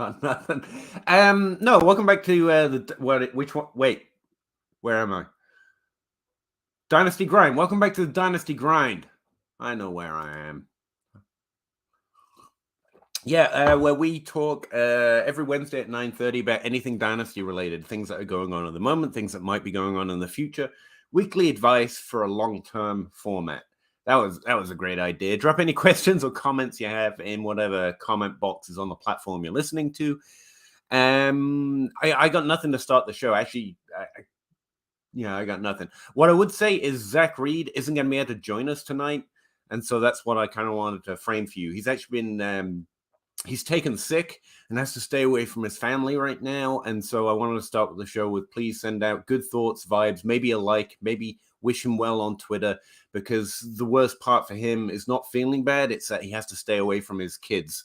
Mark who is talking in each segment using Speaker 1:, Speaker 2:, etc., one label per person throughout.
Speaker 1: got nothing. No, welcome back to which one? Wait, where am I? Dynasty Grind. Welcome back to the Dynasty Grind. I know where I am. Yeah, where we talk every Wednesday at 9:30 about anything Dynasty related, things that are going on at the moment, things that might be going on in the future. Weekly advice for a long-term format. That was a great idea. Drop any questions or comments you have in whatever comment boxes on the platform you're listening to. I got nothing to start the show. Actually, I got nothing. What I would say is Zach Reed isn't going to be able to join us tonight, and so that's what I kind of wanted to frame for you. He's actually been he's taken sick and has to stay away from his family right now, and so I wanted to start with the show with please send out good thoughts, vibes, maybe a like, maybe wish him well on Twitter, because the worst part for him is not feeling bad. It's that he has to stay away from his kids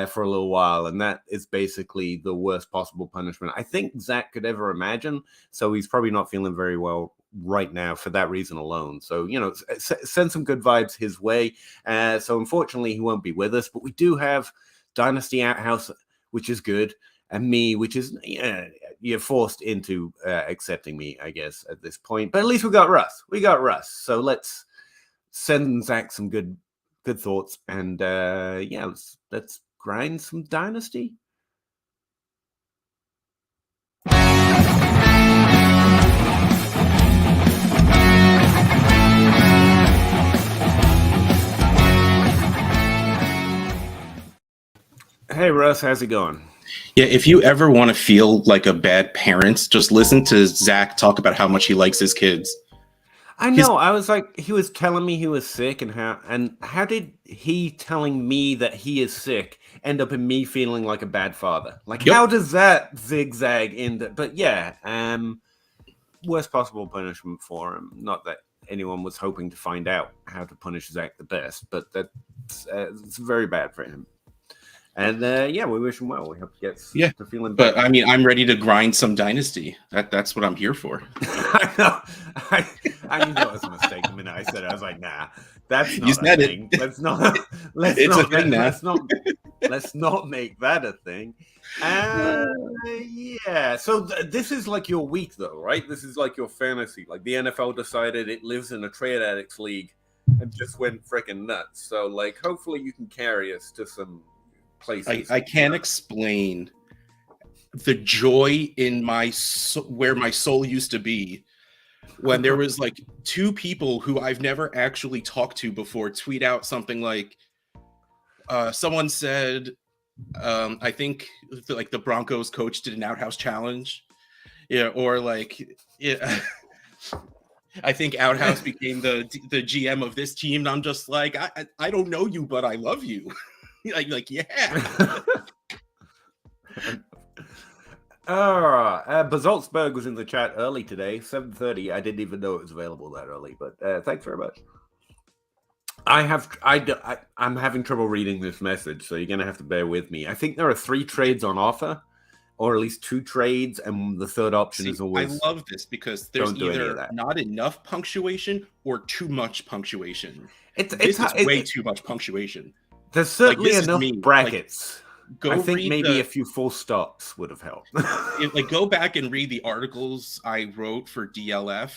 Speaker 1: for a little while, and that is basically the worst possible punishment I think Zach could ever imagine. So he's probably not feeling very well right now for that reason alone. So, send some good vibes his way. So unfortunately, he won't be with us, but we do have Dynasty Outhouse, which is good, and me, which is you're forced into accepting me, I guess, at this point. But at least we got Russ. So let's send Zach some good thoughts, and let's grind some Dynasty. Hey Russ, how's it going?
Speaker 2: Yeah, if you ever want to feel like a bad parent, just listen to Zach talk about how much he likes his kids.
Speaker 1: I know. I was like, he was telling me he was sick, and how did he telling me that he is sick end up in me feeling like a bad father? Like, How does that zigzag into? But yeah, worst possible punishment for him. Not that anyone was hoping to find out how to punish Zach the best, but it's very bad for him. And we wish him well. We hope he gets to feeling better.
Speaker 2: But I mean, I'm ready to grind some Dynasty. That's what I'm here for.
Speaker 1: I know. I knew that was a mistake the minute I said it. I was like, nah, that's not
Speaker 2: you said
Speaker 1: a thing.
Speaker 2: It.
Speaker 1: Let's not.
Speaker 2: It's a thing now.
Speaker 1: Let's not make that a thing. Yeah. So this is like your week, though, right? This is like your fantasy. Like the NFL decided it lives in a trade addicts league and just went freaking nuts. So like, hopefully, you can carry us to some places.
Speaker 2: I can't explain the joy in where my soul used to be when there was like two people who I've never actually talked to before tweet out something like someone said I think like the Broncos coach did an outhouse challenge, or like I think Outhouse became the GM of this team, and I'm just like I don't know you, but I love you. like yeah.
Speaker 1: Bazaltzberg was in the chat early today, 7:30. I didn't even know it was available that early, but thanks very much. I'm having trouble reading this message, so you're gonna have to bear with me. I think there are 3 trades on offer, or at least 2 trades, and the third option is always.
Speaker 2: I love this because there's either not enough punctuation or too much punctuation. It's way too much punctuation.
Speaker 1: There's certainly enough brackets. I think maybe a few full stops would have helped.
Speaker 2: Go back and read the articles I wrote for DLF.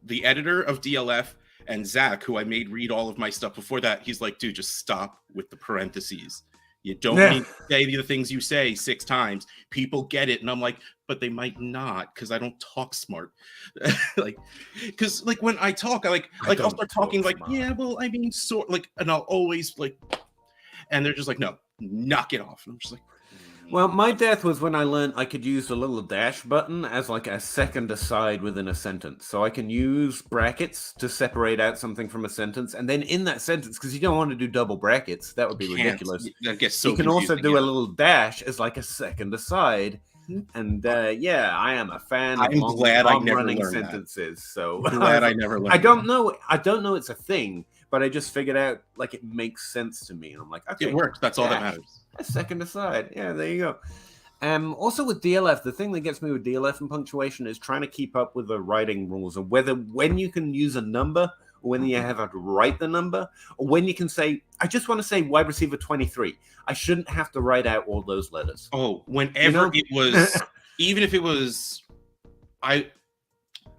Speaker 2: The editor of DLF and Zach, who I made read all of my stuff before that, he's like, dude, just stop with the parentheses. You don't need to say the things you say 6 times. People get it. And I'm like, but they might not, because I don't talk smart. Because when I talk, I'll start talking like, smart. Yeah, well, I mean, and I'll always and they're just like, no, knock it off. And I'm just like,
Speaker 1: well, my death was when I learned I could use the little dash button as like a second aside within a sentence. So I can use brackets to separate out something from a sentence. And then in that sentence, because you don't want to do double brackets, that would be ridiculous.
Speaker 2: That gets so
Speaker 1: you can also do a little dash as like a second aside. And I am a fan
Speaker 2: of
Speaker 1: long-running sentences. So
Speaker 2: I'm glad I never learned
Speaker 1: I don't know it's a thing, but I just figured out like it makes sense to me. And I'm like, okay,
Speaker 2: it works. That's all that matters.
Speaker 1: A second aside. Yeah, there you go. Also with DLF, the thing that gets me with DLF and punctuation is trying to keep up with the writing rules and when you can use a number or when you have to write the number, or when you can say, I just want to say wide receiver 23. I shouldn't have to write out all those letters.
Speaker 2: Oh, whenever it was, even if it was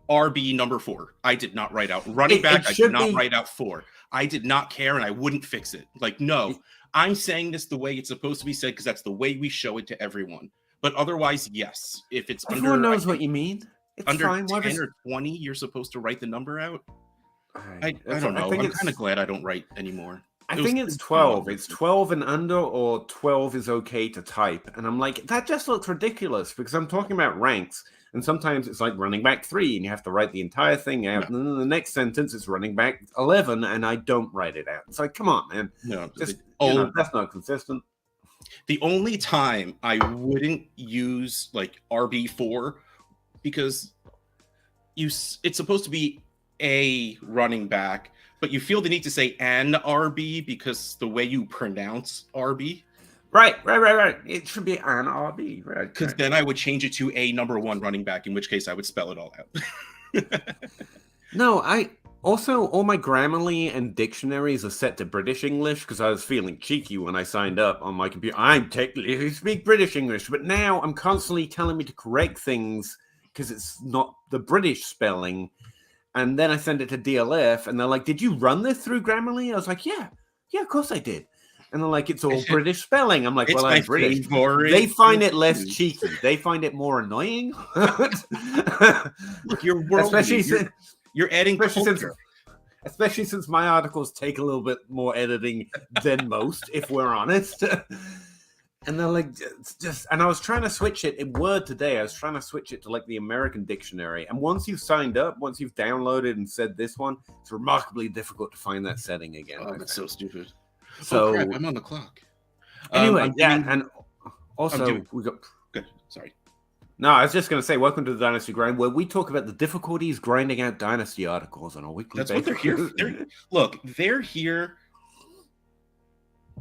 Speaker 2: RB number 4, I did not write out running back. I did not write out 4. I did not care, and I wouldn't fix it. Like, no, I'm saying this the way it's supposed to be said because that's the way we show it to everyone. But otherwise, yes, if it's
Speaker 1: everyone knows what you mean. It's
Speaker 2: under
Speaker 1: fine.
Speaker 2: 10 or 20, you're supposed to write the number out. I don't know. I'm kind of glad I don't write anymore.
Speaker 1: I think it's 12. It's 12 and under, or 12 is okay to type. And I'm like, that just looks ridiculous because I'm talking about ranks. And sometimes it's like running back 3 and you have to write the entire thing out. And then the next sentence is running back 11 and I don't write it out. It's like, come on, man. No, that's not consistent.
Speaker 2: The only time I wouldn't use like RB4 because it's supposed to be a running back, but you feel the need to say an RB because the way you pronounce RB.
Speaker 1: Right. It should be an RB, right?
Speaker 2: Because then I would change it to a number 1 running back, in which case I would spell it all out.
Speaker 1: No, also, all my Grammarly and dictionaries are set to British English because I was feeling cheeky when I signed up on my computer. I'm technically speak British English, but now I'm constantly telling me to correct things because it's not the British spelling. And then I send it to DLF, and they're like, "Did you run this through Grammarly?" I was like, "Yeah, of course I did." And they're like, "It's all British spelling." I'm like, "Well, I'm British." They find it less cheeky. They find it more annoying.
Speaker 2: Look, you're worldly. You're adding culture.
Speaker 1: Especially since my articles take a little bit more editing than most, if we're honest. And they're like, and I was trying to switch it in Word today. I was trying to switch it to like the American dictionary. And once you've signed up, once you've downloaded and said this one, it's remarkably difficult to find that setting again.
Speaker 2: Oh, that's so stupid.
Speaker 1: So
Speaker 2: crap, I'm on the clock.
Speaker 1: Anyway, and also we got.
Speaker 2: Good. Sorry.
Speaker 1: No, I was just going to say, welcome to the Dynasty Grind, where we talk about the difficulties grinding out Dynasty articles on a weekly basis.
Speaker 2: That's what they're here. They're here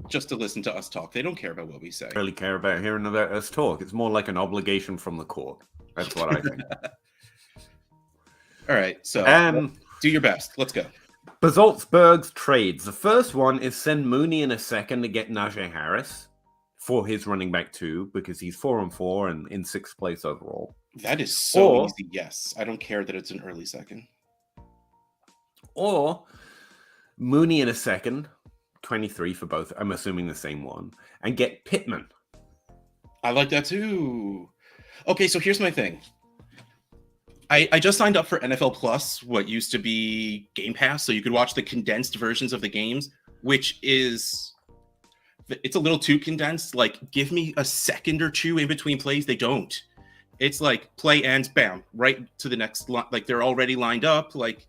Speaker 2: just to listen to us talk. They don't care about what we say.
Speaker 1: Really care about hearing about us talk. It's more like an obligation from the court. That's what I think.
Speaker 2: All right, so do your best. Let's go.
Speaker 1: Bazaltzberg's trades. The first one is send Mooney in a second to get Najee Harris for his running back 2 because he's 4-4 and in 6th place overall.
Speaker 2: That is so easy. Yes, I don't care that it's an early second.
Speaker 1: Or Mooney in a second, 23 for both. I'm assuming the same one, and get Pittman.
Speaker 2: I like that too. Okay, so here's my thing. I just signed up for NFL Plus, what used to be Game Pass, so you could watch the condensed versions of the games, which is... It's a little too condensed. Like, give me a second or 2 in between plays. They don't. It's like play ends, bam, right to the next line. Like they're already lined up. Like,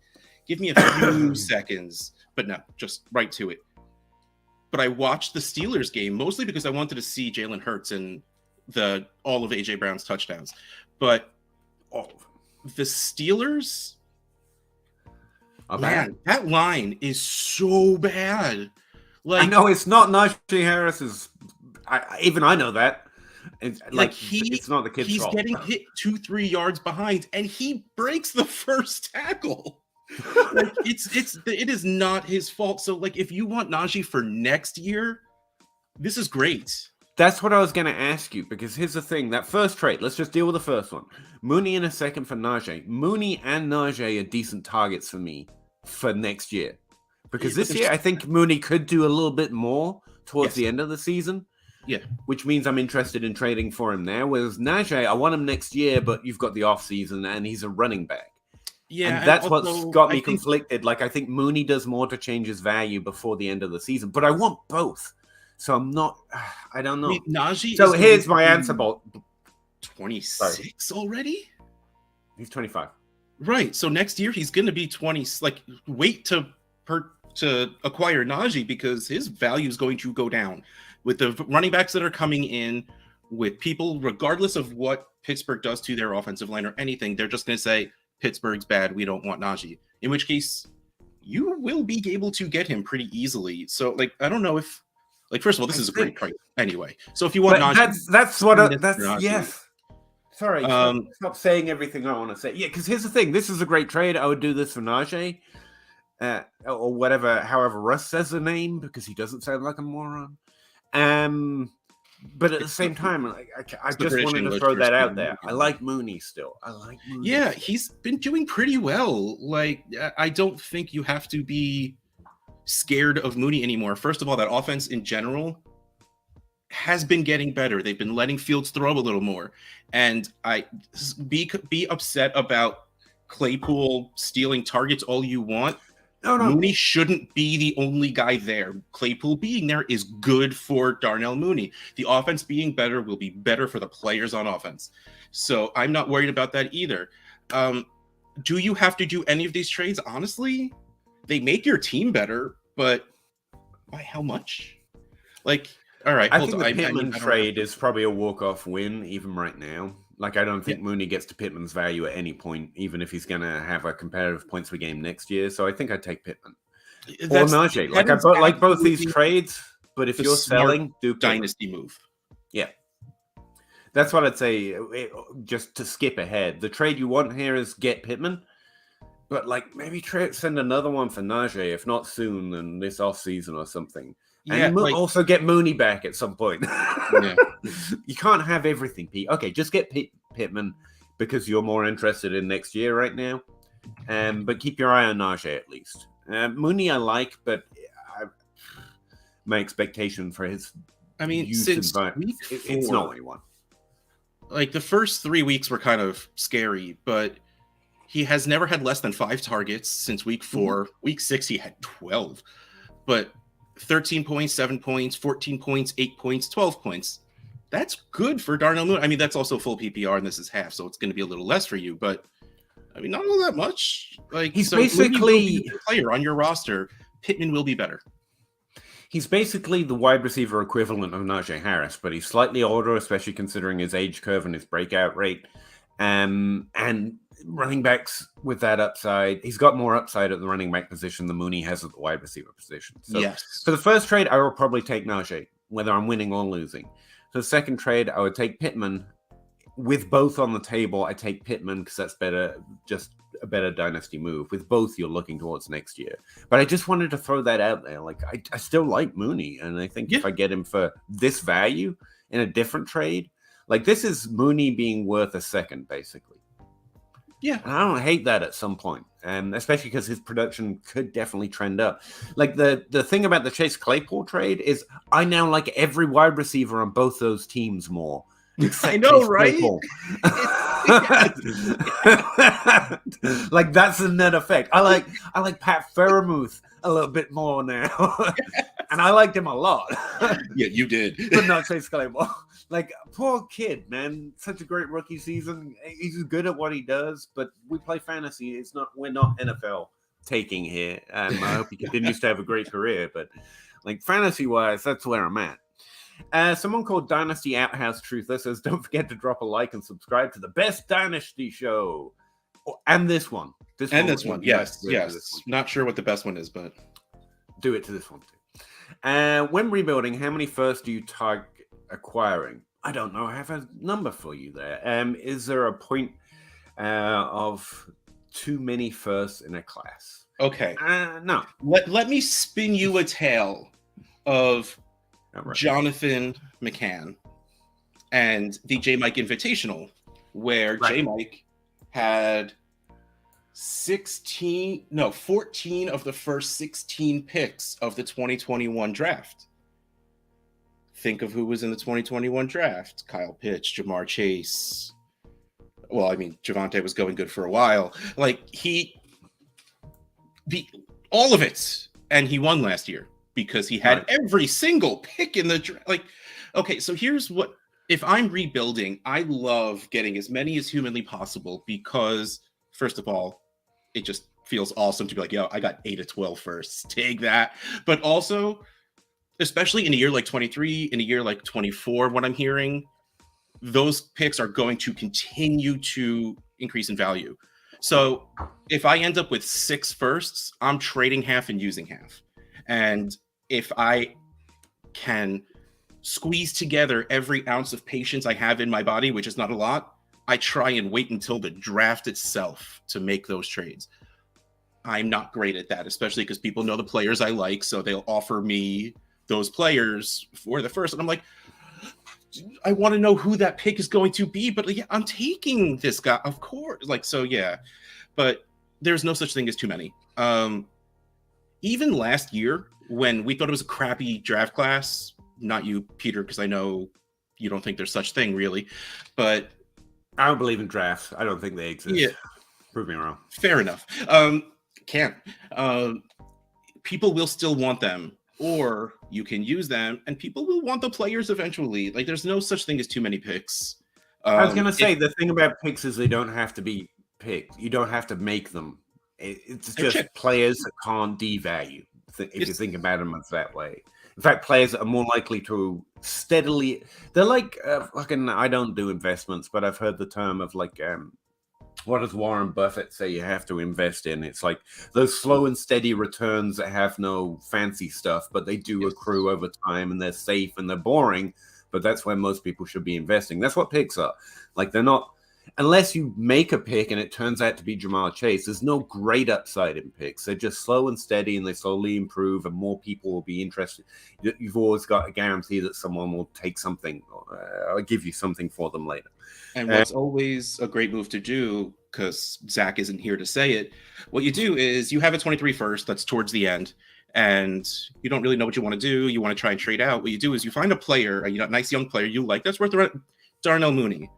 Speaker 2: give me a few seconds, but no, just right to it. But I watched the Steelers game mostly because I wanted to see Jalen Hurts and all of AJ Brown's touchdowns. But the Steelers, man, that line is so bad. Like,
Speaker 1: I know it's not Najee Harris's. Even I know that. It's not the kid's
Speaker 2: he's
Speaker 1: fault.
Speaker 2: Getting hit 2-3 yards behind, and he breaks the first tackle. Like, it is not his fault. So, like, if you want Najee for next year, this is great.
Speaker 1: That's what I was going to ask you, because here's the thing. That first trade, let's just deal with the first one. Mooney in a second for Najee. Mooney and Najee are decent targets for me for next year. Because this year, I think Mooney could do a little bit more towards the end of the season.
Speaker 2: Yeah.
Speaker 1: Which means I'm interested in trading for him now. Whereas Najee, I want him next year, but you've got the offseason and he's a running back.
Speaker 2: Yeah.
Speaker 1: And that's what's got me conflicted. Like, I think Mooney does more to change his value before the end of the season, but I want both. So I'm not, I don't know.
Speaker 2: Najee.
Speaker 1: So here's my answer, Bolt.
Speaker 2: 26 already?
Speaker 1: He's 25.
Speaker 2: Right. So next year he's going to be 20. Like, wait to acquire Najee because his value is going to go down with the running backs that are coming in, with people, regardless of what Pittsburgh does to their offensive line or anything. They're just going to say Pittsburgh's bad. We don't want Najee. In which case, you will be able to get him pretty easily. So, like, I don't know if, like, first of all, this is a great price anyway. So if you want Najee,
Speaker 1: that's yes. Sorry, stop saying everything I want to say. Yeah, because here's the thing. This is a great trade. I would do this for Najee. or whatever, however Russ says the name, because he doesn't sound like a moron. But at the same time, I just wanted to throw that out there. I like Mooney still.
Speaker 2: Yeah, he's been doing pretty well. Like, I don't think you have to be scared of Mooney anymore. First of all, that offense in general has been getting better. They've been letting Fields throw a little more. And I be upset about Claypool stealing targets all you want. No. Mooney shouldn't be the only guy there. Claypool being there is good for Darnell Mooney. The offense being better will be better for the players on offense. So I'm not worried about that either. Do you have to do any of these trades? Honestly, they make your team better, but by how much? Like, all right.
Speaker 1: I think the Pittman trade is probably a walk-off win, even right now. Like, I don't think Mooney gets to Pittman's value at any point, even if he's going to have a competitive points per game next year. So I think I'd take Pittman. Or Najee. Like, I like both these trades, but if you're selling, do
Speaker 2: Dynasty move.
Speaker 1: Yeah. That's what I'd say, just to skip ahead. The trade you want here is get Pittman, but, like, maybe send another one for Najee, if not soon, then this offseason or something. And also get Mooney back at some point. Yeah. You can't have everything, Pete. Okay, just get Pittman because you're more interested in next year right now. But keep your eye on Najee at least. Mooney I like, but my expectation for his
Speaker 2: since week 4,
Speaker 1: it's not what you want.
Speaker 2: Like, the first 3 weeks were kind of scary, but he has never had less than 5 targets since week 4. Mm-hmm. Week 6, he had 12. But 13 points, 7 points, 14 points, 8 points, 12 points. That's good for Darnell Mooney. I mean, that's also full PPR, and this is half, so it's going to be a little less for you. But, I mean, not all that much. Like,
Speaker 1: he's basically
Speaker 2: a player on your roster. Pittman will be better.
Speaker 1: He's basically the wide receiver equivalent of Najee Harris, but he's slightly older, especially considering his age curve and his breakout rate. And running backs with that upside, he's got more upside at the running back position than Mooney has at the wide receiver position. So
Speaker 2: yes.
Speaker 1: For the first trade, I will probably take Najee, whether I'm winning or losing. For the second trade, I would take Pittman. With both on the table, I take Pittman because that's better, just a better dynasty move. With both, you're looking towards next year. But I just wanted to throw that out there. Like, I still like Mooney, and I think if I get him for this value in a different trade, like, this is Mooney being worth a second, basically.
Speaker 2: Yeah.
Speaker 1: And I don't hate that at some point, especially because his production could definitely trend up. Like, the thing about the Chase Claypool trade is I now like every wide receiver on both those teams more.
Speaker 2: I know, right?
Speaker 1: Like, that's a net effect. I like Pat Freiermuth a little bit more now. And I liked him a lot.
Speaker 2: Yeah, you did.
Speaker 1: But not Chase Claypool. Like, poor kid, man. Such a great rookie season. He's good at what he does, but we play fantasy. We're not NFL taking here. I hope he continues to have a great career, but, like, fantasy-wise, that's where I'm at. Someone called Dynasty Outhouse Truther says, don't forget to drop a like and subscribe to the best Dynasty show. And this one. This one.
Speaker 2: Yes. Not sure what the best one is, but
Speaker 1: do it to this one too. When rebuilding, how many firsts do you target acquiring? I don't know. I have a number for you there. Is there a point of too many firsts in a class?
Speaker 2: Okay.
Speaker 1: No.
Speaker 2: Let me spin you a tale of Jonathan McCann and the J Mike Invitational, where J Mike had 14 of the first 16 picks of the 2021 draft. Think of who was in the 2021 draft: Kyle Pitts, Jamar Chase. Well, I mean, Javonte was going good for a while. Like, all of it, and he won last year because he had every single pick in the draft. Like, okay, so here's what: if I'm rebuilding, I love getting as many as humanly possible because, first of all, it just feels awesome to be like, yo, I got 8 of 12 firsts. Take that. But also, especially in a year like 23, in a year like 24, what I'm hearing, those picks are going to continue to increase in value. So if I end up with 6 firsts, I'm trading half and using half. And if I can squeeze together every ounce of patience I have in my body, which is not a lot, I try and wait until the draft itself to make those trades. I'm not great at that, especially because people know the players I like, so they'll offer me those players for the first, and I'm like, I want to know who that pick is going to be, but yeah, I'm taking this guy, of course. Like, so yeah, but there's no such thing as too many. Even last year, when we thought it was a crappy draft class, not you, Peter, because I know you don't think there's such thing really, but
Speaker 1: I don't believe in drafts. I don't think they exist.
Speaker 2: yeah,
Speaker 1: prove me wrong.
Speaker 2: Fair enough. Can't. People will still want them, or you can use them, and people will want the players eventually. Like, there's no such thing as too many picks.
Speaker 1: I was gonna say the thing about picks is they don't have to be picked. You don't have to make them. It's just players that can't devalue. If you think about them that way. In fact, players that are more likely to steadily. They're like fucking. I don't do investments, but I've heard the term of like. What does Warren Buffett say you have to invest in? It's like those slow and steady returns that have no fancy stuff, but they do accrue over time, and they're safe and they're boring. But that's where most people should be investing. That's what picks are. Like, they're not, unless you make a pick and it turns out to be Jamar Chase, there's no great upside in picks. They're just slow and steady, and they slowly improve, and more people will be interested. You've always got a guarantee that someone will take something or give you something for them later.
Speaker 2: And what's always a great move to do, because Zach isn't here to say it, what you do is you have a 23 first that's towards the end, and you don't really know what you want to do. You want to try and trade out. What you do is you find a player, a nice young player you like, that's worth Darnell Mooney.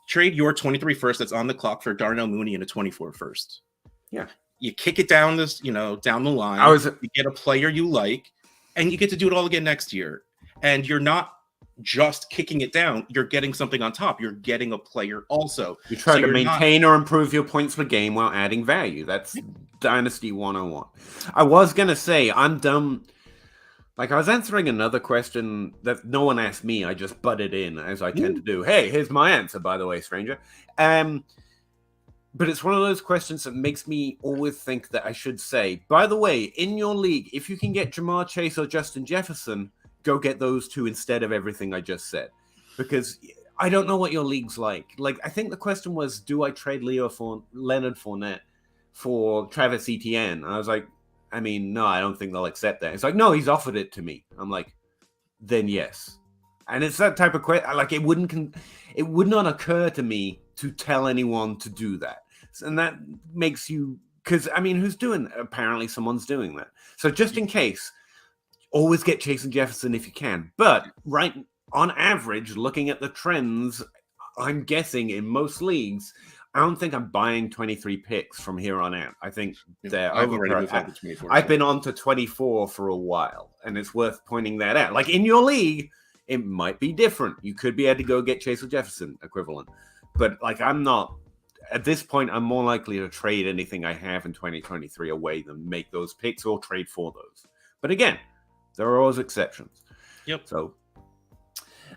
Speaker 2: Trade your 23 first that's on the clock for Darnell Mooney and a 24 first.
Speaker 1: Yeah.
Speaker 2: You kick it down down the line. You get a player you like, and you get to do it all again next year. And you're not just kicking it down, you're getting something on top. You're getting a player also.
Speaker 1: You try to maintain or improve your points per game while adding value. That's Dynasty 101. I was going to say, I'm dumb. Like, I was answering another question that no one asked me. I just butted in, as I tend to do. Hey, here's my answer, by the way, stranger. But it's one of those questions that makes me always think that I should say, by the way, in your league, if you can get Jamar Chase or Justin Jefferson, go get those two instead of everything I just said. Because I don't know what your league's like. Like, I think the question was, do I trade Leonard Fournette for Travis Etienne? I was like, I mean, no, I don't think they'll accept that. It's like, no, he's offered it to me. I'm like, then yes. And it's that type of question. Like, it would not occur to me to tell anyone to do that. And that makes you, because, I mean, who's doing that? Apparently someone's doing that. So just in case, always get Chase and Jefferson if you can. But right on average, looking at the trends, I'm guessing in most leagues, I don't think I'm buying 23 picks from here on out. I think they're I've been on to 24 for a while, and it's worth pointing that out. Like, in your league, it might be different. You could be able to go get Chase or Jefferson equivalent. But, like, I'm not. At this point, I'm more likely to trade anything I have in 2023 away than make those picks or trade for those. But again, there are always exceptions.
Speaker 2: Yep.
Speaker 1: So,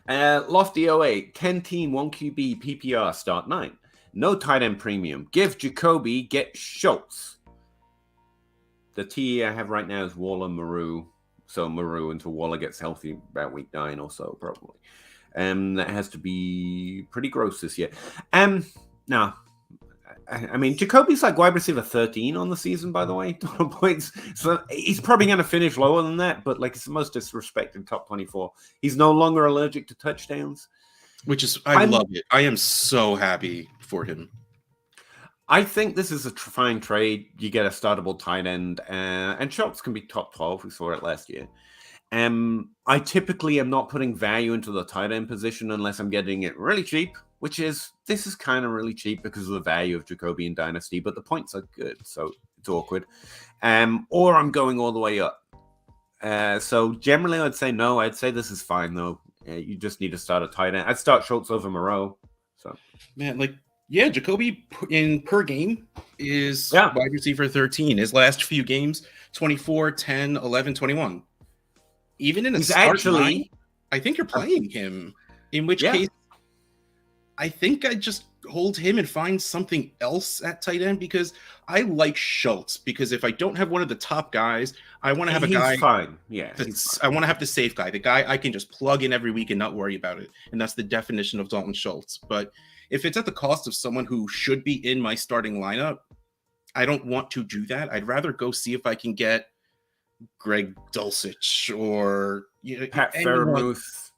Speaker 1: Lofty 08, 10 team, 1 QB, PPR, start 9. No tight end premium. Give Jacoby, get Schultz. The TE I have right now is Waller, Maru. So Maru until Waller gets healthy about week 9 or so, probably. That has to be pretty gross this year. No. I mean, Jacoby's like wide receiver 13 on the season, by the way. Total points. So he's probably going to finish lower than that, but like, it's the most disrespected top 24. He's no longer allergic to touchdowns.
Speaker 2: Which is, I love it. I am so happy for him.
Speaker 1: I think this is a fine trade. You get a startable tight end, and Schultz can be top 12. We saw it last year. I typically am not putting value into the tight end position unless I'm getting it really cheap. This is kind of really cheap because of the value of Jacoby in Dynasty, but the points are good, so it's awkward. Or I'm going all the way up. So generally, I'd say no. I'd say this is fine, though. You just need to start a tight end. I'd start Schultz over Moreau. So,
Speaker 2: man, Jacoby in per game is wide receiver 13. His last few games, 24, 10, 11, 21. Even in a start line, I think you're playing him, in which case, I think I just hold him and find something else at tight end, because I like Schultz, because if I don't have one of the top guys, I want to have a guy.
Speaker 1: Fine. Yeah.
Speaker 2: I want to have the safe guy, the guy I can just plug in every week and not worry about it. And that's the definition of Dalton Schultz. But if it's at the cost of someone who should be in my starting lineup, I don't want to do that. I'd rather go see if I can get Greg Dulcich or
Speaker 1: Pat
Speaker 2: anyone.
Speaker 1: Freiermuth.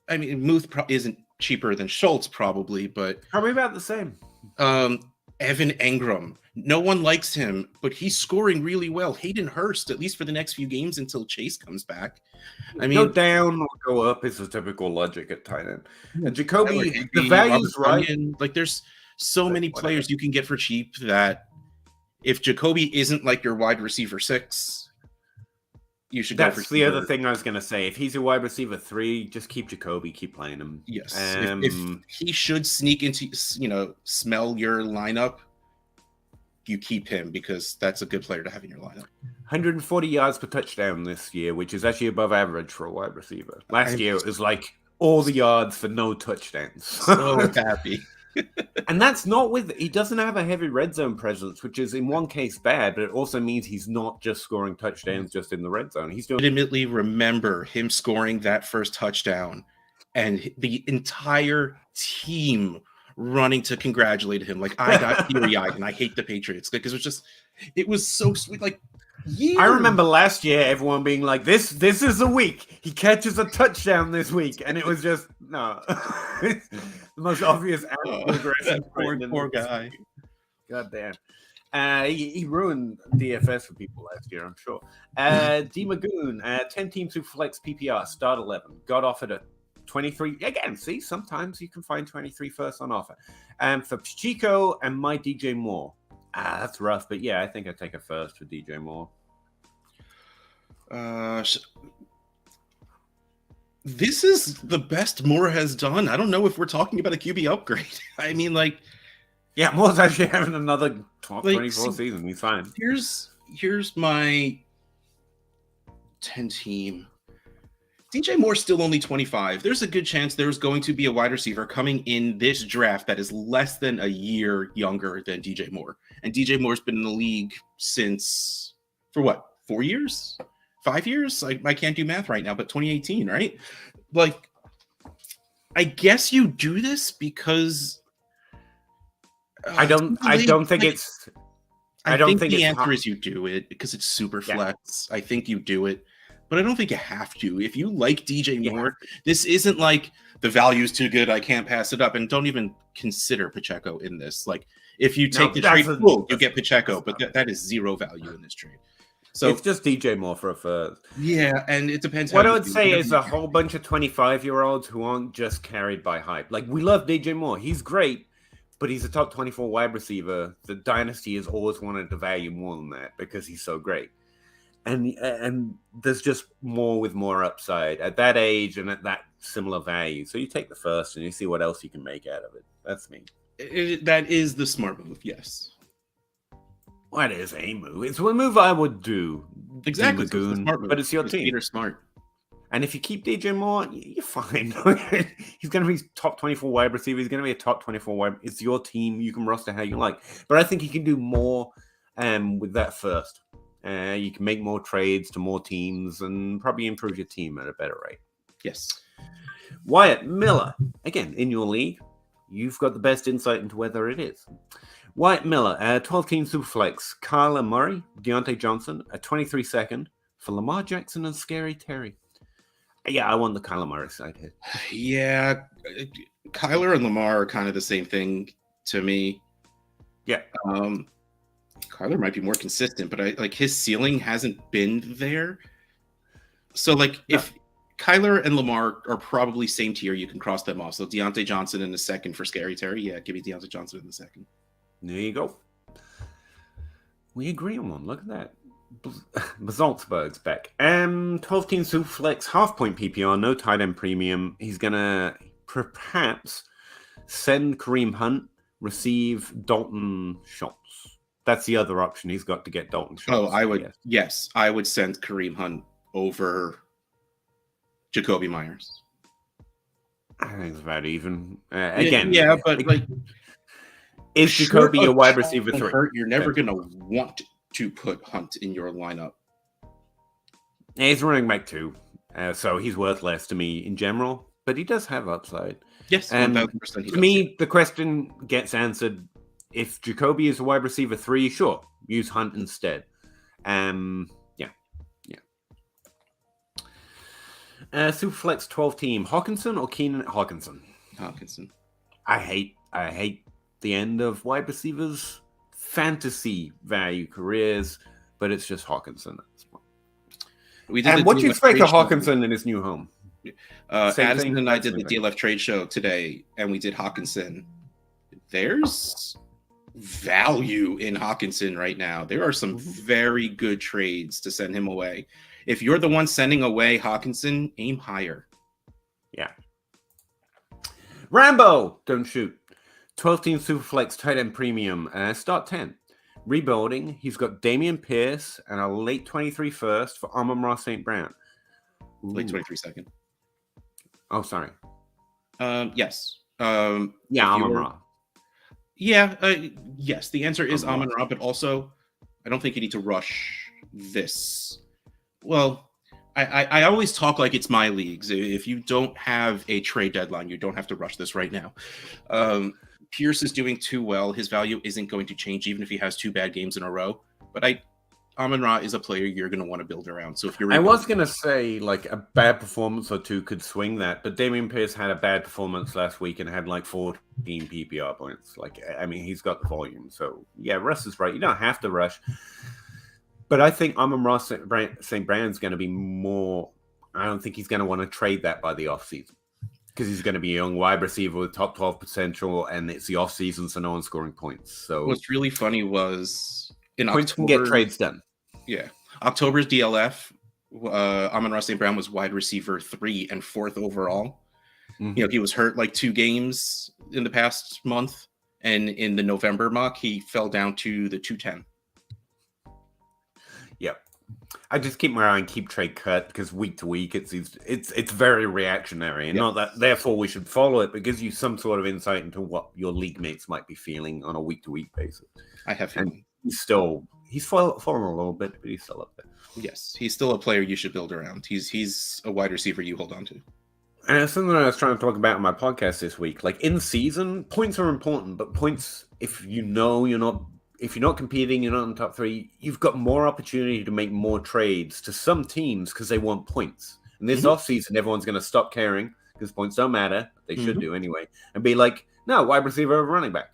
Speaker 2: I mean, Muth isn't cheaper than Schultz probably, but
Speaker 1: Probably about the same.
Speaker 2: Evan Engram. No one likes him, but he's scoring really well. Hayden Hurst, at least for the next few games until Chase comes back. I mean,
Speaker 1: go down or go up is the typical logic at tight end. And Jacoby,
Speaker 2: Higby,
Speaker 1: the value's right.
Speaker 2: Like, there's so many players you can get for cheap that if Jacoby isn't like your wide receiver 6, you should go for
Speaker 1: That's the other thing I was going to say. If he's a wide receiver 3, just keep Jacoby, keep playing him.
Speaker 2: Yes. If he should sneak into, smell your lineup, you keep him because that's a good player to have in your lineup.
Speaker 1: 140 yards per touchdown this year, which is actually above average for a wide receiver. Last year, it was like all the yards for no touchdowns.
Speaker 2: So happy.
Speaker 1: And that's not with, he doesn't have a heavy red zone presence, which is in one case bad, but it also means he's not just scoring touchdowns just in the red zone. He's doing.
Speaker 2: Legitimately remember him scoring that first touchdown and the entire team running to congratulate him. Like, I got teary-eyed and I hate the Patriots because it was so sweet. Like, years.
Speaker 1: I remember last year everyone being like, this is a week. He catches a touchdown this week. And it was just, no. The most obvious aggressive.
Speaker 2: Poor guy.
Speaker 1: God damn. He ruined DFS for people last year, I'm sure. D. Magoon, 10 teams who flex PPR, start 11. Got offered a 23. Again, see, sometimes you can find 23 first on offer. For Pacheco and my DJ Moore. That's rough, but yeah, I think I'd take a first for DJ Moore.
Speaker 2: This is the best Moore has done. I don't know if we're talking about a QB upgrade. I mean, like,
Speaker 1: yeah, Moore's actually having another 24 season. He's fine.
Speaker 2: Here's my 10 team. DJ Moore's still only 25. There's a good chance there's going to be a wide receiver coming in this draft that is less than a year younger than DJ Moore. And DJ Moore's been in the league since, for what, 4 years? 5 years? I can't do math right now, but 2018, right? Like, I guess you do this because
Speaker 1: I don't think it's
Speaker 2: the answer is you do it because it's super flex. I think you do it. But I don't think you have to. If you like DJ Moore, this isn't like the value's too good, I can't pass it up. And don't even consider Pacheco in this. Like, if you take the trade, you get Pacheco, but that is zero value in this trade. So
Speaker 1: it's just DJ Moore for a first.
Speaker 2: Yeah, and it depends.
Speaker 1: What I would say is a whole bunch of 25-year-olds who aren't just carried by hype. Like, we love DJ Moore. He's great, but he's a top 24 wide receiver. The Dynasty has always wanted to value more than that because he's so great. And there's just more with more upside at that age and at that similar value. So you take the first and you see what else you can make out of it. That's me.
Speaker 2: That is the smart move, yes.
Speaker 1: Well, it is a move. It's one move I would do.
Speaker 2: Exactly.
Speaker 1: Lagoon, but it's your team.
Speaker 2: Peter's smart.
Speaker 1: And if you keep DJ Moore, you're fine. He's going to be top 24 wide receiver. He's going to be a top 24 wide. It's your team. You can roster how you like. But I think you can do more with that first. You can make more trades to more teams and probably improve your team at a better rate.
Speaker 2: Yes.
Speaker 1: Wyatt Miller, again, in your league, you've got the best insight into whether it is. Wyatt Miller, 12-team Superflex, Kyler Murray, Deontay Johnson, a 23-second for Lamar Jackson and Scary Terry. Yeah, I want the Kyler Murray side here.
Speaker 2: Yeah, Kyler and Lamar are kind of the same thing to me.
Speaker 1: Yeah.
Speaker 2: Kyler might be more consistent, but his ceiling hasn't been there. So if Kyler and Lamar are probably same tier, you can cross them off. So Deontay Johnson in the second for Scary Terry. Yeah, give me Deontay Johnson in the second.
Speaker 1: There you go. We agree on one. Look at that. Bazaltzberg's back. 12-team Superflex, half-point PPR, no tight end premium. He's going to perhaps send Kareem Hunt, receive Dalton Schultz. That's the other option. He's got to get Dalton Schultz.
Speaker 2: Oh, I would. Yes, I would send Kareem Hunt over Jacoby Myers.
Speaker 1: I think it's about even.
Speaker 2: But
Speaker 1: is Jacoby a wide receiver 3?
Speaker 2: You're never going to want to put Hunt in your lineup.
Speaker 1: He's running back 2, so he's worth less to me in general, but he does have upside.
Speaker 2: Yes, 1,000%.
Speaker 1: To me, the question gets answered. if Jacoby is a wide receiver 3, sure, use Hunt instead. Superflex 12 team, Hawkinson or Keenan? Hawkinson. I hate the end of wide receivers fantasy value careers, but it's just Hawkinson at this point. And what do you expect of Hawkinson in his new home?
Speaker 2: Addison and I did the DLF trade show today, and we did Hawkinson. There's value in Hawkinson right now. There are some very good trades to send him away. If you're the one sending away Hawkinson, aim higher.
Speaker 1: Yeah. Rambo, don't shoot. 12-team Superflex tight end premium. Start 10. Rebuilding. He's got Damian Pierce and a late 23 first for Amon-Ra St. Brown.
Speaker 2: Late 23 second.
Speaker 1: Oh, sorry.
Speaker 2: Yes.
Speaker 1: Amon-Ra.
Speaker 2: Yes. The answer is Amon-Ra, but also I don't think you need to rush this. Well, I always talk like it's my leagues. If you don't have a trade deadline, you don't have to rush this right now. Pierce is doing too well. His value isn't going to change, even if he has 2 bad games in a row. But Amon-Ra is a player you're going to want to build around. So if you're,
Speaker 1: I was going to say like a bad performance or 2 could swing that, but Damian Pierce had a bad performance last week and had like 14 PPR points. Like, I mean, he's got the volume. So yeah, Russ is right. You don't have to rush. But I think Amon-Ra St. Brown's going to be more. I don't think he's going to want to trade that by the offseason because he's going to be a young wide receiver with top 12 potential, and it's the offseason, so no one's scoring points. So
Speaker 2: what's really funny was in
Speaker 1: points
Speaker 2: October,
Speaker 1: can get trades done.
Speaker 2: Yeah, October's DLF, Amon-Ra St. Brown was wide receiver 3 and 4th overall. Mm-hmm. He was hurt like 2 games in the past month, and in the November mock, he fell down to the 210.
Speaker 1: Yep. I just keep my eye on keep trade cut because week to week it's very reactionary, and not that therefore we should follow it, but gives you some sort of insight into what your league mates might be feeling on a week to week basis.
Speaker 2: I have him.
Speaker 1: He's fallen a little bit, but he's still up there.
Speaker 2: Yes, he's still a player you should build around. He's a wide receiver you hold on to.
Speaker 1: And it's something I was trying to talk about on my podcast this week. Like in season, points are important, but points, if you're not competing, you're not in the top 3, you've got more opportunity to make more trades to some teams because they want points. And this offseason, everyone's going to stop caring because points don't matter. They should do anyway. And be like, no, wide receiver over running back.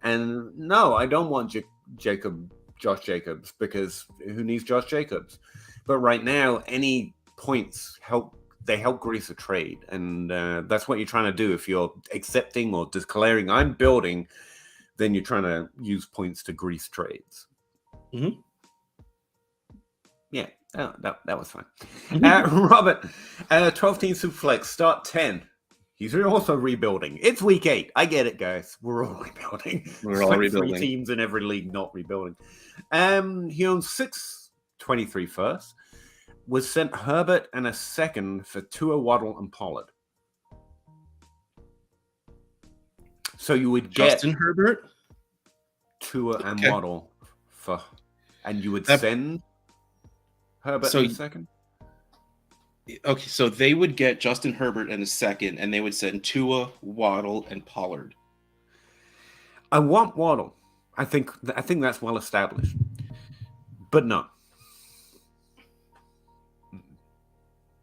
Speaker 1: And no, I don't want Josh Jacobs because who needs Josh Jacobs? But right now, any points help grease a trade. And that's what you're trying to do. If you're accepting or declaring, I'm building, then you're trying to use points to grease trades. Mm-hmm. Yeah, that was fine. Robert, 12-team Superflex, start 10. He's also rebuilding. It's week 8. I get it, guys. We're all rebuilding.
Speaker 2: We're all rebuilding.
Speaker 1: 3 teams in every league not rebuilding. He owns 6 23 first. Was sent Herbert and a second for Tua, Waddle, and Pollard. So you would get
Speaker 2: Justin Herbert,
Speaker 1: Tua, and Waddle and you would send Herbert in a second.
Speaker 2: Okay, so they would get Justin Herbert in a second, and they would send Tua, Waddle, and Pollard.
Speaker 1: I want Waddle. I think that's well established, but no,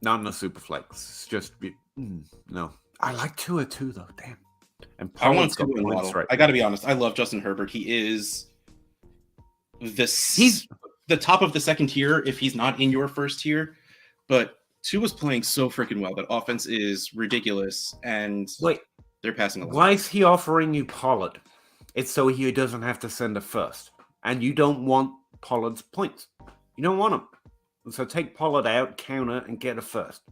Speaker 1: not in a Superflex. It's just no. I like Tua too, though. Damn. And
Speaker 2: I want Tua and Waddle. Right. I got to be honest. I love Justin Herbert. He is he's the top of the second tier if he's not in your first tier, but Tua's playing so freaking well. That offense is ridiculous, and they're passing a lot.
Speaker 1: Why is he offering you Pollard? It's so he doesn't have to send a first, and you don't want Pollard's points. You don't want them, so take Pollard out, counter, and get a first.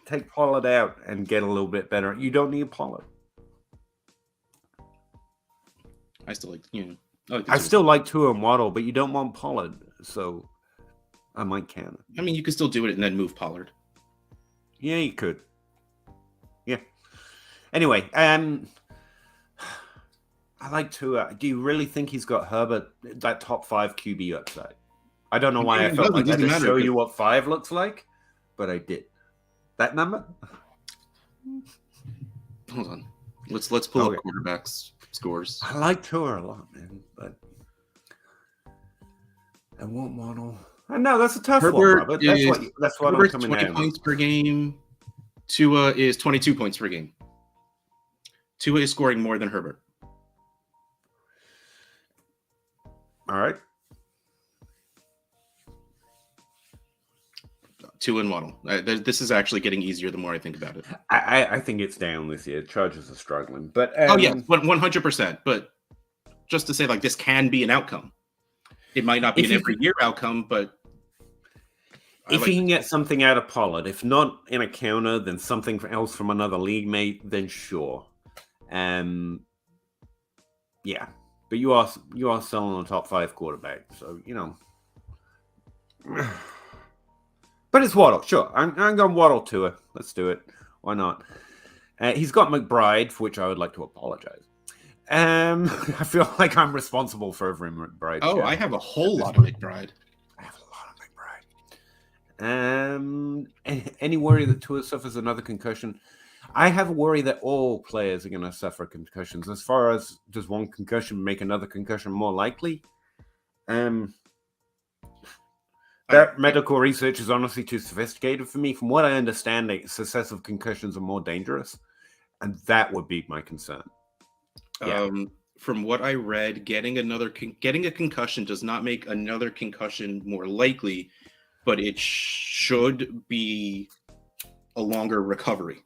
Speaker 1: Take Pollard out and get a little bit better. You don't need Pollard.
Speaker 2: I still like
Speaker 1: I still like Tua and Waddle, but you don't want Pollard, so I might count it.
Speaker 2: I mean, you could still do it and then move Pollard.
Speaker 1: Yeah, you could. Yeah. Anyway, I like Tua. Do you really think he's got Herbert, that top 5 QB upside? I don't know why I felt like I had to show you what 5 looks like, but I did. That number?
Speaker 2: Hold on. Let's pull
Speaker 1: Okay.
Speaker 2: up quarterbacks scores.
Speaker 1: I like Tua a lot, man, but I want Waddle. I know that's a tough one,
Speaker 2: Herbert
Speaker 1: Robert.
Speaker 2: is
Speaker 1: That's what I'm
Speaker 2: Herbert's
Speaker 1: coming
Speaker 2: 20
Speaker 1: out
Speaker 2: points
Speaker 1: of.
Speaker 2: per game. Tua is 22 points per game. Tua is scoring more than Herbert.
Speaker 1: All right.
Speaker 2: Tua and Waddle. This is actually getting easier the more I think about it.
Speaker 1: I think it's down this year. Chargers are struggling, but
Speaker 2: Oh yes, 100%. But just to say, like, this can be an outcome. It might not be an every year outcome, but
Speaker 1: if you can get something out of Pollard, if not in a counter, then something else from another league mate, then sure. Yeah, but you are selling a top 5 quarterback, so you know. But it's Waddle, sure. I'm going Waddle to it. Let's do it. Why not? He's got McBride, for which I would like to apologize. I feel like I'm responsible for every McBride.
Speaker 2: Oh, I have a whole lot of McBride.
Speaker 1: I have a lot of McBride. Any worry that Tua suffers another concussion? I have a worry that all players are going to suffer concussions. As far as does one concussion make another concussion more likely? That medical research is honestly too sophisticated for me. From what I understand, successive concussions are more dangerous, and that would be my concern.
Speaker 2: Yeah. From what I read, getting a concussion does not make another concussion more likely, but it should be a longer recovery.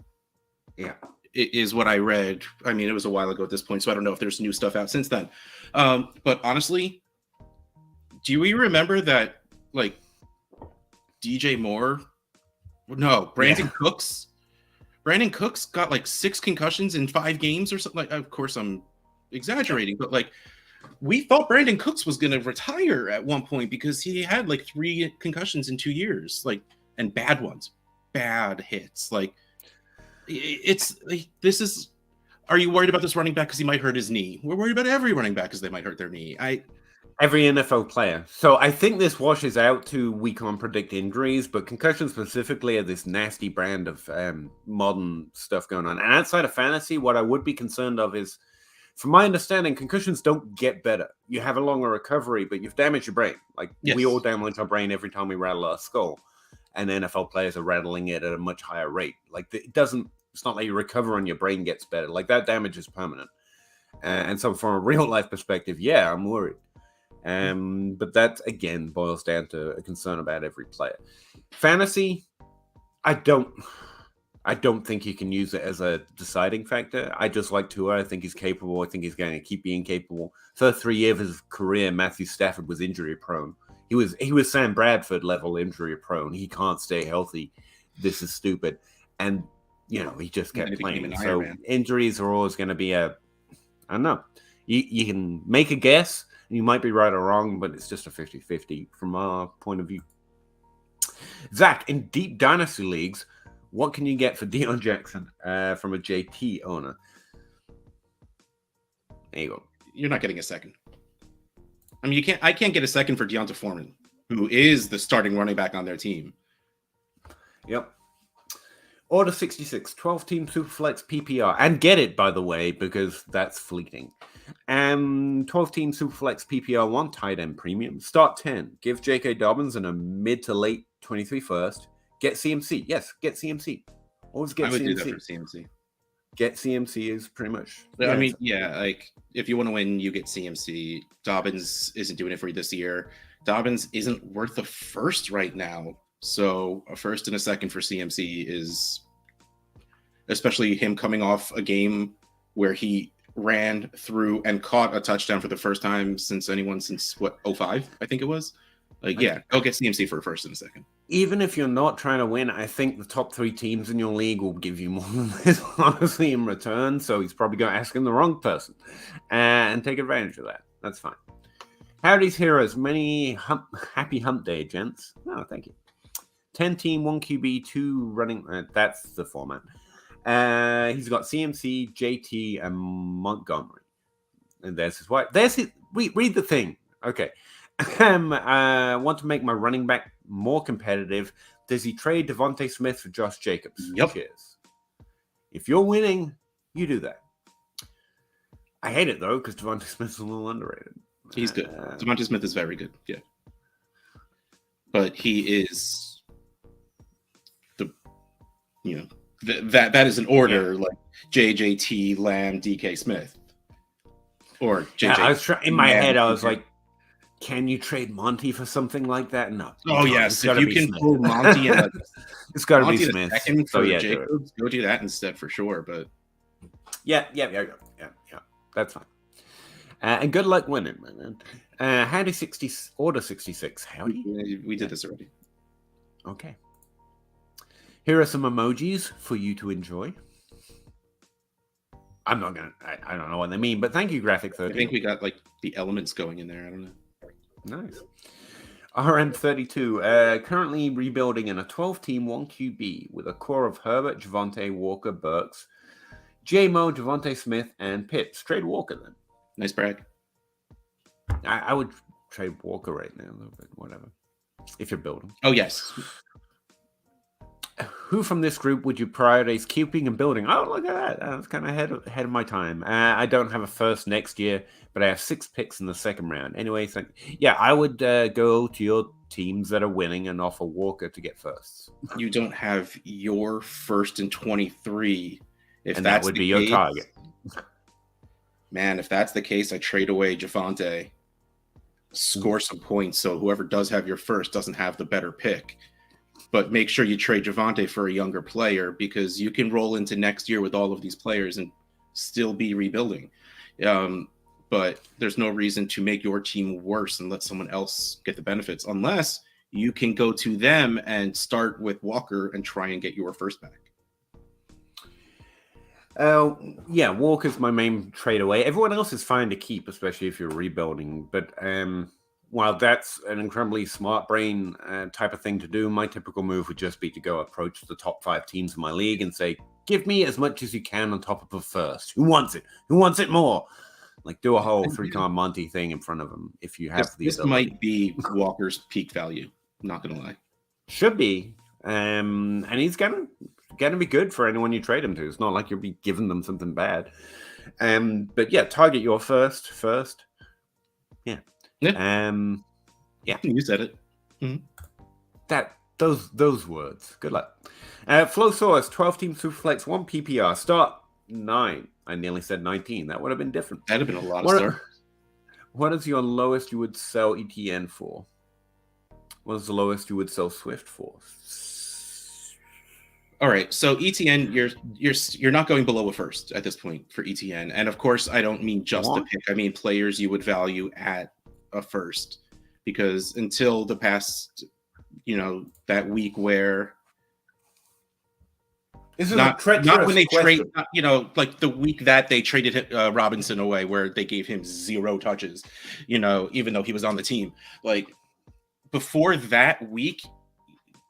Speaker 1: Yeah,
Speaker 2: it is what I read. I mean, it was a while ago at this point, so I don't know if there's new stuff out since then. But honestly, do we remember that, like, DJ Moore? No, Brandon Cooks. Brandon Cooks got like 6 concussions in 5 games or something. Like, of course, I'm exaggerating, but like, we thought Brandon Cooks was going to retire at one point because he had like 3 concussions in 2 years, like, and bad ones, bad hits. Like, it's like, this is. Are you worried about this running back because he might hurt his knee? We're worried about every running back because they might hurt their knee.
Speaker 1: Every NFL player. So I think this washes out to we can't predict injuries, but concussions specifically are this nasty brand of modern stuff going on. And outside of fantasy, what I would be concerned of is, from my understanding, concussions don't get better. You have a longer recovery, but you've damaged your brain. Like, we all damage our brain every time we rattle our skull. And NFL players are rattling it at a much higher rate. Like, it's not like you recover and your brain gets better. Like, that damage is permanent. And so from a real life perspective, yeah, I'm worried. But that again boils down to a concern about every player. Fantasy, I don't think you can use it as a deciding factor. I just like Tua. I think he's capable. I think he's going to keep being capable. First 3 years of his career, Matthew Stafford was injury prone. He was Sam Bradford level injury prone. He can't stay healthy. This is stupid. And you know, he just kept playing. So injuries are always going to be I don't know. You can make a guess. You might be right or wrong, but it's just a 50-50 from our point of view. Zach, in deep dynasty leagues, what can you get for Deion Jackson from a JT owner? There you go.
Speaker 2: You're not getting a second. I mean, I can't get a second for Deonta Foreman, who is the starting running back on their team.
Speaker 1: Yep. Order 66, 12-team Superflex PPR. And get it, by the way, because that's fleeting. 12-team Superflex PPR 1 tight end premium. Start 10. Give J.K. Dobbins and a mid to late 23 first. Get CMC. Yes, get CMC. Always get CMC. I would do that for
Speaker 2: CMC.
Speaker 1: Get CMC is pretty much.
Speaker 2: I mean, like, if you want to win, you get CMC. Dobbins isn't doing it for you this year. Dobbins isn't worth a first right now. So a first and a second for CMC is, especially him coming off a game where he ran through and caught a touchdown for the first time since 05, I think it was. Like, yeah, go get CMC for a first and a second.
Speaker 1: Even if you're not trying to win, I think the top 3 teams in your league will give you more than this, honestly, in return. So he's probably going to ask him the wrong person and take advantage of that. That's fine. Howdy's heroes. Many happy hump day, gents. Oh, thank you. 10-team, 1 QB, 2 running. That's the format. He's got CMC, JT, and Montgomery. And there's his wife. There's his. Read the thing. Okay. I want to make my running back more competitive. Does he trade Devontae Smith for Josh Jacobs?
Speaker 2: Yep.
Speaker 1: Cheers. If you're winning, you do that. I hate it though because Devontae Smith's a little underrated.
Speaker 2: He's good. Devontae Smith is very good. Yeah, but he is that is an order like JJT, Lamb, DK Smith, or JJ.
Speaker 1: Yeah, I was in my head. I was like, can you trade Monty for something like that? No.
Speaker 2: Oh yes, if you can pull Monty and
Speaker 1: it's got to be Smith.
Speaker 2: So yeah, Jacobs, go do that instead for sure. But
Speaker 1: yeah, that's fine. And good luck winning, man. Howdy Order 66. Howdy.
Speaker 2: We did this already.
Speaker 1: Okay. Here are some emojis for you to enjoy. I'm not gonna. I don't know what they mean, but thank you, Graphic 13.
Speaker 2: I think we got like the elements going in there. I don't know.
Speaker 1: Nice. RM32, currently rebuilding in a 12-team 1QB with a core of Herbert, Javonte, Walker, Burks, J-Mo, Devontae Smith, and Pitts. Trade Walker then.
Speaker 2: Nice brag.
Speaker 1: I would trade Walker right now, but whatever. If you're building.
Speaker 2: Oh, yes.
Speaker 1: Who from this group would you prioritize keeping and building? Oh, look at that. That's kind of ahead of my time. I don't have a first next year, but I have 6 picks in the second round. Anyway, so, yeah, I would go to your teams that are winning and offer Walker to get firsts.
Speaker 2: You don't have your first in 23.
Speaker 1: And that would be your target.
Speaker 2: Man, if that's the case, I trade away Javonte, score some points, so whoever does have your first doesn't have the better pick. But make sure you trade Javonte for a younger player because you can roll into next year with all of these players and still be rebuilding. But there's no reason to make your team worse and let someone else get the benefits unless you can go to them and start with Walker and try and get your first back.
Speaker 1: Yeah, Walker's my main trade away. Everyone else is fine to keep, especially if you're rebuilding. But while that's an incredibly smart brain type of thing to do, my typical move would just be to go approach the top 5 teams in my league and say, give me as much as you can on top of a first. Who wants it? Who wants it more? Like do a whole 3-card Monty thing in front of them if you have
Speaker 2: this might be Walker's peak value. Not gonna lie.
Speaker 1: Should be. And he's gonna be good for anyone you trade him to. It's not like you'll be giving them something bad. But yeah, target your first. Yeah.
Speaker 2: Yeah. You said it.
Speaker 1: Mm-hmm. Those words. Good luck. Flow Source, 12-team Superflex, 1 PPR. Start 9. I nearly said 19. That would have been different.
Speaker 2: That'd have been a lot of starters.
Speaker 1: What is your lowest you would sell ETN for? What is the lowest you would sell Swift for?
Speaker 2: All right, so ETN, you're not going below a first at this point for ETN, and of course, I don't mean just the pick. I mean players you would value at a first, because until the past, that week where
Speaker 1: this is
Speaker 2: not when they trade, like the week that they traded Robinson away, where they gave him 0 touches, even though he was on the team. Like before that week,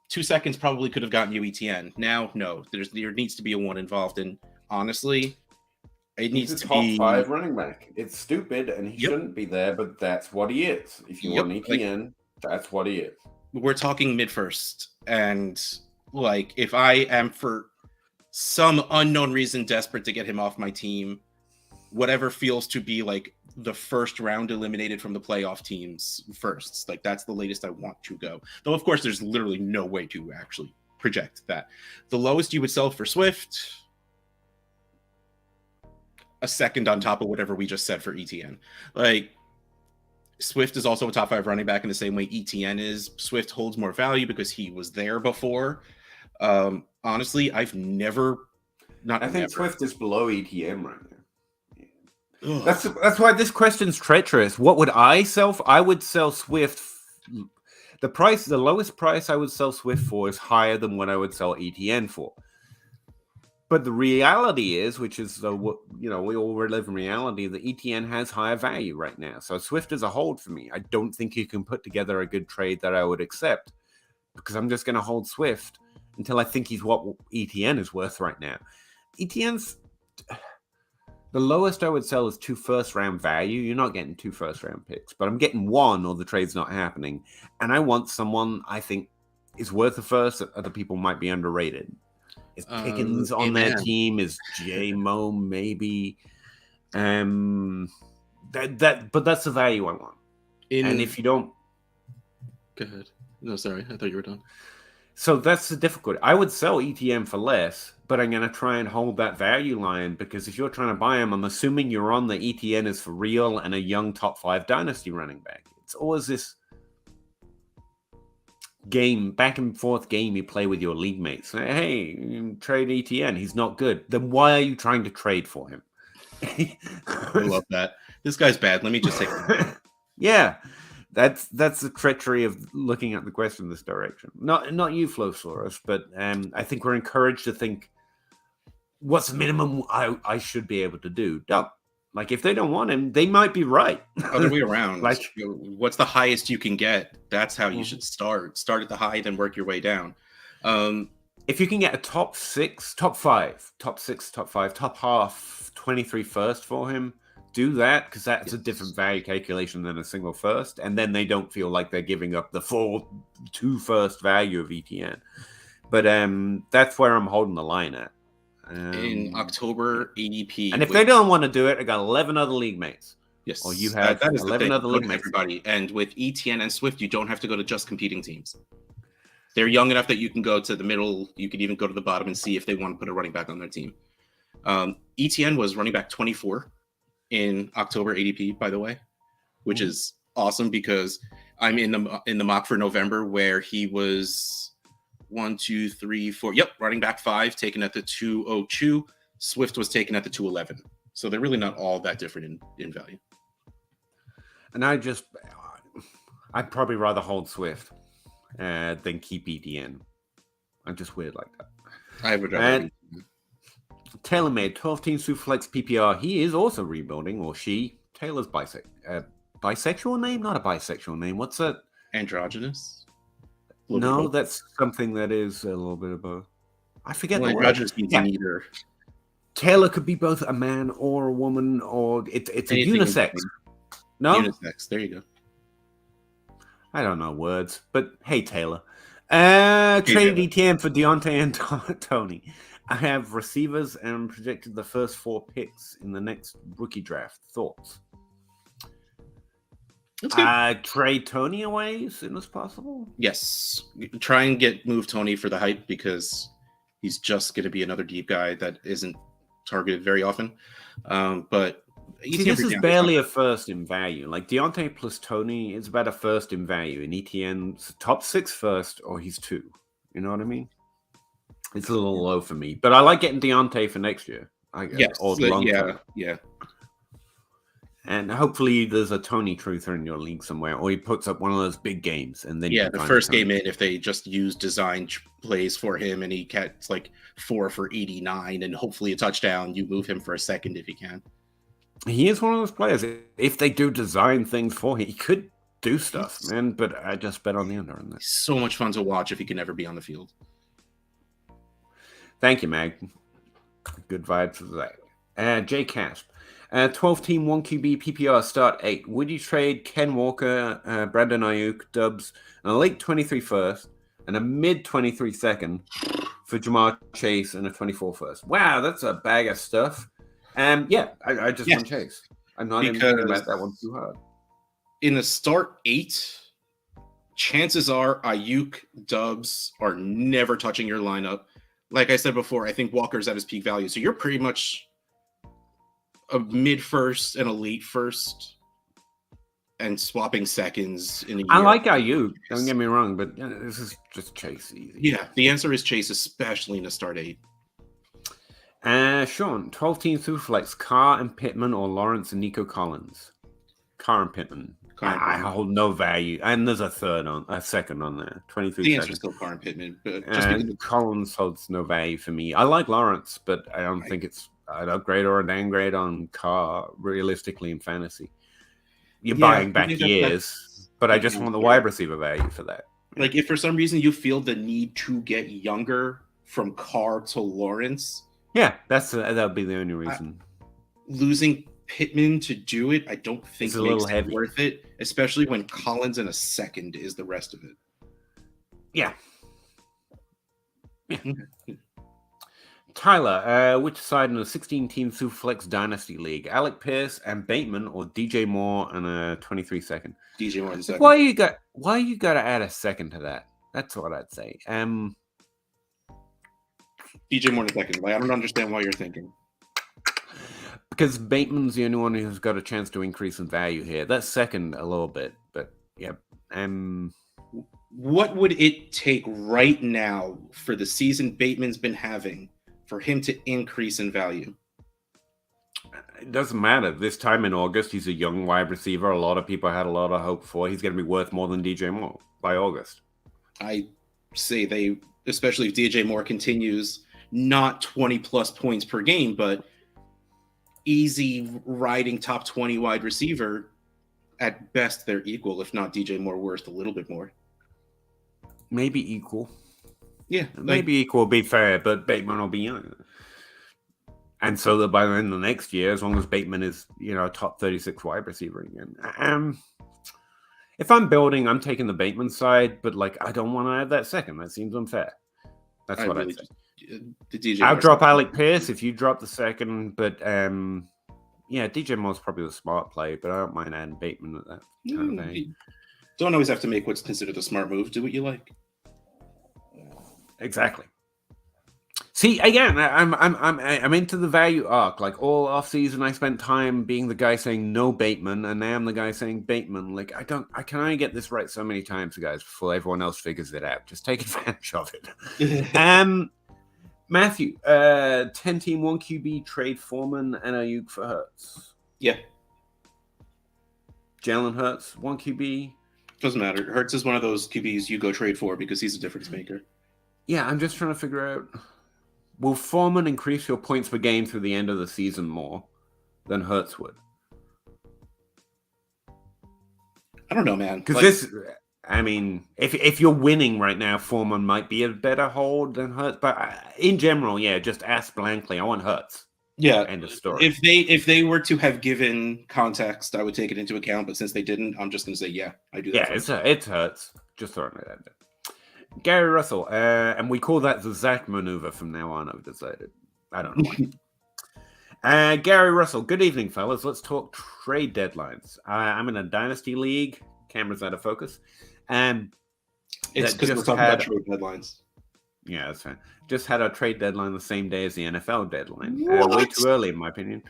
Speaker 2: 2 seconds probably could have gotten you ETN. Now, no, there needs to be a 1 involved, and honestly, it needs to be
Speaker 1: top 5 running back. It's stupid, and he shouldn't be there, but that's what he is. If you want ETN, that's what he is.
Speaker 2: We're talking mid-first, and like if I am for some unknown reason desperate to get him off my team, whatever feels to be like the first round eliminated from the playoff teams firsts, like that's the latest I want to go. Though of course there's literally no way to actually project that. The lowest you would sell for Swift, a second on top of whatever we just said for ETN. Like Swift is also a top 5 running back in the same way ETN is. Swift holds more value because he was there before. Honestly, I think
Speaker 1: Swift is below ETN right now. That's why this question's treacherous. What would I sell for? I would sell Swift. The lowest price I would sell Swift for is higher than what I would sell ETN for. But the reality is, which is we all live in reality, that ETN has higher value right now. So Swift is a hold for me. I don't think you can put together a good trade that I would accept because I'm just going to hold Swift until I think he's what ETN is worth right now. ETN's the lowest I would sell is 2 first-round value. You're not getting 2 first-round picks, but I'm getting 1 or the trade's not happening. And I want someone I think is worth a first that other people might be underrated. Is Pickens on their team? Is J-Mo maybe? But that's the value I want. And if you don't,
Speaker 2: go ahead. No, sorry, I thought you were done.
Speaker 1: So that's the difficulty. I would sell ETN for less, but I'm going to try and hold that value line because if you're trying to buy him, I'm assuming you're on the ETN is for real and a young top 5 dynasty running back. It's always this game, back and forth game you play with your league mates. Hey, trade ETN. He's not good. Then why are you trying to trade for him?
Speaker 2: I love that. This guy's bad. Let me just take him.
Speaker 1: Yeah. That's the treachery of looking at the question in this direction. Not you, Flowsaurus, but I think we're encouraged to think, what's the minimum I should be able to do? No. Like, if they don't want him, they might be right.
Speaker 2: Other way around.
Speaker 1: Like,
Speaker 2: what's the highest you can get? That's how you should start. Start at the high, then work your way down.
Speaker 1: If you can get a top 6, top 5, top 6, top 5, top half, 23 first for him, do that, because that's a different value calculation than a single first, and then they don't feel like they're giving up the full 2 first value of ETN. But that's where I'm holding the line at.
Speaker 2: In October ADP.
Speaker 1: And if they don't want to do it, I got 11 other league mates.
Speaker 2: Yes.
Speaker 1: Or you have
Speaker 2: that is
Speaker 1: 11 other league mates.
Speaker 2: Everybody. And with ETN and Swift, you don't have to go to just competing teams. They're young enough that you can go to the middle. You could even go to the bottom and see if they want to put a running back on their team. ETN was running back 24 in October ADP, by the way, which is awesome because I'm in the mock for November where he was 1, 2, 3, 4. Yep, running back 5, taken at the 202. Swift was taken at the 211. So they're really not all that different in value.
Speaker 1: And I'd probably rather hold Swift than keep ETN. I'm just weird like that. I would rather. TaylorMade 12-team Superflex PPR. He is also rebuilding, or she. Taylor's bisexual name? Not a bisexual name. What's that?
Speaker 2: Androgynous?
Speaker 1: No, that's something that is a little bit of both. I forget the word.
Speaker 2: Androgynous means neither.
Speaker 1: Taylor could be both a man or a woman, or it's a unisex. No?
Speaker 2: Unisex. There you go.
Speaker 1: I don't know words, but hey, Taylor. Traded ETN for Deontay and Tony. I have receivers and projected the first 4 picks in the next rookie draft. Thoughts? Trade Tony away as soon as possible?
Speaker 2: Yes. Try and move Tony for the hype because he's just going to be another deep guy that isn't targeted very often. But
Speaker 1: this is barely a first in value. Like Deontay plus Tony is about a first in value. In ETN's top 6 first, or he's 2. You know what I mean? It's a little low for me, but I like getting Deontay for next year. Yeah. And hopefully there's a Tony truther in your league somewhere, or he puts up one of those big games, and then
Speaker 2: the first game in, if they just use design plays for him, and he gets like 4 for 89, and hopefully a touchdown, you move him for a second if you can.
Speaker 1: He is one of those players. If they do design things for him, he could do stuff, man. But I just bet on the under on that.
Speaker 2: So much fun to watch if he can never be on the field.
Speaker 1: Thank you, Mag. Good vibes for that. J Casp. 12-team 1QB PPR start 8. Would you trade Ken Walker, Brandon Ayuk, Dubs, and a late 23 first and a mid 23 second for Jamar Chase and a 24 first? Wow, that's a bag of stuff. I just want Chase. I'm not even thinking about that one too hard.
Speaker 2: In the start 8, chances are Ayuk, Dubs are never touching your lineup. Like I said before, I think Walker's at his peak value. So you're pretty much a mid first and a late first and swapping seconds in a year.
Speaker 1: I like Ayuk. Don't get me wrong, but this is just Chase easy.
Speaker 2: Yeah, the answer is Chase, especially in the start 8.
Speaker 1: Sean, 12-team Superflex, Carr and Pittman or Lawrence and Nico Collins? Carr and Pittman. I hold no value. And there's a second on there. 23
Speaker 2: The answer is still Carr and Pittman. But
Speaker 1: Collins holds no value for me. I like Lawrence, but I don't think it's an upgrade or a downgrade on Carr, realistically, in fantasy. You're buying back years, but I just want the wide receiver value for that.
Speaker 2: Like, if for some reason you feel the need to get younger from Carr to Lawrence...
Speaker 1: Yeah, that'll be the only reason.
Speaker 2: Losing Pittman to do it, I don't think
Speaker 1: makes
Speaker 2: it worth it, especially when Collins in a second is the rest of it.
Speaker 1: Yeah. Tyler, which side in a 16-team Superflex Dynasty League? Alec Pierce and Bateman, or DJ Moore and a 23 second?
Speaker 2: DJ Moore in the second.
Speaker 1: Why you got to add a second to that? That's what I'd say.
Speaker 2: DJ Moore in the second. Like, I don't understand why you're thinking.
Speaker 1: Because Bateman's the only one who's got a chance to increase in value here. That's second a little bit, but yeah.
Speaker 2: What would it take right now for the season Bateman's been having for him to increase in value?
Speaker 1: It doesn't matter. This time in August, he's a young wide receiver. A lot of people had a lot of hope for. He's going to be worth more than DJ Moore by August.
Speaker 2: I say especially if DJ Moore continues not 20 plus points per game, but easy riding top 20 wide receiver, at best they're equal, if not DJ Moore worth a little bit more.
Speaker 1: Maybe equal.
Speaker 2: Yeah.
Speaker 1: Maybe equal will be fair, but Bateman will be young. And so that by the end of the next year, as long as Bateman is, a top 36 wide receiver again. If I'm building, I'm taking the Bateman side, but I don't want to add that second. That seems unfair. That's what I'd say. I'll drop Alec Pierce if you drop the second, but DJ Moore's probably the smart play, but I don't mind adding Bateman at that kind of thing.
Speaker 2: Don't always have to make what's considered a smart move. Do what you like.
Speaker 1: Exactly. See, again, I'm into the value arc. Like all off season, I spent time being the guy saying no Bateman, and now I'm the guy saying Bateman. I can only get this right so many times, guys, before everyone else figures it out. Just take advantage of it. Matthew, 10-team 1 QB trade Foreman and Ayuk for Hurts.
Speaker 2: Yeah.
Speaker 1: Jalen Hurts, 1 QB.
Speaker 2: Doesn't matter. Hurts is one of those QBs you go trade for because he's a difference maker.
Speaker 1: Yeah, I'm just trying to figure out, will Foreman increase your points per game through the end of the season more than Hurts would?
Speaker 2: I don't know, man.
Speaker 1: Because if you're winning right now, Foreman might be a better hold than Hurts. But in general, yeah, just ask blankly. I want Hurts.
Speaker 2: Yeah.
Speaker 1: End of story.
Speaker 2: If they were to have given context, I would take it into account. But since they didn't, I'm just going to say, yeah, I do that.
Speaker 1: Yeah, it's Hurts. Just throwing it out there. Gary Russell, and we call that the Zach maneuver from now on, I've decided. I don't know. Gary Russell, good evening, fellas. Let's talk trade deadlines. I'm in a Dynasty League. Camera's out of focus.
Speaker 2: It's because we're talking about trade deadlines.
Speaker 1: Yeah, that's fine. Just had our trade deadline the same day as the NFL deadline. Way too early, in my opinion.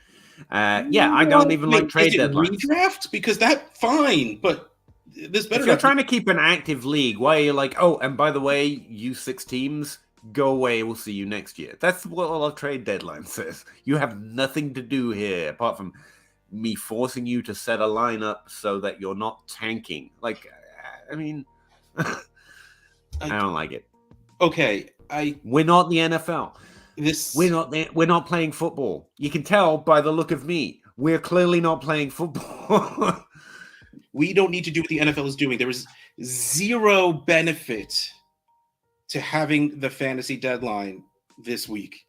Speaker 1: I don't even like trade deadlines.
Speaker 2: Redraft? Because fine, but this better.
Speaker 1: If you're trying to keep an active league, why are you like, oh, and by the way, you 6 teams, go away, we'll see you next year. That's what a trade deadline says. You have nothing to do here apart from me forcing you to set a lineup so that you're not tanking. I don't like it.
Speaker 2: Okay,
Speaker 1: we're not the NFL. We're not playing football. You can tell by the look of me. We're clearly not playing football.
Speaker 2: We don't need to do what the NFL is doing. There is zero benefit to having the fantasy deadline this week.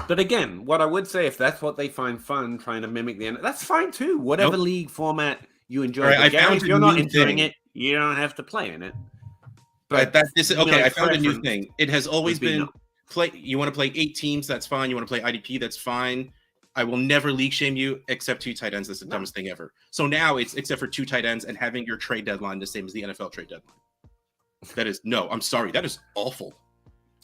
Speaker 1: But again, what I would say, if that's what they find fun, trying to mimic the NFL, that's fine too. Whatever league format you enjoy.
Speaker 2: Right,
Speaker 1: if you're not enjoying it, you don't have to play in it.
Speaker 2: But I found a new thing. It has always been play. You want to play 8 teams? That's fine. You want to play IDP? That's fine. I will never league shame you except 2 tight ends. That's the dumbest thing ever. So now it's except for 2 tight ends and having your trade deadline the same as the NFL trade deadline. That is I'm sorry. That is awful.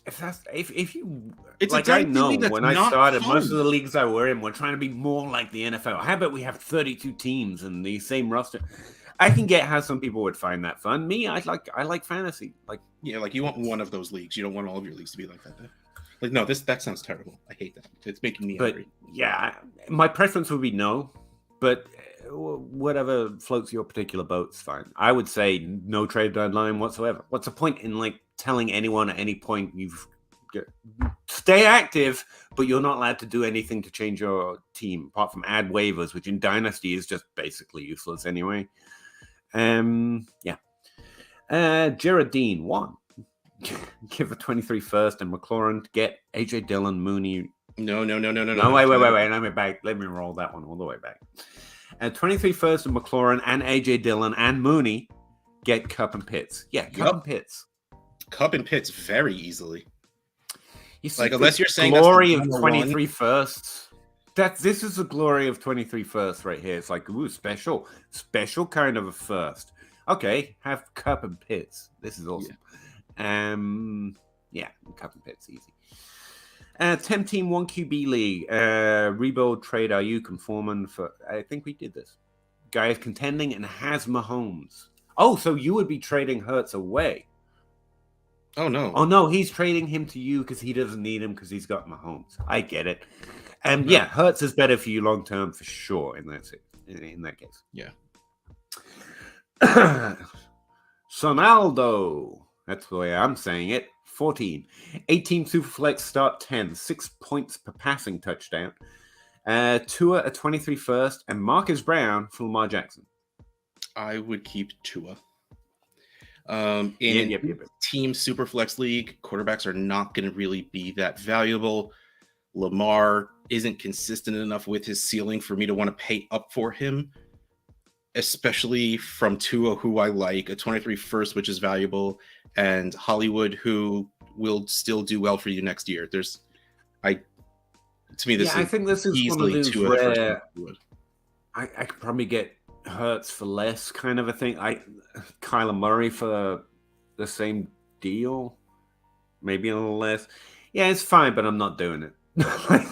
Speaker 1: If you
Speaker 2: it's
Speaker 1: like, I know when I started, most of the leagues I were in were trying to be more like the NFL. How about we have 32 teams and the same roster? I can get how some people would find that fun. Me, I like fantasy.
Speaker 2: You want one of those leagues. You don't want all of your leagues to be like that. No, that sounds terrible. I hate that. It's making me angry.
Speaker 1: Yeah, my preference would be no, but whatever floats your particular boat's fine. I would say no trade deadline whatsoever. What's the point in telling anyone at any point stay active, but you're not allowed to do anything to change your team apart from add waivers, which in Dynasty is just basically useless anyway. Gerardine 1. Give a 23 first and McLaurin to get AJ Dillon, Mooney.
Speaker 2: No.
Speaker 1: Wait. Let me roll that one all the way back. 23 first and McLaurin and AJ Dillon and Mooney get Cup and Pitts. Yeah, Cup and Pitts.
Speaker 2: Cup and Pitts very easily.
Speaker 1: You see,
Speaker 2: Like, unless you're saying
Speaker 1: glory
Speaker 2: that's
Speaker 1: of
Speaker 2: the
Speaker 1: 23 firsts. This is the glory of 23 firsts right here. It's like, ooh, special kind of a first. Okay, have Cup and Pitts. This is awesome. Yeah, Cup and Pitts, easy. 10 team 1 QB league. Rebuild trade Ayuk and Foreman for. I think we did this. Guy is contending and has Mahomes. Oh, so you would be trading Hurts away.
Speaker 2: Oh no.
Speaker 1: Oh no, he's trading him to you because he doesn't need him because he's got Mahomes. I get it. Yeah, Hurts is better for you long term for sure in that case.
Speaker 2: Yeah.
Speaker 1: Sonaldo. That's the way I'm saying it. 14. 18 Superflex start 10. 6 points per passing touchdown. Tua a 23 first and Marcus Brown for Lamar Jackson.
Speaker 2: I would keep Tua.
Speaker 1: Yep.
Speaker 2: Team Superflex League, quarterbacks are not going to really be that valuable. Lamar isn't consistent enough with his ceiling for me to want to pay up for him, especially from Tua, who I like, a 23 first, which is valuable, and Hollywood, who will still do well for you next year. I think this is one of those rare. I could probably get Hurts for less kind of a thing. Kyler Murray for the same deal, maybe a little less. Yeah, it's fine, but I'm not doing it.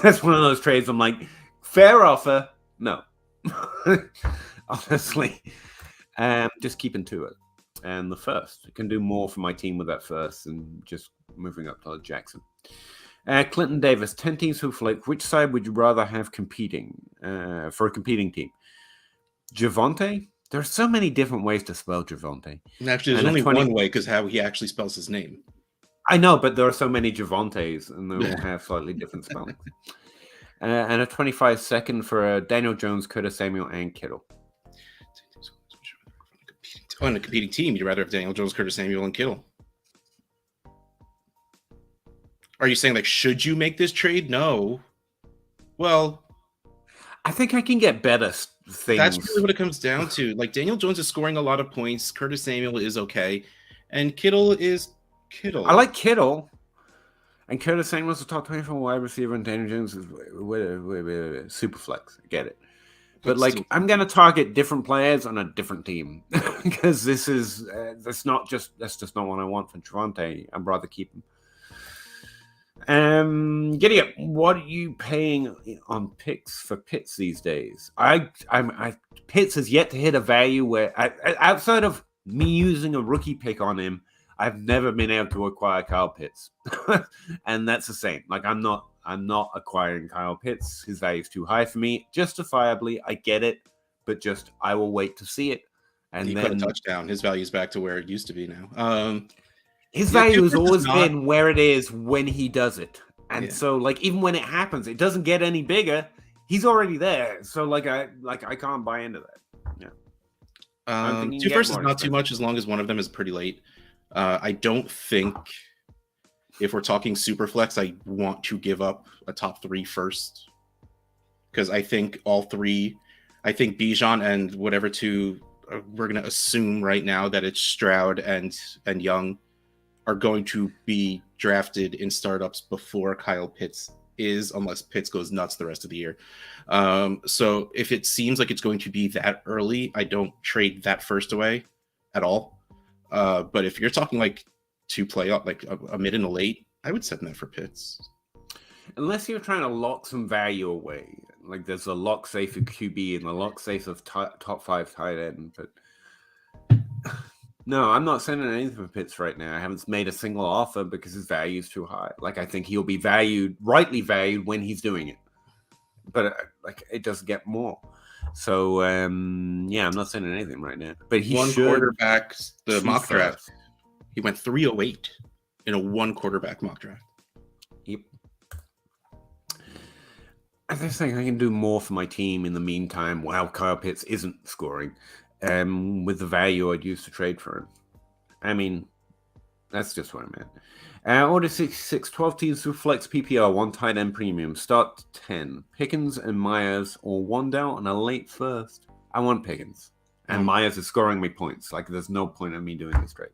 Speaker 2: That's one of those trades I'm like, fair offer, no. Honestly, just keeping to it. And the first, I can do more for my team with that first and just moving up to Jackson. Clinton Davis, 10 teams who flake. Which side would you rather have competing for a competing team? Javonte? There are so many different ways to spell Javonte. Actually, there's only one way because how he actually spells his name.
Speaker 1: I know, but there are so many Javontes, and they all have slightly different spellings. And a 25 second for Daniel Jones, Curtis Samuel, and Kittle.
Speaker 2: On a competing team, you'd rather have Daniel Jones, Curtis Samuel, and Kittle. Are you saying, like, should you make this trade? No. Well,
Speaker 1: I think I can get better things.
Speaker 2: That's really what it comes down to. Like, Daniel Jones is scoring a lot of points. Curtis Samuel is okay. And Kittle is Kittle.
Speaker 1: I like Kittle. And Curtis Samuel's a top 24 wide receiver, and Daniel Jones is super flex. I get it. But like, I'm gonna target different players on a different team because that's just not what I want for Javonte. I'd rather keep him. Giddy up. What are you paying on picks for Pitts these days? Pitts has yet to hit a value where, outside of me using a rookie pick on him, I've never been able to acquire Kyle Pitts, and that's the same. Like, I'm not acquiring Kyle Pitts. His value is too high for me. Justifiably, I get it, but just I will wait to see it. And
Speaker 2: he put a touchdown. His value is back to where it used to be now.
Speaker 1: His value has always been where it is when he does it, and so like even when it happens, it doesn't get any bigger. He's already there, so like I can't buy into that. Yeah.
Speaker 2: 2 firsts is not too much as long as one of them is pretty late. I don't think if we're talking super flex, I want to give up a top 3 first because I think all 3. I think Bijan and whatever 2 we're going to assume right now that it's Stroud and Young are going to be drafted in startups before Kyle Pitts is, unless Pitts goes nuts the rest of the year. So if it seems like it's going to be that early, I don't trade that first away at all. But if you're talking like to play up like a mid and a late, I would send that for Pitts.
Speaker 1: Unless you're trying to lock some value away. Like there's a lock safe of QB and a lock safe of top 5 tight end. But no, I'm not sending anything for Pitts right now. I haven't made a single offer because his value is too high. Like I think he'll be rightly valued when he's doing it. But like it doesn't get more. So I'm not sending anything right now. But he should.
Speaker 2: Quarterback, the mock draft. He went 308 in a 1 quarterback mock draft.
Speaker 1: Yep. I just think I can do more for my team in the meantime while Kyle Pitts isn't scoring, with the value I'd use to trade for him. I mean, that's just what I meant. Order 66, 12 teams through flex PPR, 1 tight end premium. Start 10. Pickens and Myers, or Wandell and a late first. I want Pickens. And Myers is scoring me points. Like, there's no point in me doing this trade.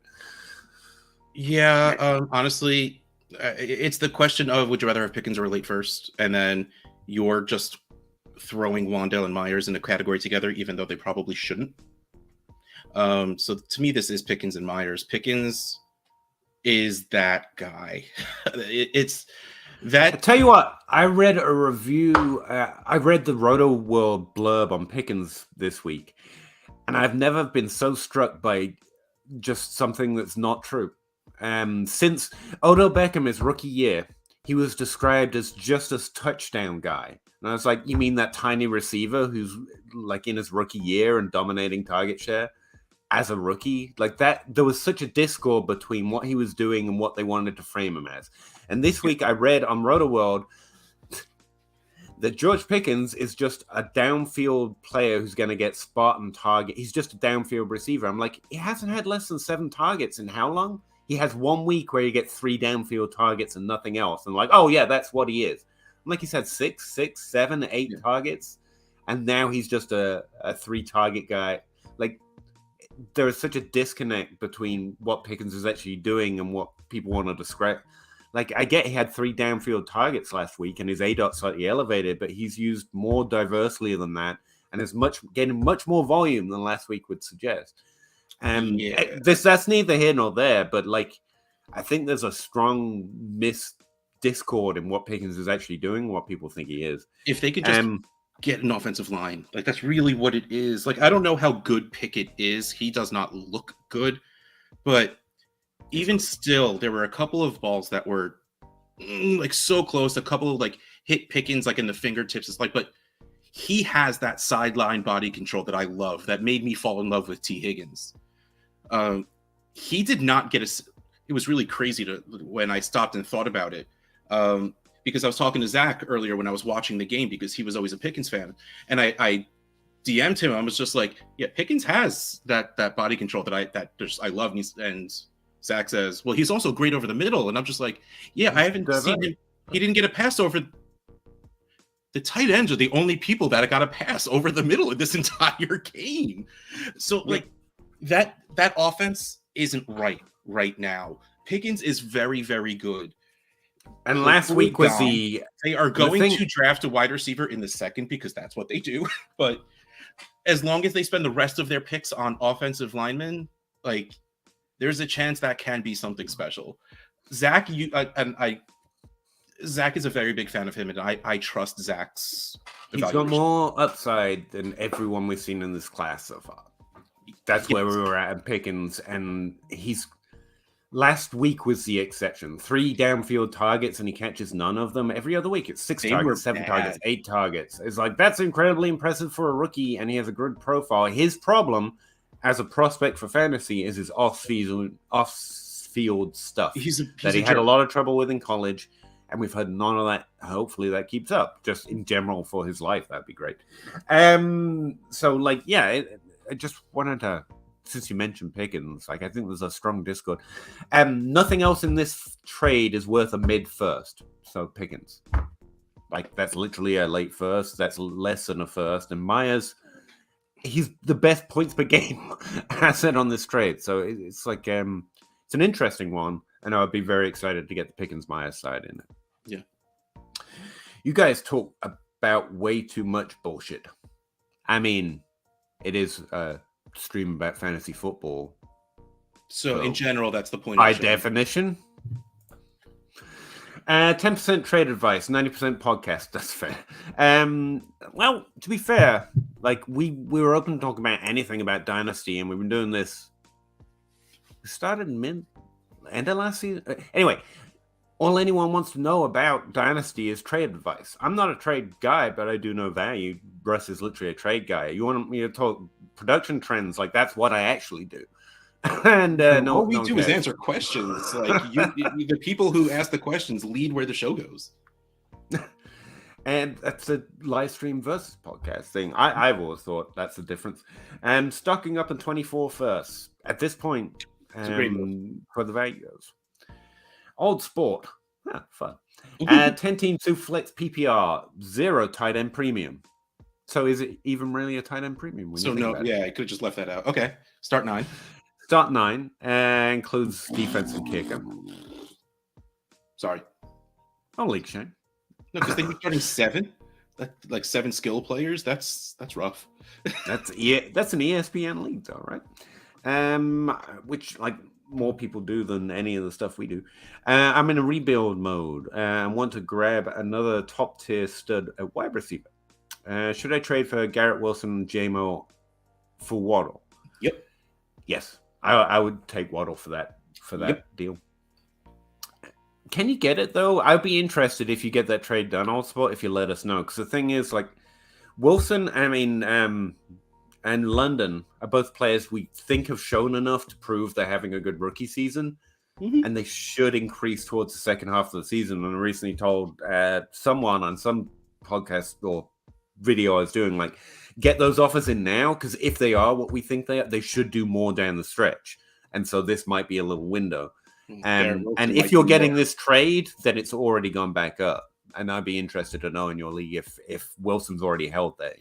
Speaker 2: Yeah, honestly, It's the question of would you rather have Pickens or late first, and then you're just throwing Wandale and Myers in a category together, even though they probably shouldn't. So to me, this is Pickens and Myers. Pickens is that guy. It's that.
Speaker 1: I tell you what, I read a review. I read the Roto World blurb on Pickens this week, and I've never been so struck by just something that's not true. Since Odell Beckham his rookie year, he was described as just a touchdown guy. And I was like, you mean that tiny receiver who's like in his rookie year and dominating target share as a rookie? Like that, there was such a discord between what he was doing and what they wanted to frame him as. And this week I read on Roto World that George Pickens is just a downfield player who's going to get spot and target. He's just a downfield receiver. I'm like, he hasn't had less than 7 targets in how long? He has 1 week where he gets 3 downfield targets and nothing else. And like, oh yeah, that's what he is. I'm like, he's had 6, 7, 8 targets. And now he's just a 3 target guy. Like, there is such a disconnect between what Pickens is actually doing and what people want to describe. Like, I get he had 3 downfield targets last week and his ADOT slightly elevated, but he's used more diversely than that and is getting much more volume than last week would suggest. And that's neither here nor there, but like, I think there's a strong discord in what Pickens is actually doing, what people think he is.
Speaker 2: If they could just get an offensive line, like that's really what it is. Like, I don't know how good Pickett is. He does not look good, but even still, there were a couple of balls that were like so close. A couple of like hit Pickens like in the fingertips. It's like, but he has that sideline body control that I love. That made me fall in love with T. Higgins. He did not get it was really crazy when I stopped and thought about it. Because I was talking to Zach earlier when I was watching the game because he was always a Pickens fan. And I DM'd him. I was just like, yeah, Pickens has that body control that I love. And Zach says, well, he's also great over the middle. And I'm just like, yeah, I haven't seen him. He didn't get a pass over. The tight ends are the only people that got a pass over the middle in this entire game. So like that offense isn't right now. Pickens is very, very good.
Speaker 1: And last week was
Speaker 2: they are going to draft a wide receiver in the second because that's what they do. But as long as they spend the rest of their picks on offensive linemen, like there's a chance that can be something special. Zach, Zach is a very big fan of him, and I trust Zach's evaluation.
Speaker 1: He's got more upside than everyone we've seen in this class so far. That's where we were at Pickens, and last week was the exception. 3 downfield targets, and he catches none of them. Every other week, it's 6 targets, 7 targets, 8 targets. It's like, that's incredibly impressive for a rookie, and he has a good profile. His problem as a prospect for fantasy is his off-field stuff that he had a lot of trouble with in college, and we've had none of that. Hopefully that keeps up, just in general for his life. That'd be great. So, like, yeah, I just wanted to, since you mentioned Pickens, like I think there's a strong discord. Nothing else in this trade is worth a mid first. So Pickens, like that's literally a late first. That's less than a first. And Myers, he's the best points per game asset on this trade. So it's like it's an interesting one, and I would be very excited to get the Pickens Myers side in it.
Speaker 2: Yeah,
Speaker 1: you guys talk about way too much bullshit. I mean, it is stream about fantasy football.
Speaker 2: So in general, that's the point.
Speaker 1: By definition. 10% trade advice, 90% podcast. That's fair. Well, to be fair, like we were open to talk about anything about Dynasty, and we've been doing this. We started end of last season. Anyway, all anyone wants to know about Dynasty is trade advice. I'm not a trade guy, but I do know value. Russ is literally a trade guy. You want me to talk production trends? Like that's what I actually do. And
Speaker 2: all we do is answer questions. Like the people who ask the questions lead where the show goes.
Speaker 1: And that's a live stream versus podcast thing. I've always thought that's the difference. And stocking up in 24 first at this point for the Vegas. Old sport. Fun. 10 teams who flex PPR, 0 tight end premium. So is it even really a tight end premium?
Speaker 2: So no, yeah, I could have just left that out. Okay, start 9.
Speaker 1: Start 9 includes defense and kicker.
Speaker 2: Sorry.
Speaker 1: Oh, League Shane.
Speaker 2: No, because then you're starting 7. Like 7 skill players. That's rough.
Speaker 1: That's an ESPN league, though, right? Which like more people do than any of the stuff we do. I'm in a rebuild mode and want to grab another top tier stud at wide receiver. Should I trade for Garrett Wilson, JMO for Waddle?
Speaker 2: Yep.
Speaker 1: Yes, I would take Waddle for that deal. Can you get it though? I'd be interested if you get that trade done, also if you let us know. Because the thing is, like Wilson, and London are both players we think have shown enough to prove they're having a good rookie season, and they should increase towards the second half of the season. And I recently told someone on some podcast or video I was doing, like, get those offers in now, because if they are what we think they are, they should do more down the stretch. And so this might be a little window. And if you're getting this trade, then it's already gone back up. And I'd be interested to know in your league if Wilson's already held there,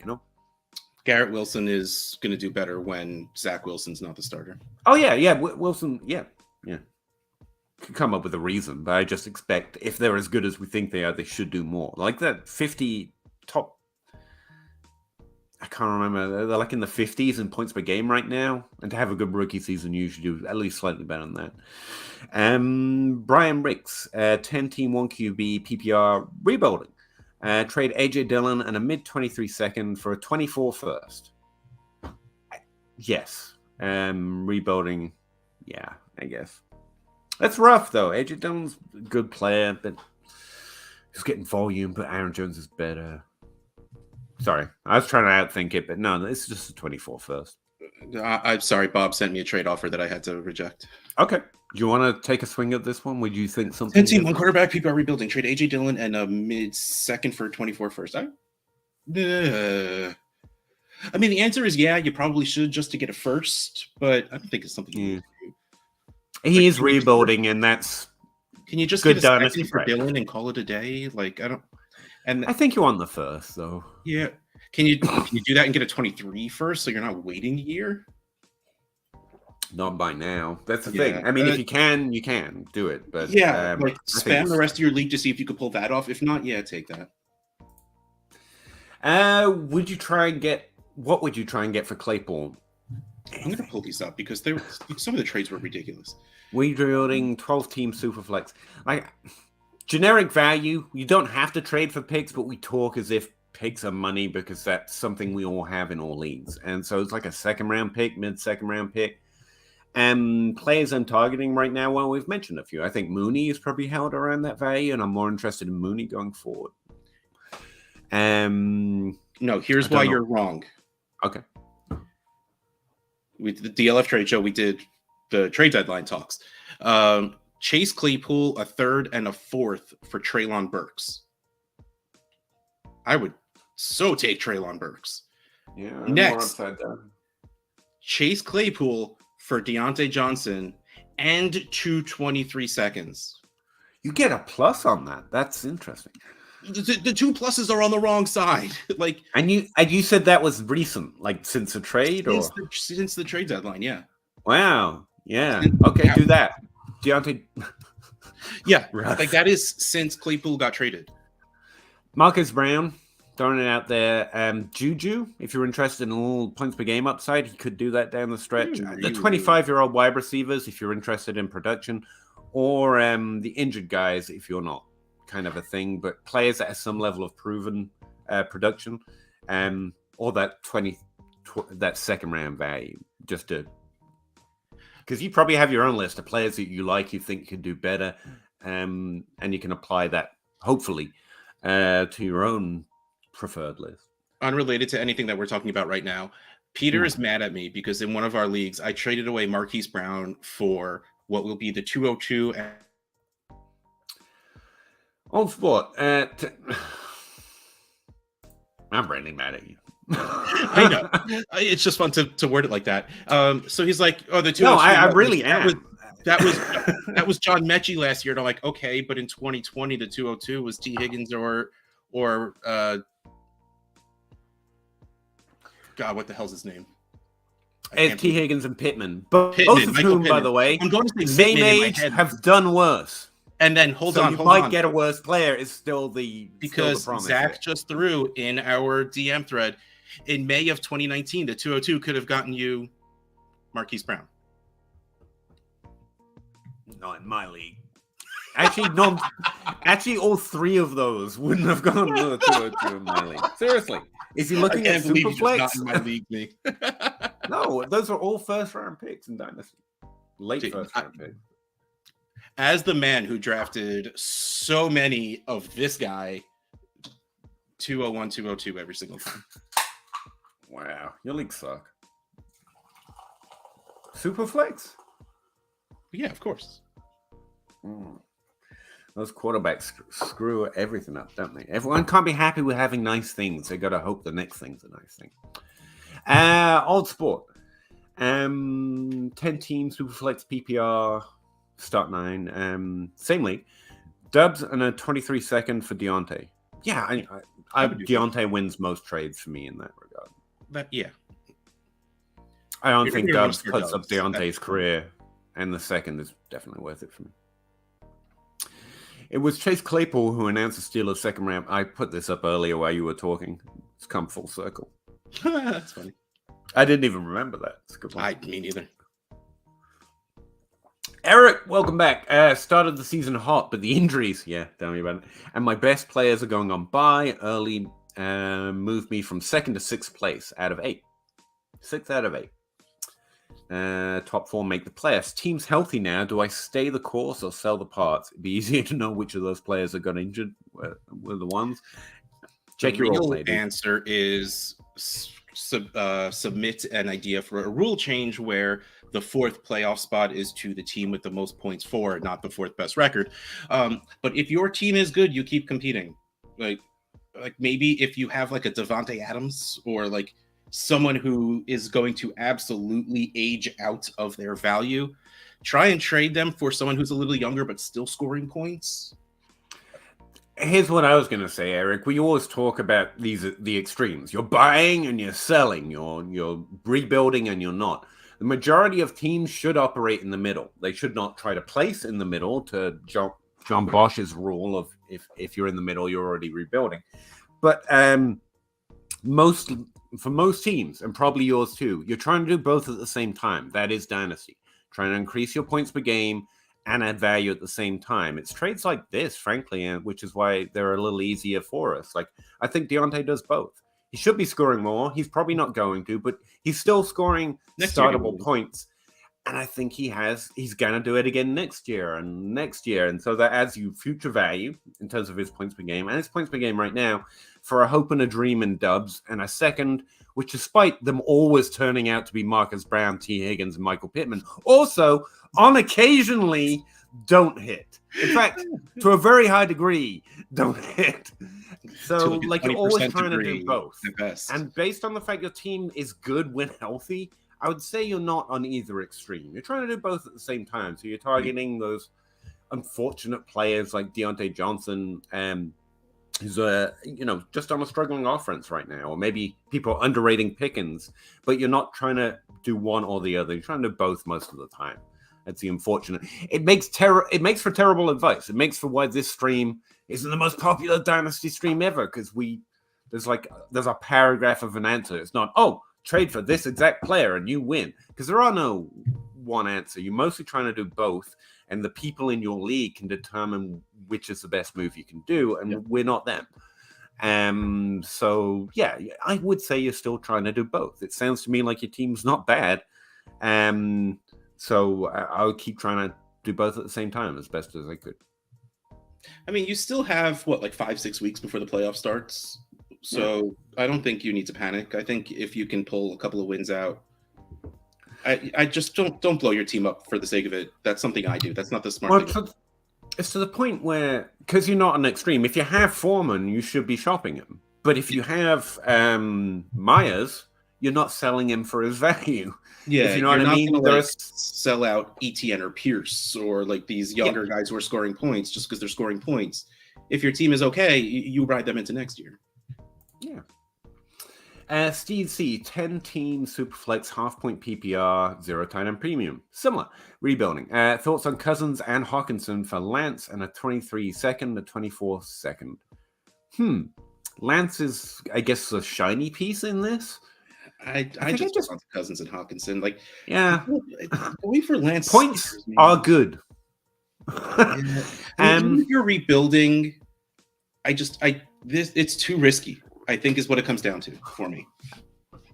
Speaker 2: Garrett Wilson is going to do better when Zach Wilson's not the starter.
Speaker 1: Oh, yeah. Wilson, yeah. Could come up with a reason, but I just expect if they're as good as we think they are, they should do more. Like that 50 top, I can't remember. They're like in the 50s in points per game right now. And to have a good rookie season, you should do at least slightly better than that. Brian Ricks, 10-team 1 QB PPR rebuilding. Trade AJ Dillon and a mid-23 second for a 24 first. Yes. Rebuilding. Yeah, I guess. That's rough, though. AJ Dillon's a good player, but he's getting volume, but Aaron Jones is better. Sorry, I was trying to outthink it, but no, it's just a 24 first.
Speaker 2: I'm sorry, Bob sent me a trade offer that I had to reject.
Speaker 1: Okay. Do you want to take a swing at this one? Would you think something?
Speaker 2: 10-team 1 quarterback PPR rebuilding. Trade AJ Dillon and a mid-second for 24 first. I mean, the answer is yeah, you probably should just to get a first, but I don't think it's something you need to do.
Speaker 1: He is rebuilding, and that's
Speaker 2: can you just
Speaker 1: good
Speaker 2: get a
Speaker 1: Dynasty
Speaker 2: second for Dillon and call it a day? Like I don't. And
Speaker 1: I think you want the first, though.
Speaker 2: Yeah. Can you do that and get a 23 first so you're not waiting a year?
Speaker 1: Not by now. That's the thing. I mean, if you can do it. But
Speaker 2: spam the rest of your league to see if you could pull that off. If not, take that.
Speaker 1: What would you try and get for Claypool?
Speaker 2: I'm going to pull these up because some of the trades were ridiculous.
Speaker 1: Rebuilding 12-team Superflex. Like generic value, you don't have to trade for picks, but we talk as if picks are money because that's something we all have in all leagues. And so it's like a second round pick, mid-second round pick. And players I'm targeting right now, well, we've mentioned a few. I think Mooney is probably held around that value, and I'm more interested in Mooney going forward.
Speaker 2: No, here's why you're wrong.
Speaker 1: Okay.
Speaker 2: With the DLF trade show, we did the trade deadline talks. Chase Claypool, a third and a fourth for Treylon Burks. I would so take Treylon Burks.
Speaker 1: Yeah.
Speaker 2: Next, Chase Claypool for Deontay Johnson and 223 seconds.
Speaker 1: You get a plus on that. That's interesting.
Speaker 2: The two pluses are on the wrong side. Like,
Speaker 1: and you said that was recent, like since the trade,
Speaker 2: since the trade deadline. Yeah.
Speaker 1: Wow. Yeah. Okay. Do that, Deontay.
Speaker 2: Yeah, like that is since Claypool got traded.
Speaker 1: Marcus Brown, throwing it out there. Juju, if you're interested in a little points per game upside, he could do that down the stretch. The 25-year-old wide receivers, if you're interested in production, or the injured guys, if you're not, kind of a thing. But players that have some level of proven production, or that that second round value, just to. Because you probably have your own list of players that you like, you think could do better, and you can apply that, hopefully, to your own preferred list.
Speaker 2: Unrelated to anything that we're talking about right now, Peter is mad at me because in one of our leagues, I traded away Marquise Brown for what will be the 202.
Speaker 1: Old sport. I'm really mad at you.
Speaker 2: I know. It's just fun to word it like that. So he's like, "Oh, the 202."
Speaker 1: No, I really am.
Speaker 2: That was John Mechie last year. And I'm like, okay, but in 2020, the 202 was T. Higgins or God, what the hell's his name?
Speaker 1: It's T. Higgins and Pittman. Both of whom, by the way,
Speaker 2: I'm going to say
Speaker 1: same age, have done worse.
Speaker 2: And then hold on,
Speaker 1: you might get a worse player. Is still the
Speaker 2: because Zach just threw in our DM thread in May of 2019, the 202 could have gotten you Marquise Brown.
Speaker 1: Not in my league. Actually, no. Actually, all three of those wouldn't have gone to the 202 in my league. Seriously, if you're looking at Superflex,
Speaker 2: not in my league, me.
Speaker 1: No, those are all first-round picks in Dynasty. Late first-round picks.
Speaker 2: As the man who drafted so many of this guy, 201, 202 every single time.
Speaker 1: Wow, your league suck. Superflex?
Speaker 2: Yeah, of course.
Speaker 1: Those quarterbacks screw everything up, don't they? Everyone can't be happy with having nice things. They got to hope the next thing's a nice thing. Old sport. 10 teams, Superflex, PPR, start 9. Same league. Dubs and a 23-second for Deontay. Yeah, Deontay wins most trades for me in that regard.
Speaker 2: Yeah.
Speaker 1: I don't think Dubs puts up Deontay's career, and the second is definitely worth it for me. It was Chase Claypool who announced the Steelers' second round. I put this up earlier while you were talking. It's come full circle.
Speaker 2: That's funny.
Speaker 1: I didn't even remember that. It's a good one.
Speaker 2: Me neither.
Speaker 1: Eric, welcome back. Started the season hot, but the injuries, tell me about it. And my best players are going on bye early. Moved me from 2nd to 6th place out of 8. 6 out of 8. Top 4 make the playoffs. Team's healthy now. Do I stay the course or sell the parts? It'd be easier to know which of those players that got injured were the ones. Check your real
Speaker 2: answer is submit an idea for a rule change where the 4th playoff spot is to the team with the most points for, not the 4th best record. But if your team is good, you keep competing. Like maybe if you have like a Devontae Adams or like someone who is going to absolutely age out of their value, try and trade them for someone who's a little younger but still scoring points.
Speaker 1: Here's what I was going to say, Eric. We always talk about the extremes. You're buying and you're selling. You're rebuilding and you're not. The majority of teams should operate in the middle. They should not try to place in the middle to John Bosch's rule of if you're in the middle, you're already rebuilding. But for most teams, and probably yours too, you're trying to do both at the same time. That is Dynasty. Trying to increase your points per game and add value at the same time. It's trades like this, frankly, which is why they're a little easier for us. Like, I think Deontay does both. He should be scoring more. He's probably not going to, but he's still scoring startable points. And I think he's going to do it again next year. And so that adds you future value in terms of his points per game and his points per game right now for a hope and a dream in Dubs and a second, which despite them always turning out to be Marcus Brown, T. Higgins, and Michael Pittman, also on occasionally don't hit. In fact, to a very high degree, don't hit. So like you're always trying to do both. And based on the fact your team is good when healthy, I would say you're not on either extreme. You're trying to do both at the same time. So you're targeting those unfortunate players like Deontay Johnson, who's just on a struggling offense right now, or maybe people are underrating Pickens, but you're not trying to do one or the other. You're trying to do both most of the time. That's the unfortunate. It makes for terrible advice. It makes for why this stream isn't the most popular Dynasty stream ever, because there's a paragraph of an answer. It's not, trade for this exact player and you win, because there are no one answer. You're mostly trying to do both, and the people in your league can determine which is the best move you can do, and we're not them. So yeah, I would say you're still trying to do both. It sounds to me like your team's not bad. So I would keep trying to do both at the same time as best as I could.
Speaker 2: I mean, you still have 5-6 weeks before the playoff starts. So I don't think you need to panic. I think if you can pull a couple of wins out, I just don't blow your team up for the sake of it. That's something I do. That's not the smart thing.
Speaker 1: It's to the point where, because you're not an extreme, if you have Foreman, you should be shopping him. But if you have Myers, you're not selling him for his value.
Speaker 2: Yeah,
Speaker 1: if you know what I mean.
Speaker 2: Sell out Etienne or Pierce or like these younger guys who are scoring points just because they're scoring points. If your team is okay, you ride them into next year.
Speaker 1: Yeah. Steve C, 10-team Superflex half-point PPR, 0 tight end premium. Similar. Rebuilding. Thoughts on Cousins and Hawkinson for Lance and a 23-second, a 24-second. Lance is, I guess, a shiny piece in this.
Speaker 2: I just want Cousins and Hawkinson. Like,
Speaker 1: yeah,
Speaker 2: going for Lance.
Speaker 1: Points are good.
Speaker 2: Even if you're rebuilding, it's too risky, I think, is what it comes down to for me.